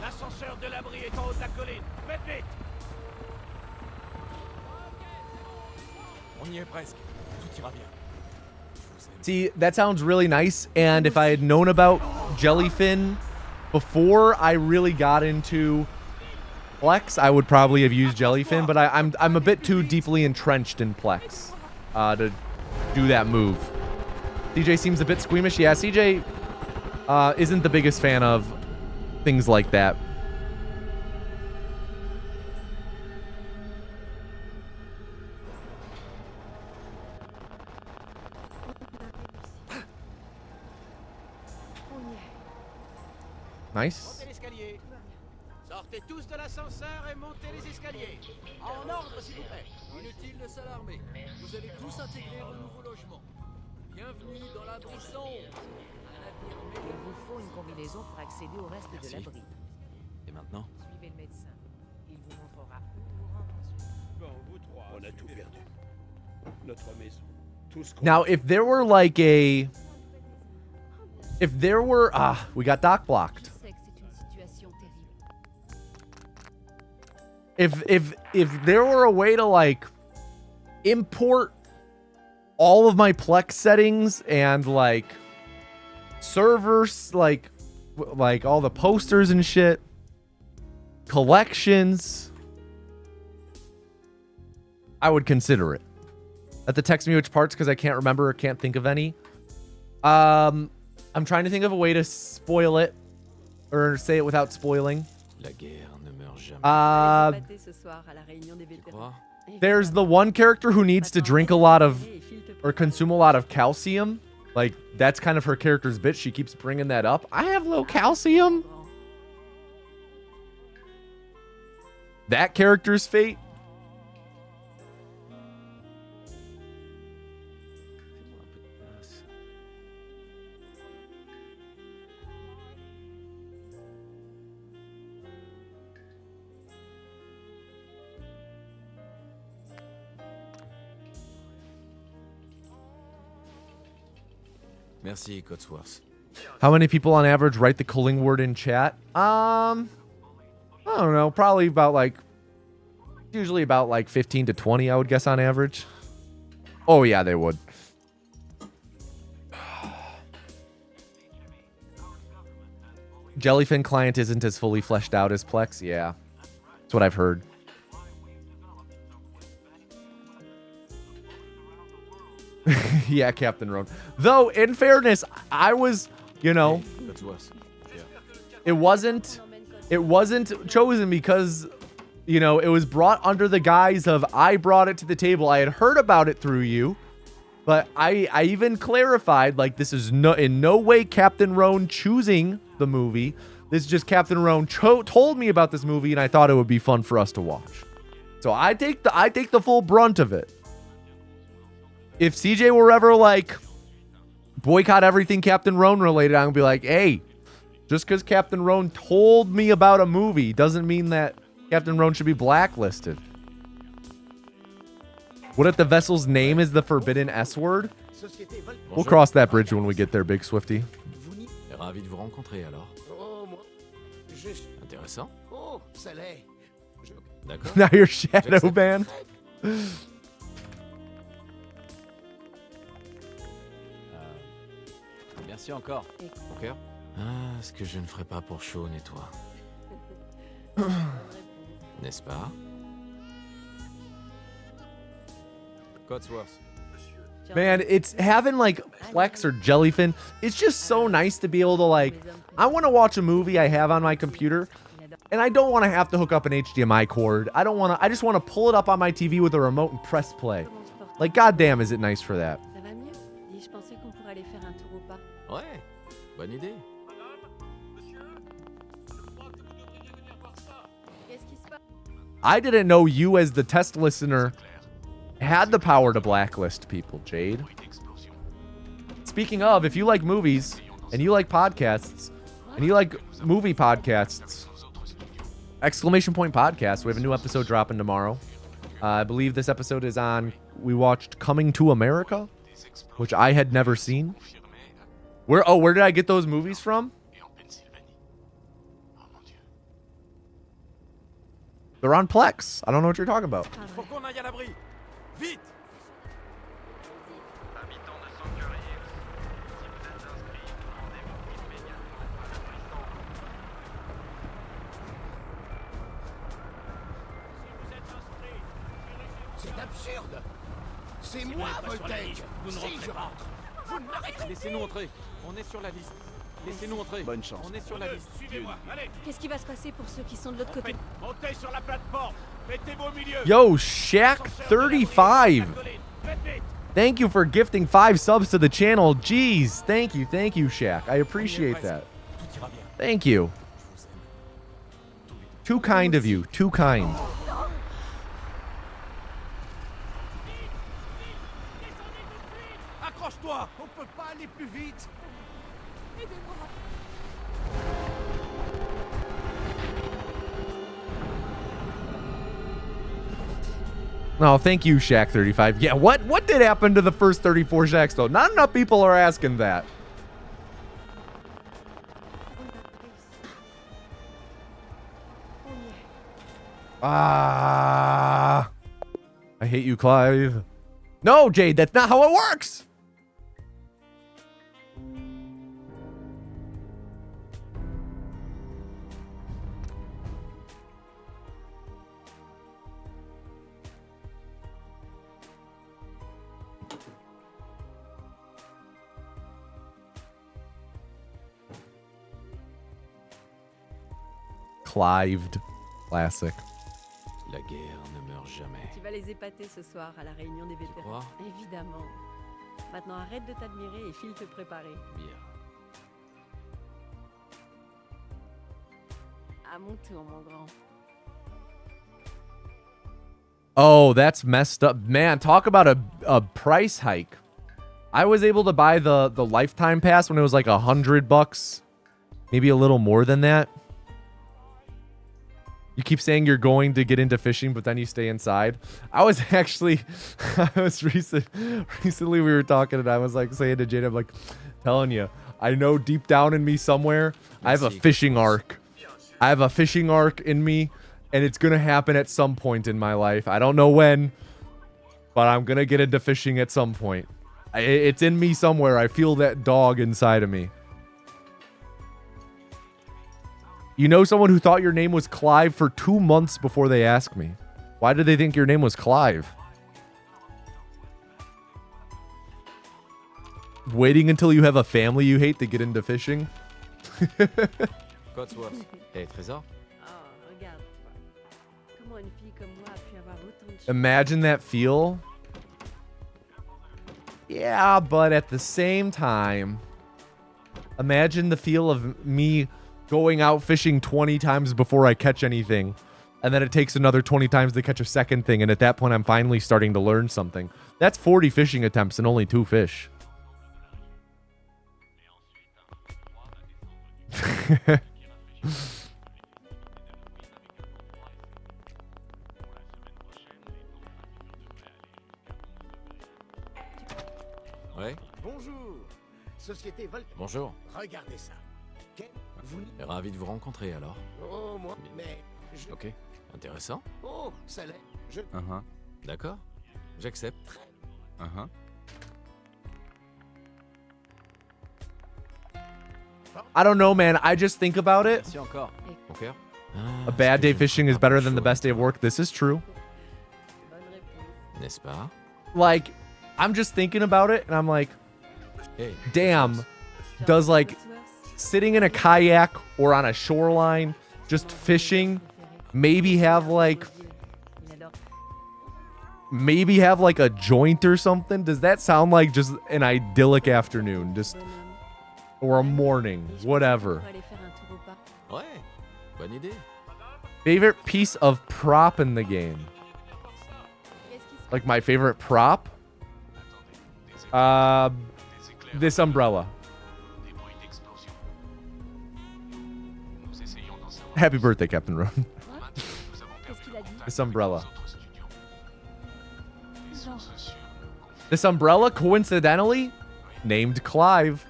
L'ascenseur de l'abri est en haut de la colline. Faites vite. On y est presque. Tout ira bien. See, that sounds really nice. And if I had known about Jellyfin before I really got into Plex, I would probably have used Jellyfin. But I'm a bit too deeply entrenched in Plex to do that move. CJ seems a bit squeamish. Yeah, CJ isn't the biggest fan of things like that. Nice. Montez l'escalier. Sortez tous de l'ascenseur et montez les escaliers. En ordre, s'il vous plaît. Inutile de s'alarmer. Vous allez tous intégrer vos nouveaux logements. Bienvenue dans l'abri sombre. Un avenir Il meilleur. vous faut une combinaison pour accéder au reste Merci. de l'abri. Et maintenant? Suivez le médecin. Il vous montrera où vous rendre ensuite. Bon, vous trois. On a tout perdu. Notre maison. Tout ce qu'on Now, if there were like a... If there were... we got dock blocked. If there were a way to like import all of my Plex settings and like servers, like all the posters and shit, collections, I would consider it. Have to text me which parts because I can't remember or can't think of any. I'm trying to think of a way to spoil it or say it without spoiling. La guerre ne meurt jamais. There's the one character who needs to drink a lot of or consume a lot of calcium. Like, that's kind of her character's bit. She keeps bringing that up. I have low calcium. That character's fate. Merci, Cotsworth. How many people on average write the calling word in chat? I don't know. Probably about like, usually about like 15 to 20, I would guess on average. Oh yeah, they would. Jellyfin client isn't as fully fleshed out as Plex. Yeah, that's what I've heard. Yeah, Captain Roan. Though, in fairness, I was, you know, it wasn't chosen because, you know, it was brought under the guise of I brought it to the table. I had heard about it through you, but I even clarified, like, this is in no way Captain Roan choosing the movie. This is just Captain Roan told me about this movie, and I thought it would be fun for us to watch. So I take the full brunt of it. If CJ were ever like boycott everything Captain Roan related, I'm gonna be like, hey, just because Captain Roan told me about a movie doesn't mean that Captain Roan should be blacklisted. What if the vessel's name is the forbidden S word? We'll cross that bridge when we get there, Big Swifty. Ravi de vous rencontrer alors. Oh, moi, juste... Intéressant. Oh, ça l'est. D'accord. Now you're shadow banned. Merci encore. Mon cœur. Ah, ce que je ne ferais pas pour Sean et toi. N'est-ce pas? Cotsworth. Man, it's having like Plex or Jellyfin. It's just so nice to be able to like, I want to watch a movie I have on my computer and I don't want to have to hook up an HDMI cord. I just want to pull it up on my TV with a remote and press play. Like, goddamn, is it nice for that? Ouais, bonne idée. I didn't know you as the test listener had the power to blacklist people, Jade. Speaking of, if you like movies and you like podcasts and you like movie podcasts, exclamation point podcast. We have a new episode dropping tomorrow. I believe this episode is on, we watched Coming to America, which I had never seen. Where did I get those movies from? They're on Plex. I don't know what you're talking about. C'est absurde. C'est moi, Voltaic. Si je rentre, vous ne m'arrêtez. Laissez-nous entrer. On est sur la liste. Laissez-nous entrer. Bonne chance. On est sur la liste. Suivez-moi, allez. Qu'est-ce qui va se passer pour ceux qui sont de l'autre côté? Montez sur la plateforme. Mettez-vous au milieu. Yo, Shaq35. Thank you for gifting 5 subs to the channel. Jeez, thank you, Shaq. I appreciate that. Thank you. Too kind of you. Too kind. Accroche-toi. On peut pas aller plus vite. Aidez-moi. No, thank you, Shaq35. Yeah, what did happen to the first 34 Shaqs, though? Not enough people are asking that. Ah. I hate you, Clive. No, Jade, that's not how it works. Clived. Classic. La guerre ne meurt jamais. Tu vas les épater ce soir à la réunion des vétérans. crois? Évidemment. Maintenant, arrête de t'admirer et file te préparer. Bien. À mon tour, mon grand. Oh, that's messed up. Man, talk about a price hike. I was able to buy the lifetime pass when it was like $100. Maybe a little more than that. You keep saying you're going to get into fishing, but then you stay inside. I was actually, recently we were talking and I was like saying to Jade, I'm like, telling you, I know deep down in me somewhere, I have a fishing arc. I have a fishing arc in me, and it's going to happen at some point in my life. I don't know when, but I'm going to get into fishing at some point. It's in me somewhere. I feel that dog inside of me. You know someone who thought your name was Clive for 2 months before they asked me. Why did they think your name was Clive? Waiting until you have a family you hate to get into fishing? Codsworth. Hey, Trésor. Oh, regarde-toi. Comment une fille comme moi a pu avoir autant de chance? Imagine that feel. Yeah, but at the same time, imagine the feel of me going out fishing 20 times before I catch anything. And then it takes another 20 times to catch a second thing. And at that point, I'm finally starting to learn something. That's 40 fishing attempts and only 2 fish. Ouais. Bonjour. Société Volt. Bonjour. Regardez ça. Vous... Ravi de vous rencontrer alors. Oh, moi, mais... Ok. Intéressant. Oh, ça l'est. Je... D'accord. J'accepte. I don't know, man. I just think about it. Merci encore. Mon cœur. A bad day fishing is better than the best day of work. This is true. N'est-ce pas? Like, I'm just thinking about it, and I'm like, Hey. damn, does like sitting in a kayak or on a shoreline, just fishing, maybe have like a joint or something? Does that sound like just an idyllic afternoon? Just or a morning, whatever. Ouais. Bonne idée. Favorite piece of prop in the game? Like my favorite prop? This umbrella. Happy birthday, Captain Roan. This umbrella. This umbrella, coincidentally, named Clive.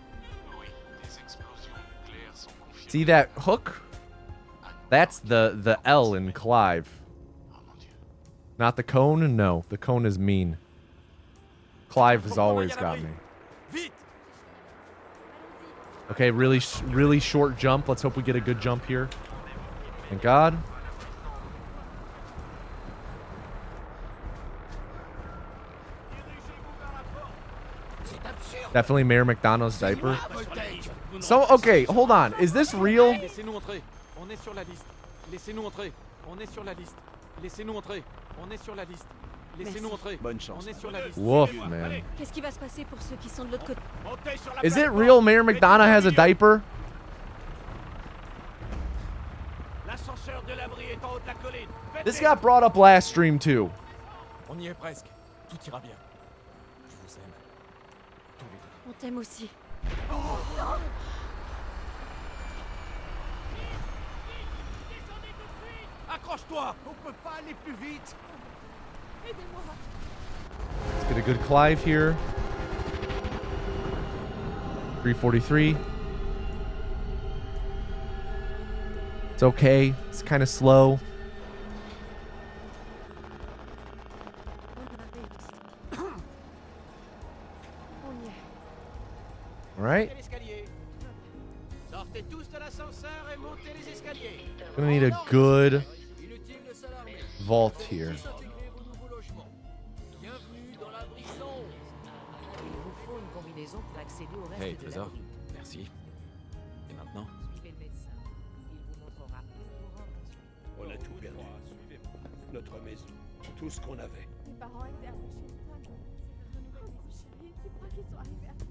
See that hook? That's the L in Clive. Not the cone? No, the cone is mean. Clive has always got me. Okay, really short jump. Let's hope we get a good jump here. Thank God. Definitely Mayor McDonald's diaper. So, okay, hold on. Is this real? Laissez-nous entrer. On est sur la liste. Laissez-nous entrer. On est sur la liste. Laissez-nous entrer. On est sur la liste. Laissez-nous entrer. Bonne chance. On est sur la liste. Woof, man. Qu'est-ce qui va se passer pour ceux qui sont de l'autre côté? Is it real Mayor McDonough has a diaper? L'ascenseur de l'abri est en haut de la colline. This got brought up last stream too. On y est presque. Tout ira bien. Je vous aime. Tous les deux. On t'aime aussi. Accroche-toi. On peut pas aller plus vite. Let's get a good Clive here. 343. It's okay. It's kind of slow. All right. Sortez tous de l'ascenseur et montez les escaliers. Gonna need a good vault here. Bienvenue dans la brisson. Il vous faut une combinaison pour accéder au reste Hey, de la trésor. ville. Merci. Et maintenant? Suivez le médecin. Il vous montrera où vous rendre ensuite. On a tout perdu. Notre maison, tout ce qu'on avait. Mes parents étaient attachés au crâne. Tu crois qu'ils sont arrivés à ça?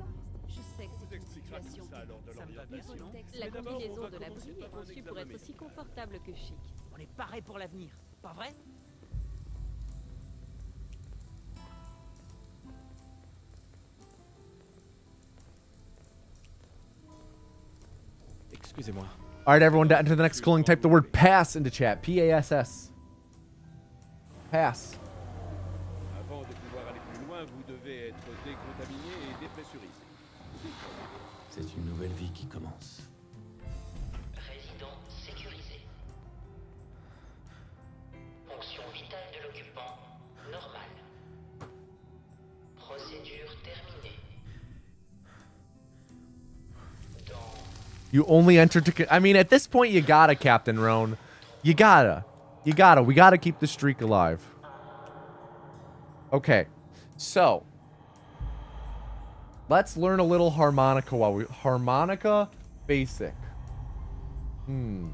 Je sais que c'est une situation. Ça me va bien, non? La combinaison de l'abri est conçue pour être aussi confortable que chic. On est paré pour l'avenir, pas vrai? Excusez-moi. All right, everyone, to enter the next cooling, type the word pass into chat. P-A-S-S. Pass. Avant de pouvoir aller plus loin, vous devez être décontaminé et dépressurisé. C'est une nouvelle vie qui commence. Résident sécurisé. Fonction vitale de l'occupant normale. Procédure terminée. You only enter to... I mean, at this point, you gotta, Captain Roan. You gotta. We gotta keep the streak alive. Okay. So. Let's learn a little harmonica while we... Harmonica basic. No?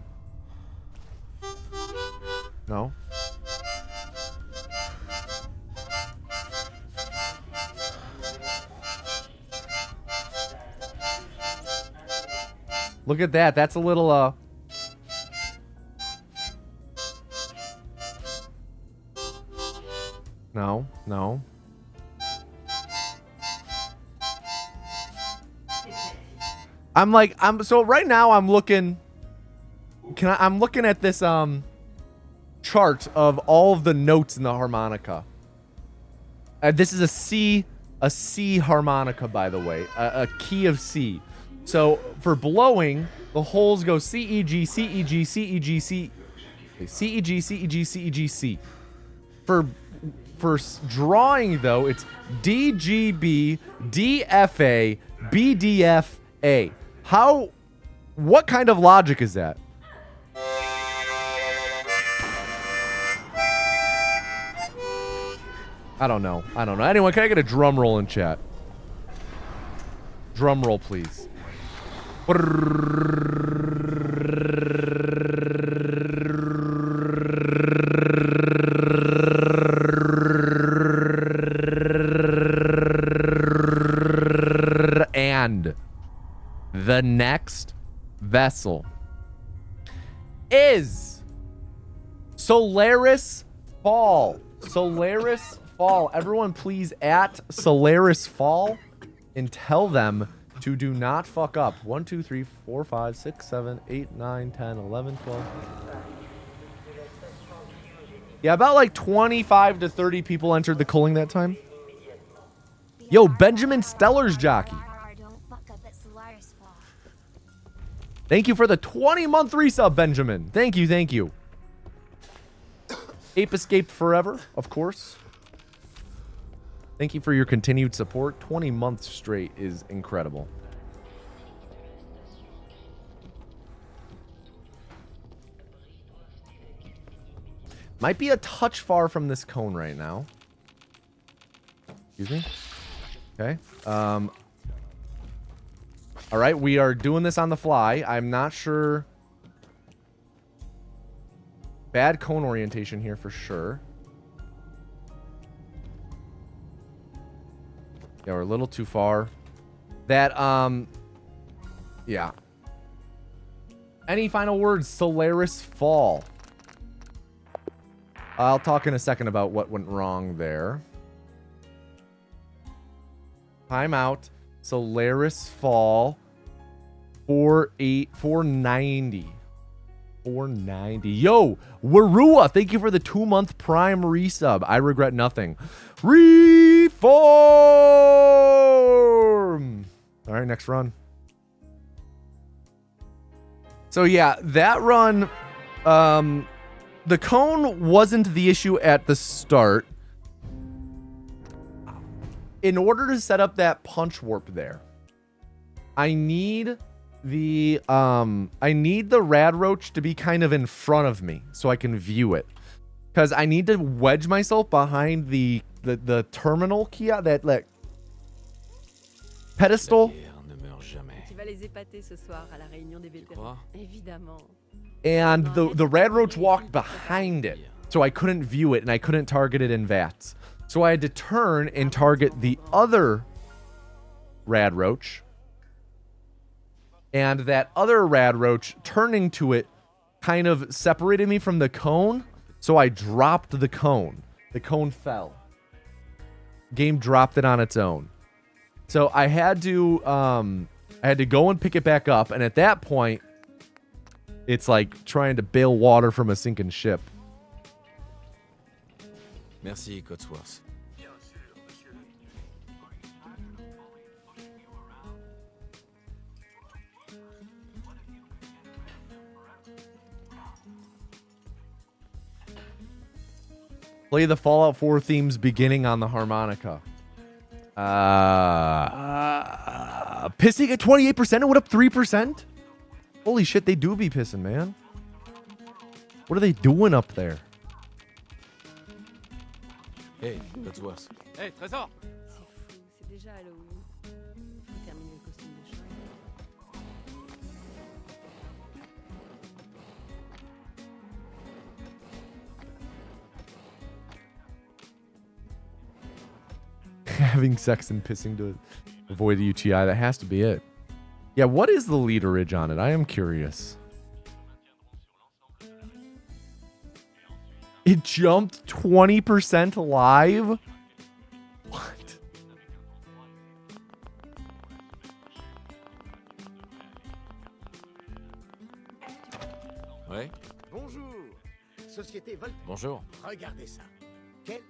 Look at that. That's a little, No, no. So right now I'm looking... I'm looking at this, chart of all of the notes in the harmonica. This is a C harmonica, by the way. A key of C. So for blowing, the holes go C, E, G, C, E, G, C, E, G, C, C, E, G, C, E, G, C, E, G, C. For drawing, though, it's D, G, B, D, F, A, B, D, F, A. What kind of logic is that? I don't know. Anyway, can I get a drum roll in chat? Drum roll, please. And the next vessel is Solaris Fall. Solaris Fall. Everyone please at Solaris Fall and tell them to do not fuck up. 1, 2, 3, 4, 5, 6, 7, 8, 9, 10, 11, 12. Yeah, about like 25 to 30 people entered the culling that time. Yo, Benjamin Steller's jockey. Thank you for the 20-month resub, Benjamin. Thank you. Ape escaped forever, of course. Thank you for your continued support. 20 months straight is incredible. Might be a touch far from this cone right now. Excuse me. Okay. All right, we are doing this on the fly. I'm not sure. Bad cone orientation here for sure. Yeah, we're a little too far. That, yeah. Any final words? Solaris Fall. I'll talk in a second about what went wrong there. Timeout. Solaris Fall. 490. 490. Yo, Warua, thank you for the 2-month Prime resub. I regret nothing. Reform. All right, next run. So yeah, that run, the cone wasn't the issue at the start. In order to set up that punch warp there, I need the rad roach to be kind of in front of me so I can view it, because I need to wedge myself behind the terminal kiosk, that like pedestal. Tu vas les épater ce soir à la réunion des vétérans. Évidemment. And the rad roach walked behind it, so I couldn't view it and I couldn't target it in VATS. So I had to turn and target the other rad roach. And that other rad roach turning to it kind of separated me from the cone. So I dropped the cone. The cone fell. Game dropped it on its own. So I had to go and pick it back up. And at that point, it's like trying to bail water from a sinking ship. Merci, Cotsworth. Play the Fallout 4 themes beginning on the harmonica. Pissing at 28%? It went up 3%? Holy shit, they do be pissing, man. What are they doing up there? Hey, Cotsworth. Hey, Trésor. C'est fou, c'est déjà Halloween. Faut terminer le costume de chambre. Having sex and pissing to avoid the UTI. That has to be it. Yeah, what is the leaderage on it? I am curious. It jumped 20% live? What? Ouais. Bonjour. Société Volt. Bonjour. Regardez ça. Quel...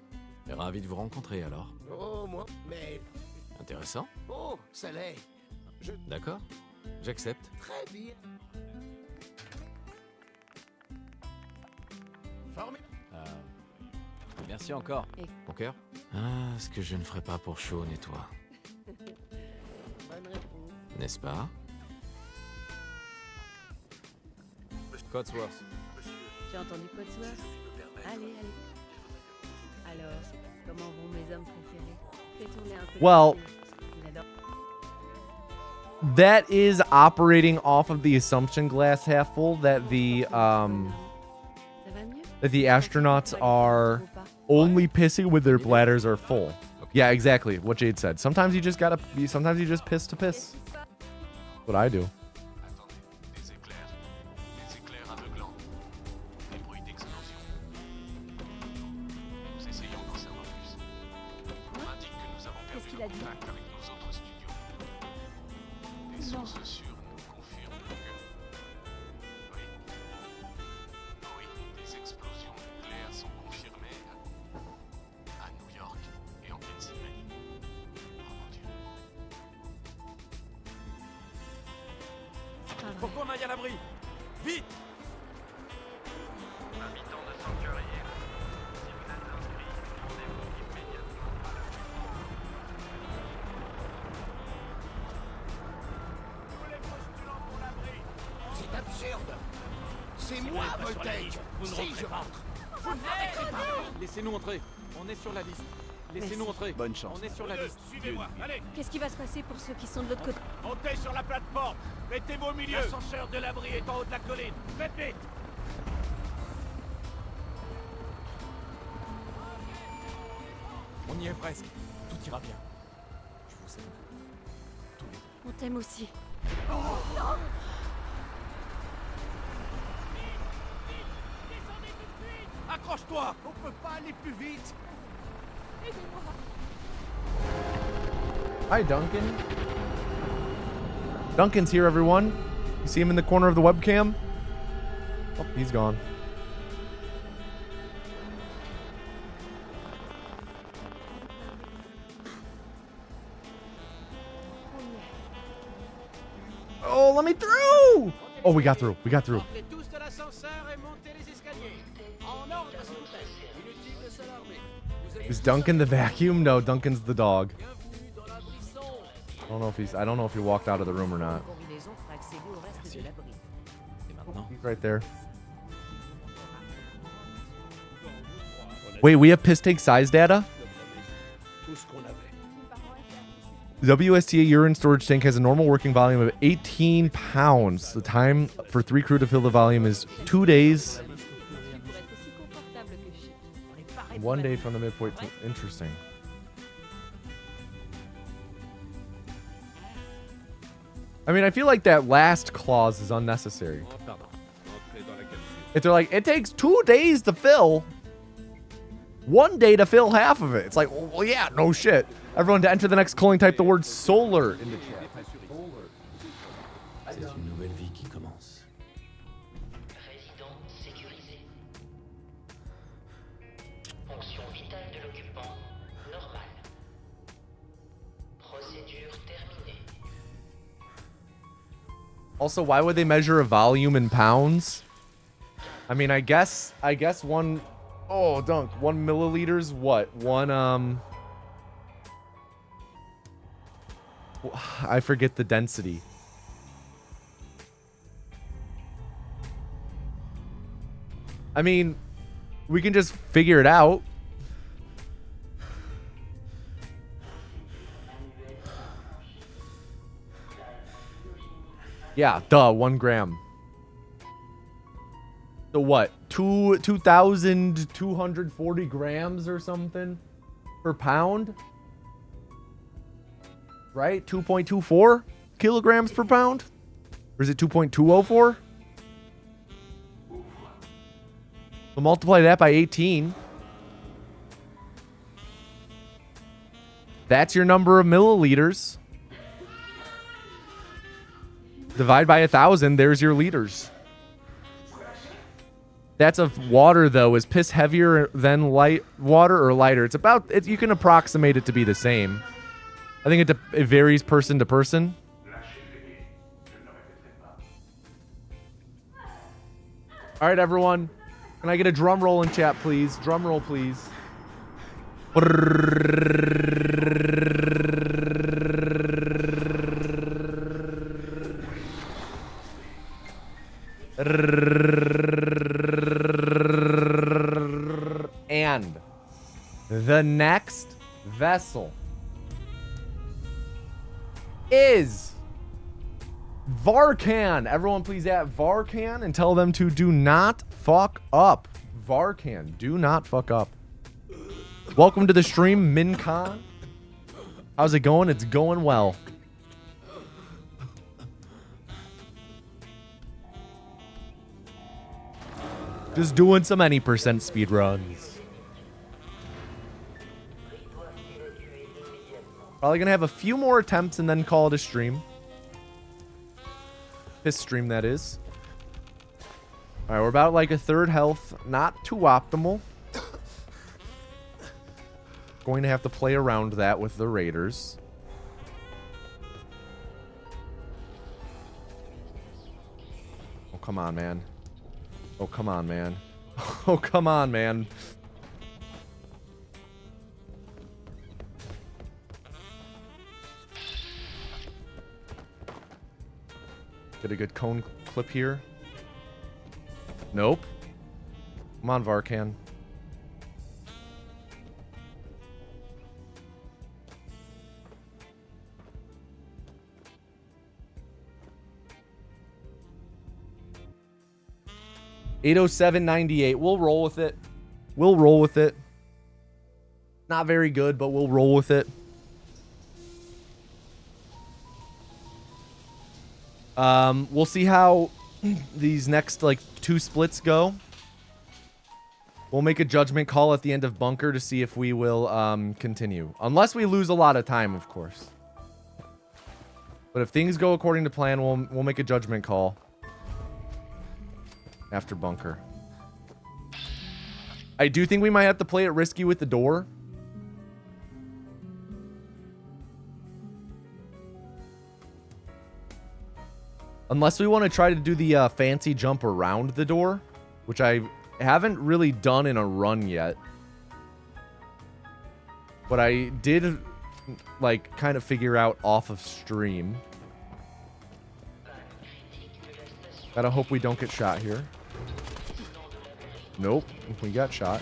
Ravi de vous rencontrer alors. Oh, moi. Mais... Intéressant. Oh, ça l'est. Je... D'accord. J'accepte. Très bien. Formidable. Merci encore. Mon cœur. Ah, ce que je ne ferais pas pour Sean et toi. Bonne réponse. N'est-ce pas? Cotsworth. J'ai entendu Cotsworth. Allez, allez. Alors, comment vont mes hommes préférés? Fais tourner un peu. Well, Il adore. that is operating off of the assumption glass half full that the astronauts are only pissing when their bladders are full. Yeah, exactly what Jade said. Sometimes you just gotta be. Sometimes you just piss to piss. What I do. Des éclairs aveuglants, des bruits d'explosion. Nous essayons d'en savoir plus. On m'indique que nous avons perdu le contact avec nos autres studios. Des sources sûres nous confirment que... Oui, des explosions nucléaires sont confirmées à New York et en Pennsylvanie. Oh mon Dieu. Faut qu'on aille à l'abri. Vite. Habitants de Sanctuary Hills, si vous êtes inscrits, rendez-vous immédiatement à la C'est absurde. C'est moi, Voltec. Si je rentre. Vous ne m'arrêterez pas. Laissez-nous entrer. On est sur la liste. Laissez-nous entrer. Bonne chance. On est sur la liste. Suivez-moi, allez. Qu'est-ce qui va se passer pour ceux qui sont de l'autre côté? Montez sur la plateforme. Mettez-vous au milieu. L'ascenseur de l'abri est en haut de la colline. Faites vite. On y est presque. Tout ira bien. Je vous aime. On t'aime aussi. Accroche-toi. On peut pas aller plus vite. Hi, Duncan. Duncan's here, everyone. You see him in the corner of the webcam? Oh, he's gone. Oh, let me through! Oh, we got through. We got through. Sortez tous de l'ascenseur et montez les escaliers. En ordre, s'il vous plaît. Inutile de s'alarmer. Vous allez Is Duncan the vacuum? No, Duncan's the dog. bienvenue dans la brisson. I don't know if he walked out of the room or not. Combinaison pour accéder au reste de l'abri. Et maintenant? He's right there. Wait, we have piss take size data? Tout ce qu'on avait. The WSTA urine storage tank has a normal working volume of 18 pounds. The time for 3 crew to fill the volume is 2 days. Pour être aussi confortable que chic. On est pareil pour 1 la day vie. from the midpoint. Interesting. I mean, I feel like that last clause is unnecessary. Oh, pardon. Entrez dans la capsule. If they're like, it takes 2 days to fill, 1 day to fill half of it. It's like, well, yeah, no shit. Everyone to enter the next calling, type the word solar in the chat. C'est une nouvelle vie qui commence. Résident sécurisé. Fonction vitale de l'occupant normale. Procédure terminée. Also, why would they measure a volume in pounds? I mean, I guess one, oh, Dunk, 1 milliliters, what? I forget the density. I mean, we can just figure it out. Yeah, duh, 1 gram. So what? 2,240 grams or something per pound? Right? 2.24 kilograms per pound? Or is it 2.204? So multiply that by 18. That's your number of milliliters. Divide by 1,000, there's your liters. That's of water, though. Is piss heavier than light water or lighter? It's about, you can approximate it to be the same. I think it varies person to person. All right, everyone. Can I get a drum roll in chat, please? Drum roll, please. And the next vessel is Varkan. Everyone please at Varkan and tell them to do not fuck up. Varkan, do not fuck up. Welcome to the stream, Mincon. How's it going? It's going well. Just doing some any percent speed runs. Probably gonna have a few more attempts and then call it a stream. Piss stream, that is. Alright, we're about like a third health. Not too optimal. Going to have to play around that with the Raiders. Oh, come on, man. Oh, come on, man. Oh, come on, man. Get a good cone clip here. Nope. Come on, Varkan. $807.98. We'll roll with it. We'll roll with it. Not very good, but we'll roll with it. We'll see how these next like 2 splits go. We'll make a judgment call at the end of Bunker to see if we will continue. Unless we lose a lot of time, of course. But if things go according to plan, we'll make a judgment call. after bunker. I do think we might have to play it risky with the door. Unless we want to try to do the fancy jump around the door, which I haven't really done in a run yet. But I did, like, kind of figure out off of stream. Gotta hope we don't get shot here. Nope, we got shot.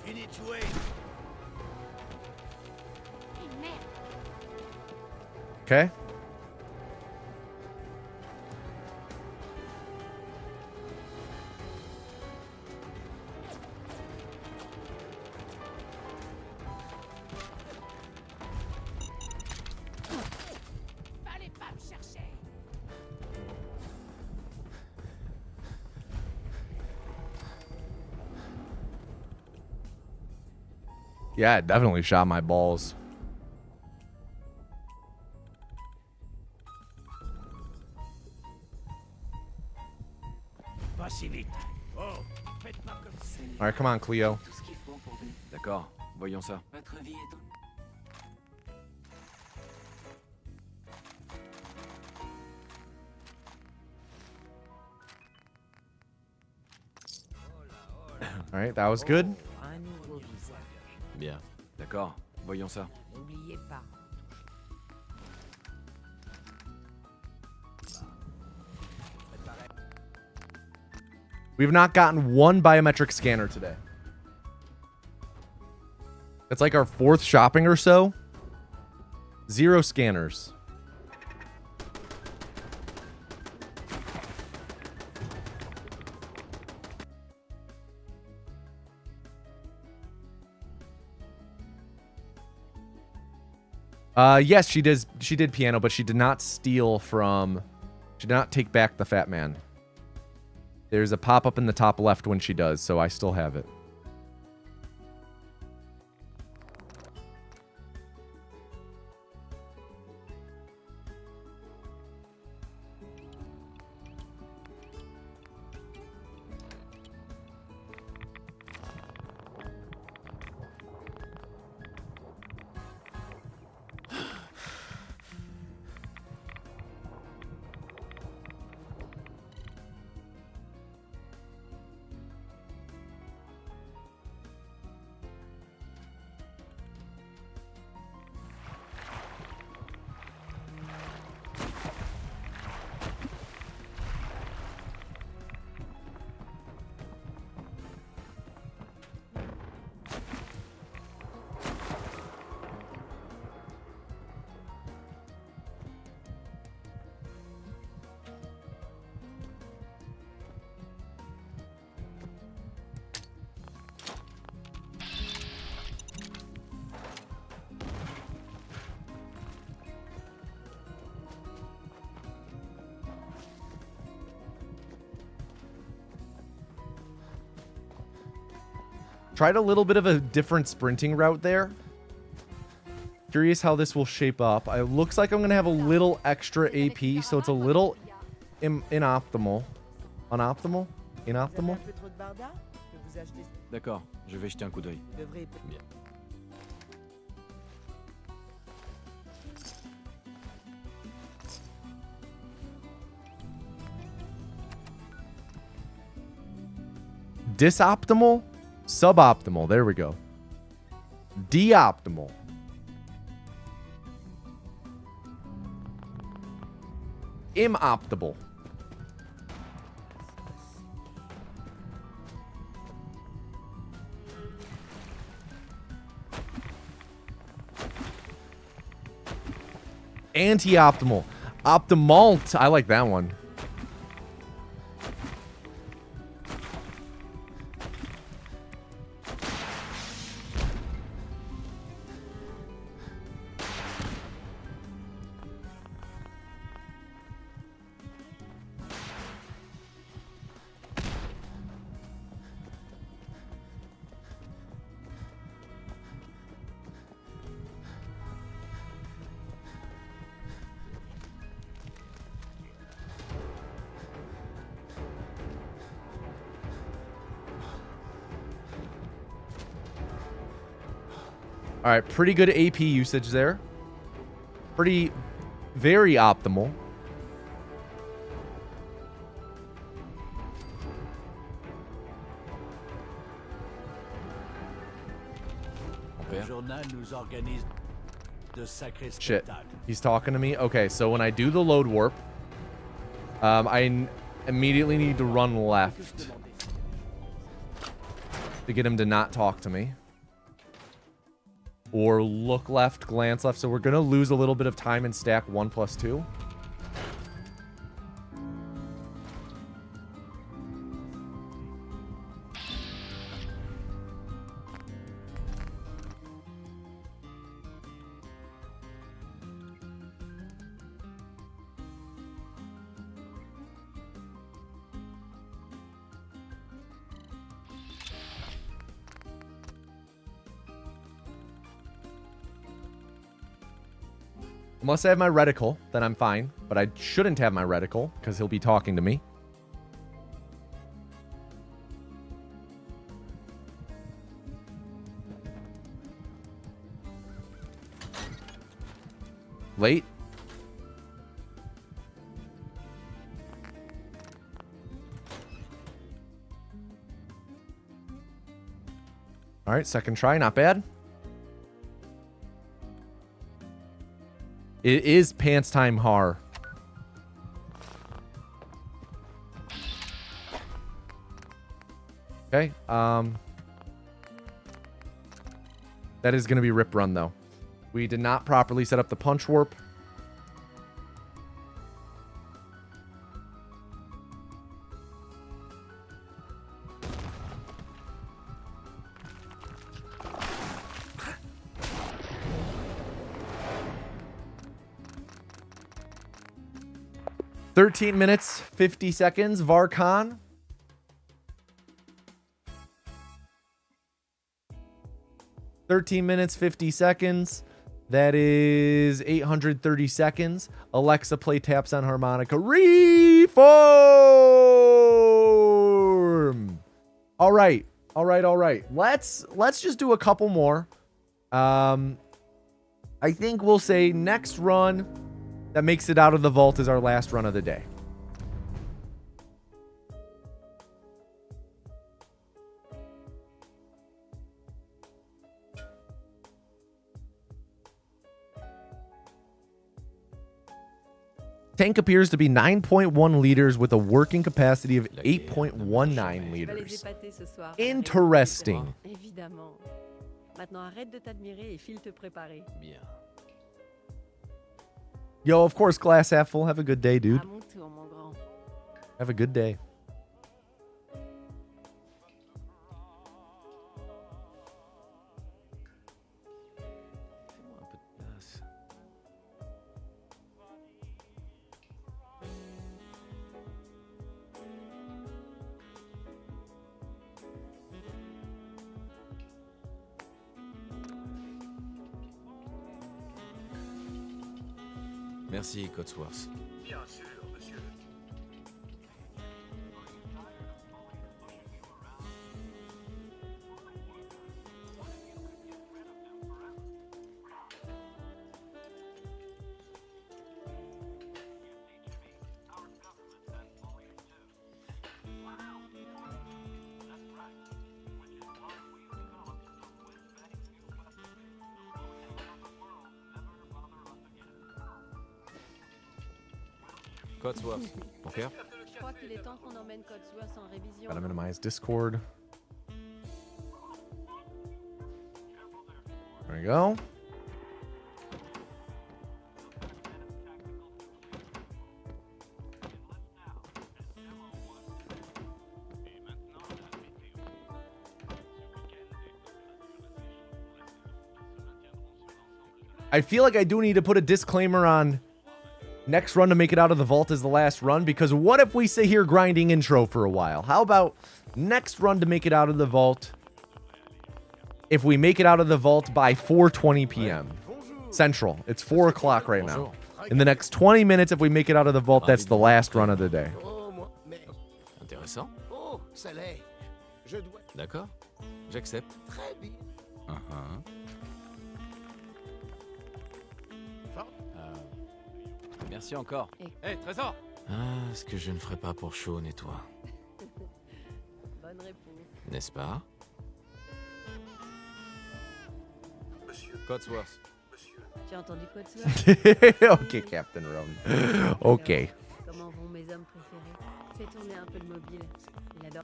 Fini de jouer. Okay. Fallait pas me chercher. Yeah, it definitely shot my balls. Pas si vite. Oh, faites pas comme ça. All right, come on, Cleo. D'accord, voyons ça. All right, that was good. Un nouveau visage. Bien, d'accord, voyons ça. N'oubliez pas. We've not gotten one biometric scanner today. It's like our 4th shopping or so. 0 scanners. Yes, she did piano, but she did not steal from... She did not take back the fat man. There's a pop-up in the top left when she does, so I still have it. Tried a little bit of a different sprinting route there. Curious how this will shape up. It looks like I'm going to have a little extra AP, so it's a little inoptimal. Unoptimal? Inoptimal? D'accord, je vais jeter un coup d'œil. Bien. Disoptimal? Suboptimal. There we go. Deoptimal. Imoptimal. Anti-optimal. Optimalt. I like that one. All right, pretty good AP usage there. Very optimal. Le journal nous organise de sacrés Shit. spectacles. He's talking to me. Okay, so when I do the load warp, immediately need to run left to get him to not talk to me. Or look left, glance left. So we're going to lose a little bit of time and stack 1 plus 2. Unless I have my reticle, then I'm fine. But I shouldn't have my reticle, because he'll be talking to me. Late. All right, second try, not bad. It is pants time har. Okay, that is going to be rip run, though. We did not properly set up the punch warp. $13 minutes, 50 seconds, Varcon. $13 minutes, 50 seconds. That is 830 seconds. Alexa, play taps on harmonica. Reform. All right. Let's just do a couple more. I think we'll say next run that makes it out of the vault is our last run of the day. Tank appears to be 9.1 liters with a working capacity of 8.19 liters. Interesting. Évidemment. Maintenant, arrête de t'admirer et file te préparer. Bien. Yo, of course, glass half full. Have a good day, dude. À mon tour, mon grand. Have a good day. Fais-moi un peu de place. Merci, Codsworth. Bien sûr, monsieur. Codsworth, mon cœur. Je crois qu'il est temps qu'on emmène Codsworth en révision. Gotta minimize Discord. There we go. I feel like I do need to put a disclaimer on next run to make it out of the vault is the last run, because what if we sit here grinding intro for a while? How about next run to make it out of the vault if we make it out of the vault by 4:20 p.m. Central? It's 4 o'clock right now. In the next 20 minutes, if we make it out of the vault, that's the last run of the day. Intéressant. Oh, ça l'est. Je dois. D'accord. J'accepte. Très bien. Merci encore. Hé, Trésor! Ah, ce que je ne ferais pas pour Sean et toi. Bonne réponse. N'est-ce pas? Codsworth. Tu as entendu quoi de ça? Ok, Captain Roan. Ok. Comment vont mes hommes préférés? Fais tourner un peu le mobile. Il adore.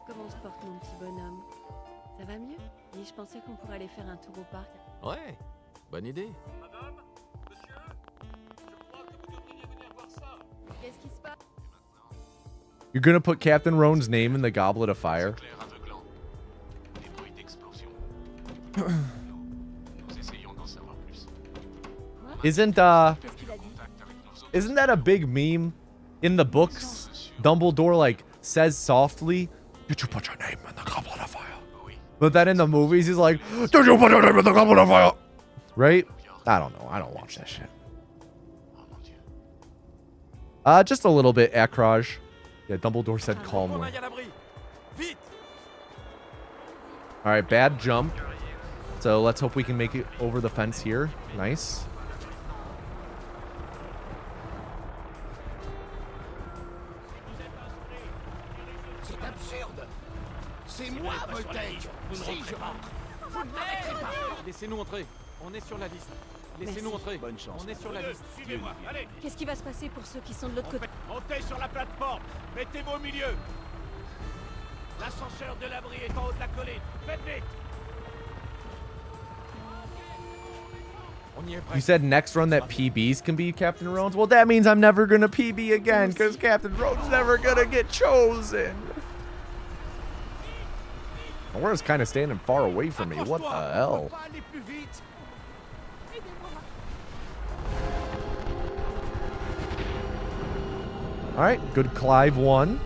Comment se porte mon petit bonhomme? Ça va mieux? Et je pensais qu'on pourrait aller faire un tour au parc. Ouais, bonne idée. Madame, monsieur, je crois que vous devriez venir voir ça. Qu'est-ce qui se passe? You're gonna put Captain Roan's name in the Goblet of Fire? Clair aveuglant. Des bruits d'explosion. Nous essayons d'en savoir plus. Isn't Qu'est-ce qu'il a dit? isn't that a big meme in the books? Dumbledore like says softly, "Did you put your name in the Goblet of Fire?" But then in the movies he's like, "Did you put your name in the Goblet of Fire?" Right? I don't know. I don't watch that shit. Just a little bit, Akraj. Yeah, Dumbledore said calmly. Vite! All right, bad jump. So let's hope we can make it over the fence here. Nice. C'est absurde. C'est moi, Voltaire. Si je rentre, vous ne m'arrêterez pas. Laissez-nous entrer. On est sur la liste. Laissez-nous entrer. Bonne chance. On est sur la liste. Suivez-moi, allez. Qu'est-ce qui va se passer pour ceux qui sont de l'autre côté? Montez sur la plateforme. Mettez-vous au milieu. L'ascenseur de l'abri est en haut de la colline. Faites vite. On y est You presque. said next run that PBs can be Captain Roan's? Well, that means I'm never gonna PB again, because Captain Roan's never gonna get chosen. Aurora's kind of standing far away from me. What the hell? Pas aller plus vite. All right, good Clive 1.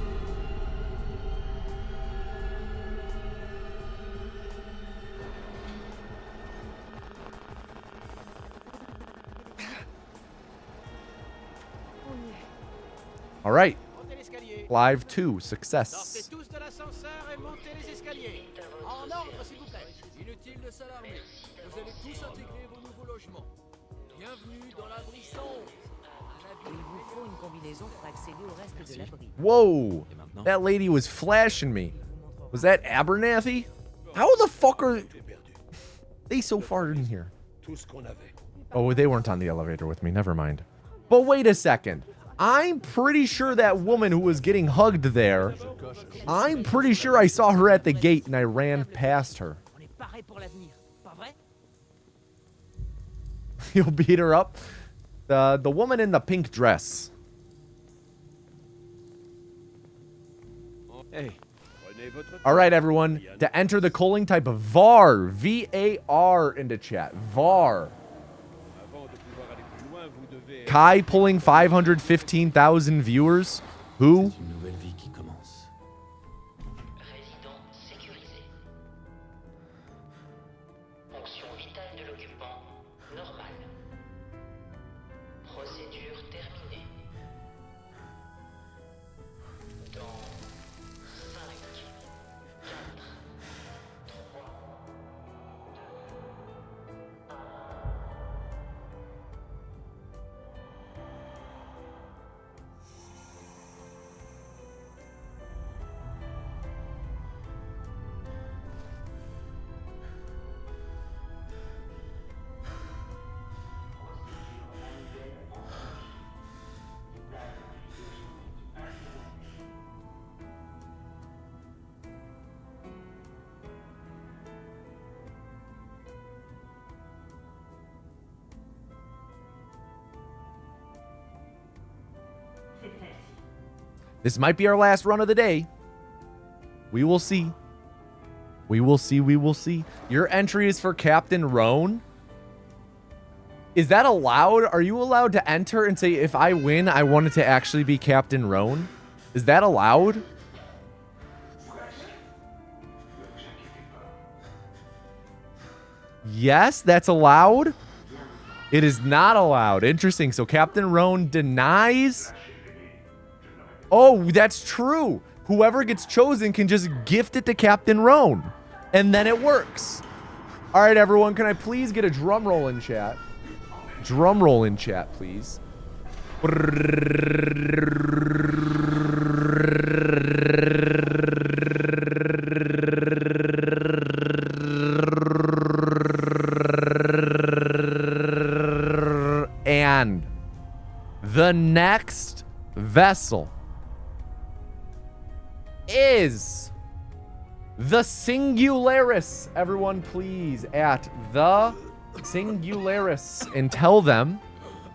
All right, Montez l'escalier. Clive 2, Sortez success. tous de l'ascenseur et montez les escaliers. En ordre, s'il vous plaît. Inutile de s'alarmer. Vous allez tous intégrer vos nouveaux logements. Bienvenue dans l'abri sombre. Il vous faut une combinaison pour accéder au reste de l'abri. Whoa, that lady was flashing me. Was that Abernathy? How the fuck are they so far in here? Tout ce qu'on avait. Oh, they weren't on the elevator with me. Never mind. But wait a second. I'm pretty sure that woman who was getting hugged there, I'm pretty sure I saw her at the gate and I ran past her. On est paré pour l'avenir, pas vrai? You'll beat her up? The woman in the pink dress. Hey. Prenez votre temps. All right, everyone. To enter the calling type of VAR, V-A-R into chat. VAR. Avant de pouvoir aller plus loin, vous devez... Kai pulling 515,000 viewers. Who? C'est une nouvelle vie qui commence. Résident sécurisé. Fonction vitale de l'occupant normale. Procédure terminée. Dans 5, 4, 3, 2, 1. This might be our last run of the day. We will see. We will see. We will see. Your entry is for Captain Roan. Is that allowed? Are you allowed to enter and say, if I win, I want it to actually be Captain Roan? Is that allowed? Yes, that's allowed. It is not allowed. Interesting. So Captain Roan denies. Oh, that's true. Whoever gets chosen can just gift it to Captain Roan. And then it works. All right, everyone, can I please get a drum roll in chat? Drum roll in chat, please. And the next vessel is the Singularis. Everyone, please, at the Singularis, and tell them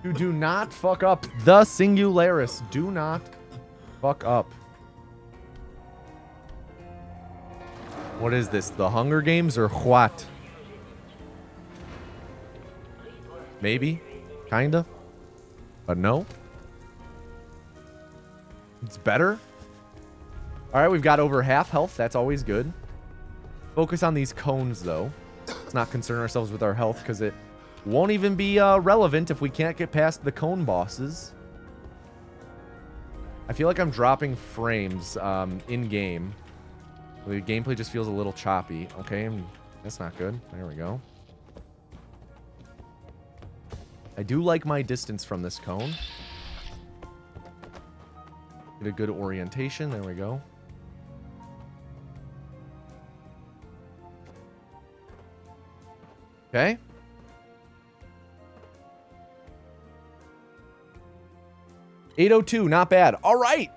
to do not fuck up the Singularis. Do not fuck up. What is this? The Hunger Games or what? Maybe. Kinda. But no. It's better. All right, we've got over half health. That's always good. Focus on these cones, though. Let's not concern ourselves with our health, because it won't even be relevant if we can't get past the cone bosses. I feel like I'm dropping frames in-game. The gameplay just feels a little choppy. Okay, that's not good. There we go. I do like my distance from this cone. Get a good orientation. There we go. Okay. $802, not bad. All right.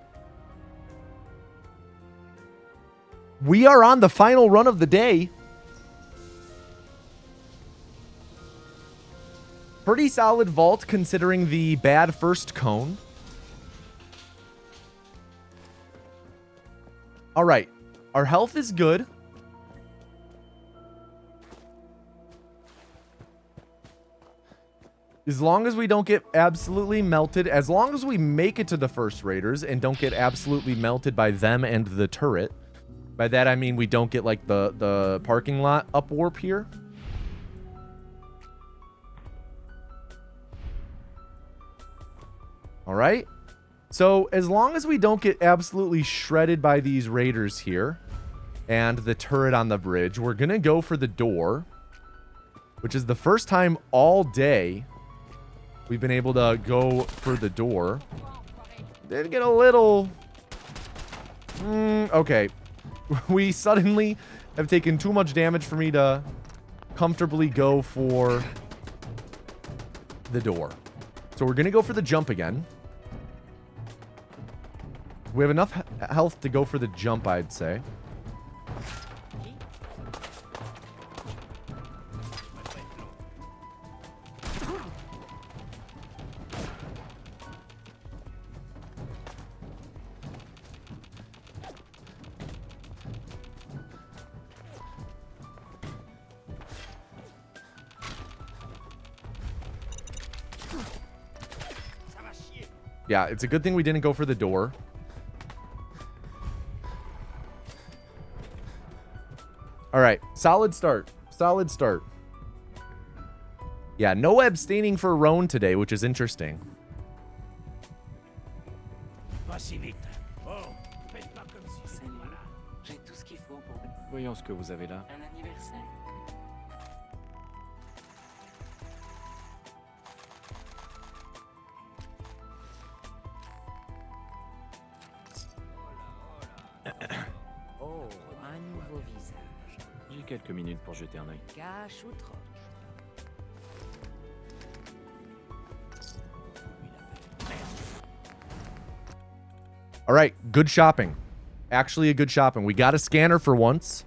We are on the final run of the day. Pretty solid vault considering the bad first cone. All right. Our health is good. As long as we don't get absolutely melted, as long as we make it to the first raiders and don't get absolutely melted by them and the turret. By that, I mean we don't get, like, the parking lot up warp here. All right. So, as long as we don't get absolutely shredded by these raiders here and the turret on the bridge, we're going to go for the door, which is the first time all day we've been able to go for the door. Did get a little... okay. We suddenly have taken too much damage for me to comfortably go for the door. So we're going to go for the jump again. We have enough health to go for the jump, I'd say. Yeah, it's a good thing we didn't go for the door. All right, solid start. Solid start. Yeah, no abstaining for Roan today, which is interesting. Pas si vite. Oh, faites pas comme si c'était pas là. J'ai tout ce qu'il faut pour... Voyons ce que vous avez là. Un anniversaire. Oh, un nouveau visage. J'ai quelques minutes pour jeter un œil. Cache ou troche. All right, good shopping. Actually a good shopping. We got a scanner for once.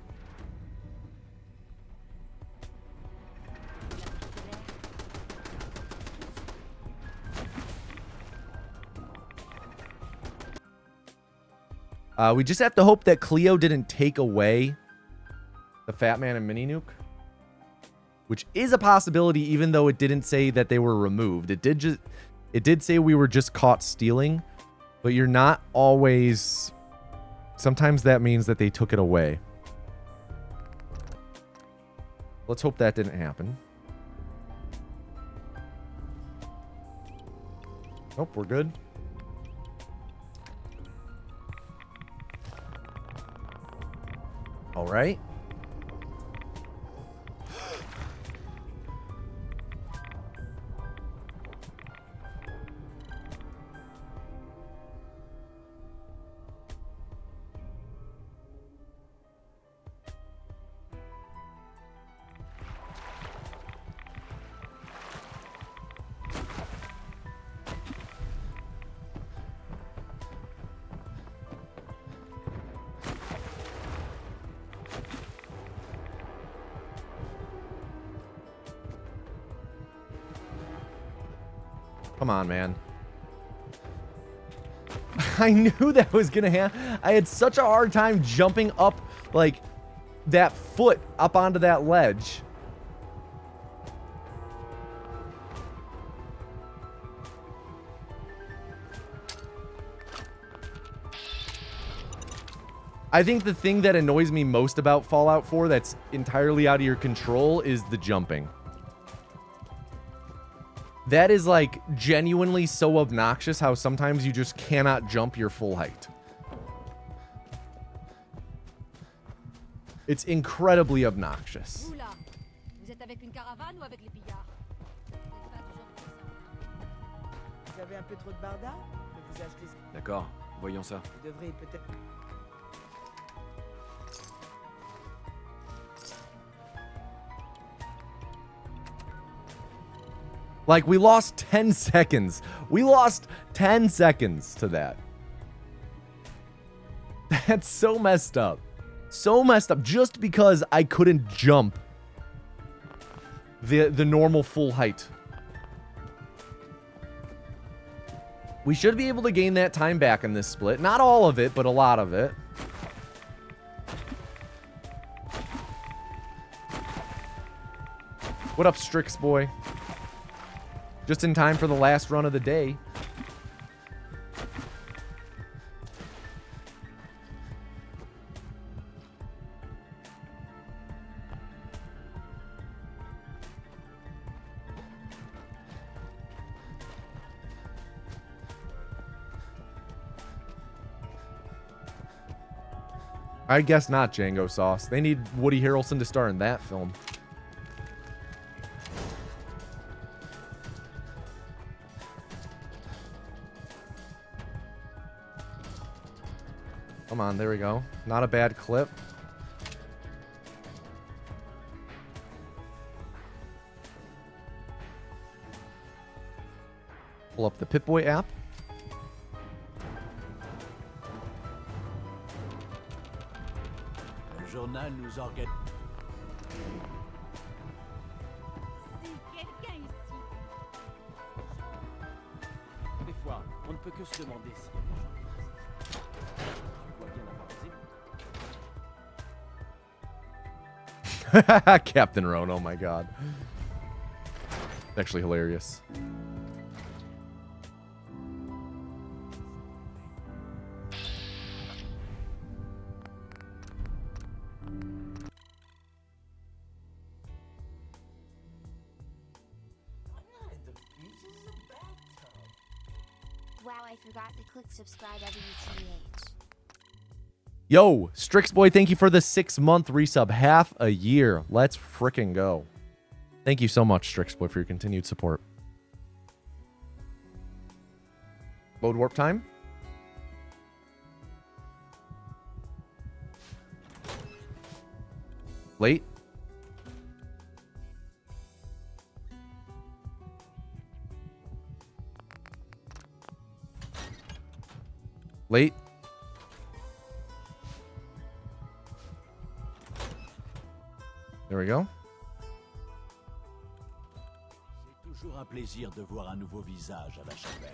We just have to hope that Cleo didn't take away the Fat Man and Mini Nuke, which is a possibility, even though it didn't say that they were removed. It did say we were just caught stealing, but you're not always. Sometimes that means that they took it away. Let's hope that didn't happen. Nope, we're good. All right. Come on, man. I knew that was gonna happen. I had such a hard time jumping up, like, that foot up onto that ledge. I think the thing that annoys me most about Fallout 4 that's entirely out of your control is the jumping. That is, like, genuinely so obnoxious how sometimes you just cannot jump your full height. It's incredibly obnoxious. Oula, vous êtes avec une caravane ou avec les pillards? Vous avez un peu trop de barda? Le visage gris. D'accord, voyons ça. Vous devrez peut-être... Like, we lost 10 seconds. We lost 10 seconds to that. That's so messed up. So messed up just because I couldn't jump the normal full height. We should be able to gain that time back in this split. Not all of it, but a lot of it. What up, Strix boy? Just in time for the last run of the day. I guess not, Django Sauce. They need Woody Harrelson to star in that film. Come on, there we go. Not a bad clip. Pull up the Pip-Boy app. Le journal nous organise. Des fois, on ne peut que se demander s'il y a des gens qui résistent. Tu dois bien avoir raison. Captain Roan, oh my god. It's actually hilarious. Wow, I forgot to click subscribe WTH. Yo, Strix Boy, thank you for the 6-month resub. Half a year. Let's frickin' go. Thank you so much, Strix Boy, for your continued support. Load warp time. Late. Late. There we go. C'est toujours un plaisir de voir un nouveau visage à la chapelle.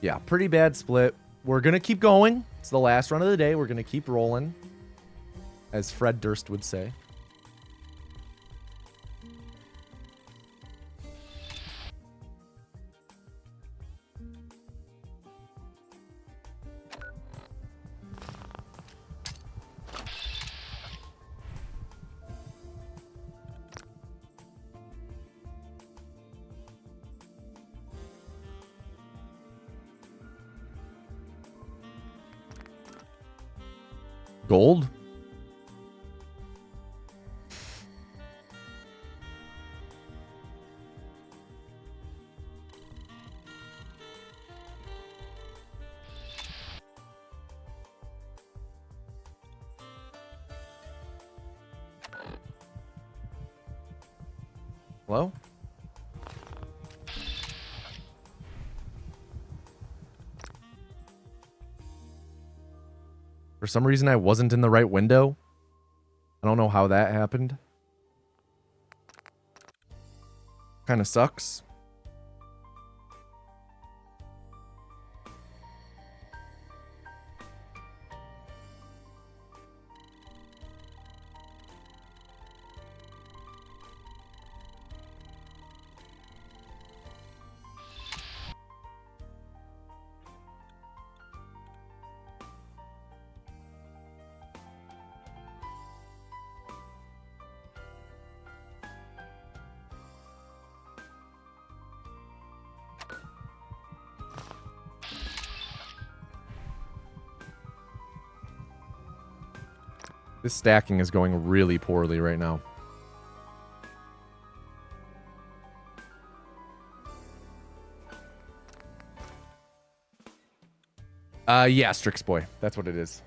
Yeah, pretty bad split. We're going to keep going. It's the last run of the day. We're going to keep rolling, as Fred Durst would say. Gold? Hello? For some reason, I wasn't in the right window. I don't know how that happened. Kind of sucks. This stacking is going really poorly right now. Yeah, Strix Boy. That's what it is.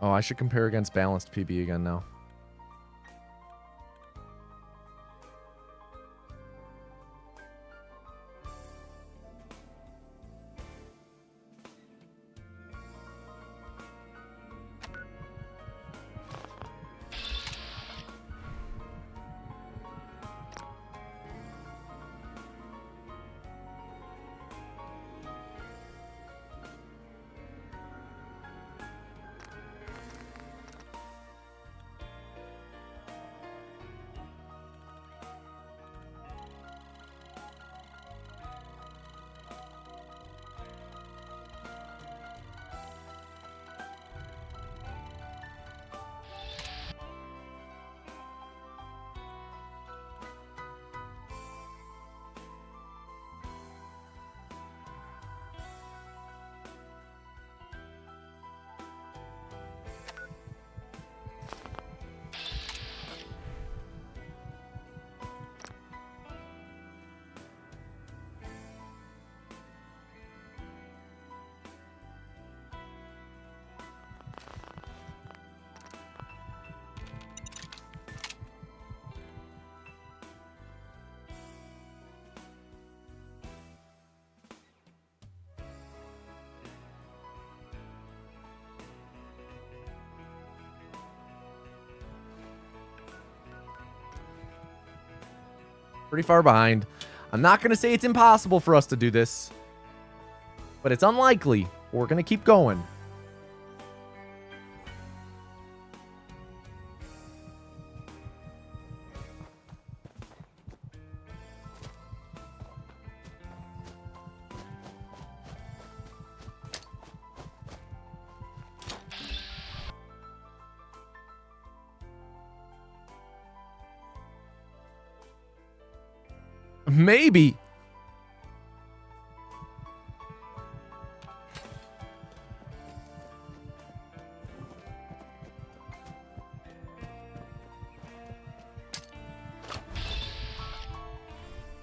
Oh, I should compare against balanced PB again now. Pretty far behind. I'm not going to say it's impossible for us to do this, but it's unlikely. We're going to keep going. Maybe.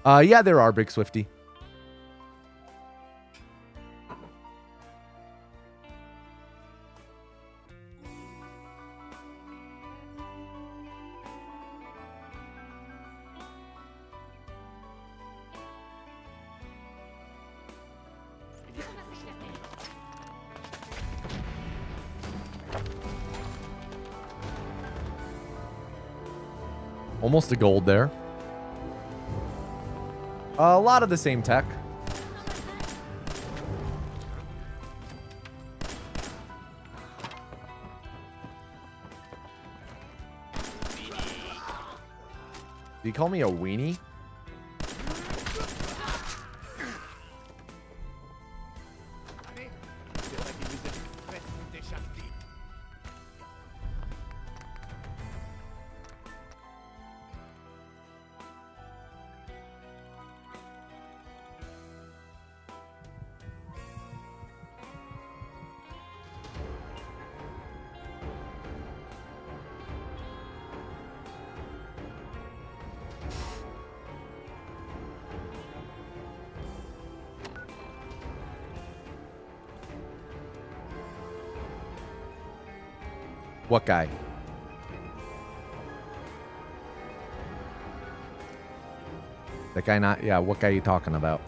Yeah, there are, Big Swifty. Almost a gold there. A lot of the same tech. Did he call me a weenie? What guy? That guy not... Yeah, what guy are you talking about?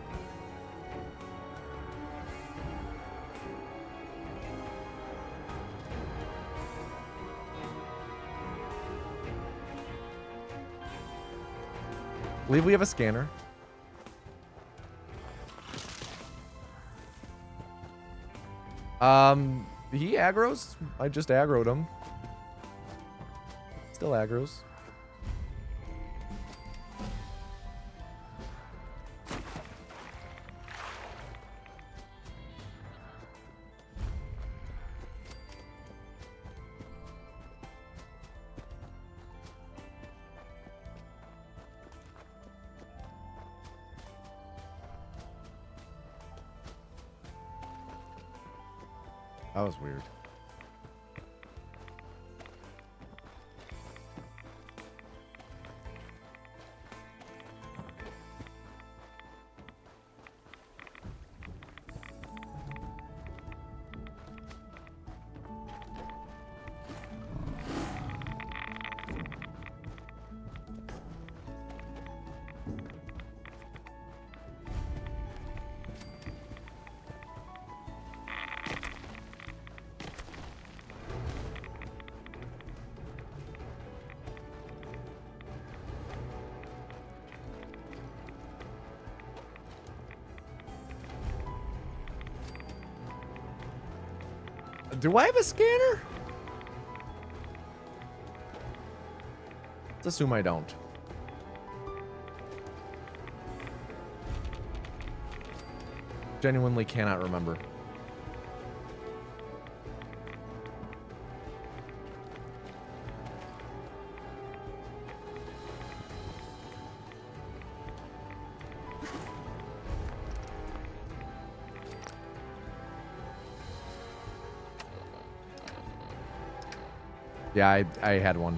I believe we have a scanner. He aggroes. I just aggroed him. Still aggroes. That was weird. Do I have a scanner? Let's assume I don't. Genuinely cannot remember. Yeah, I had one.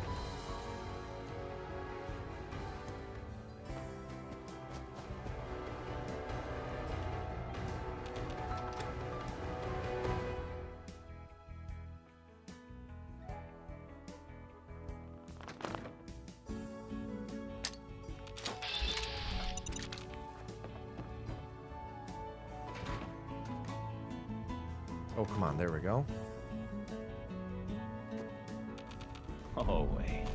Oh, come on. There we go. Oh, wait.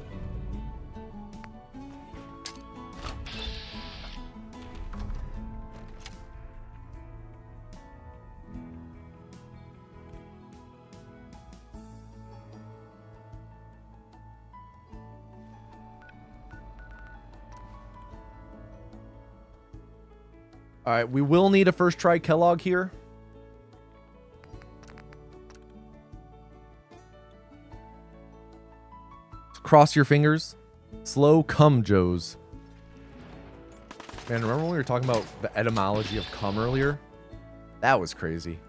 All right, we will need a first try Kellogg here. Cross your fingers. Slow cum, Joes. Man, remember when we were talking about the etymology of cum earlier? That was crazy.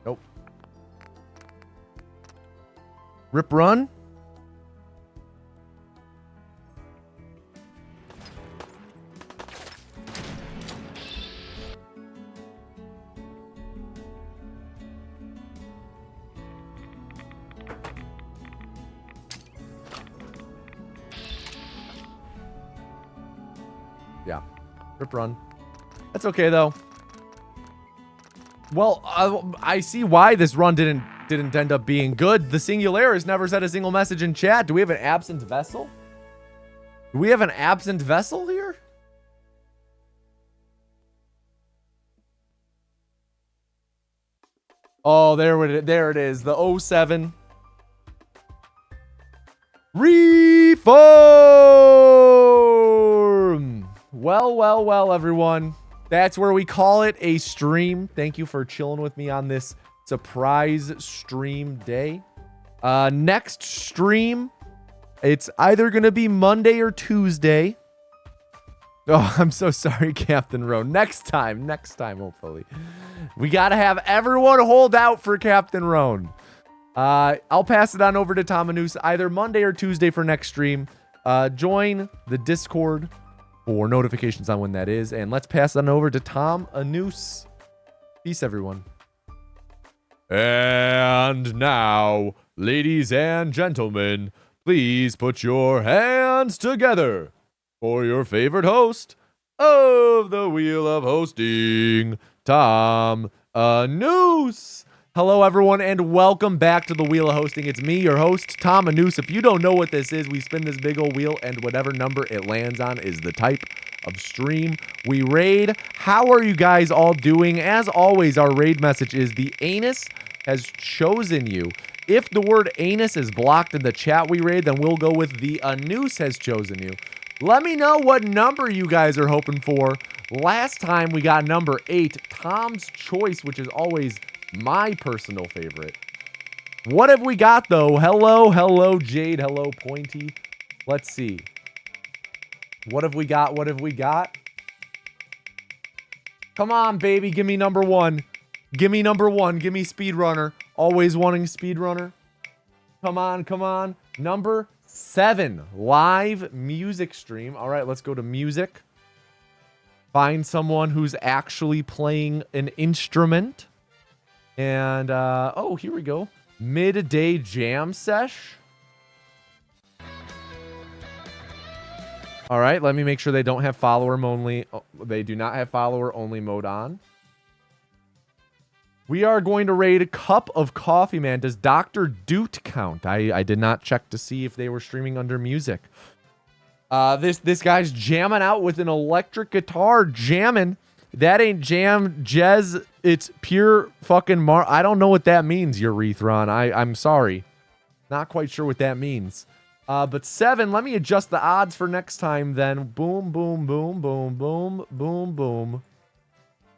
Nope. Rip run. Yeah. Rip run. That's okay though. Well, I see why this run didn't end up being good. The Singularis never said a single message in chat. Do we have an absent vessel? Do we have an absent vessel here? Oh, there it is. The 07. Reform! Well, everyone. That's where we call it a stream. Thank you for chilling with me on this surprise stream day. Next stream, it's either going to be Monday or Tuesday. Oh, I'm so sorry, Captain Roan. Next time, hopefully. We got to have everyone hold out for Captain Roan. I'll pass it on over to Tom Anus either Monday or Tuesday for next stream. Join the Discord for notifications on when that is. And let's pass on over to Tom Anus. Peace, everyone. And now, ladies and gentlemen, please put your hands together for your favorite host of the Wheel of Hosting, Tom Anus. Hello, everyone, and welcome back to the Wheel of Hosting. It's me, your host, Tom Anus. If you don't know what this is, we spin this big old wheel, and whatever number it lands on is the type of stream we raid. How are you guys all doing? As always, our raid message is the anus has chosen you. If the word anus is blocked in the chat we raid, then we'll go with the Anus has chosen you. Let me know what number you guys are hoping for. Last time we got number 8, Tom's Choice, which is always my personal favorite. What have we got, though? Hello, Jade. Hello, Pointy. Let's see. What have we got? Come on, baby. Give me number 1. Give me number 1. Give me Speedrunner. Always wanting Speedrunner. Come on. Number 7. Live music stream. All right, let's go to music. Find someone who's actually playing an instrument. And, oh, here we go. Midday jam sesh. All right, let me make sure they don't have follower only. Oh, they do not have follower only mode on. We are going to raid a cup of coffee, man. Does Dr. Doot count? I did not check to see if they were streaming under music. This guy's jamming out with an electric guitar, jamming. That ain't jam, Jez. It's pure fucking I don't know what that means, Urethron. I'm sorry. Not quite sure what that means. But 7, let me adjust the odds for next time then. Boom, boom, boom, boom, boom, boom, boom.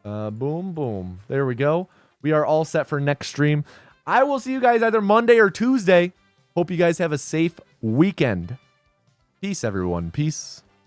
Boom, boom. There we go. We are all set for next stream. I will see you guys either Monday or Tuesday. Hope you guys have a safe weekend. Peace, everyone. Peace.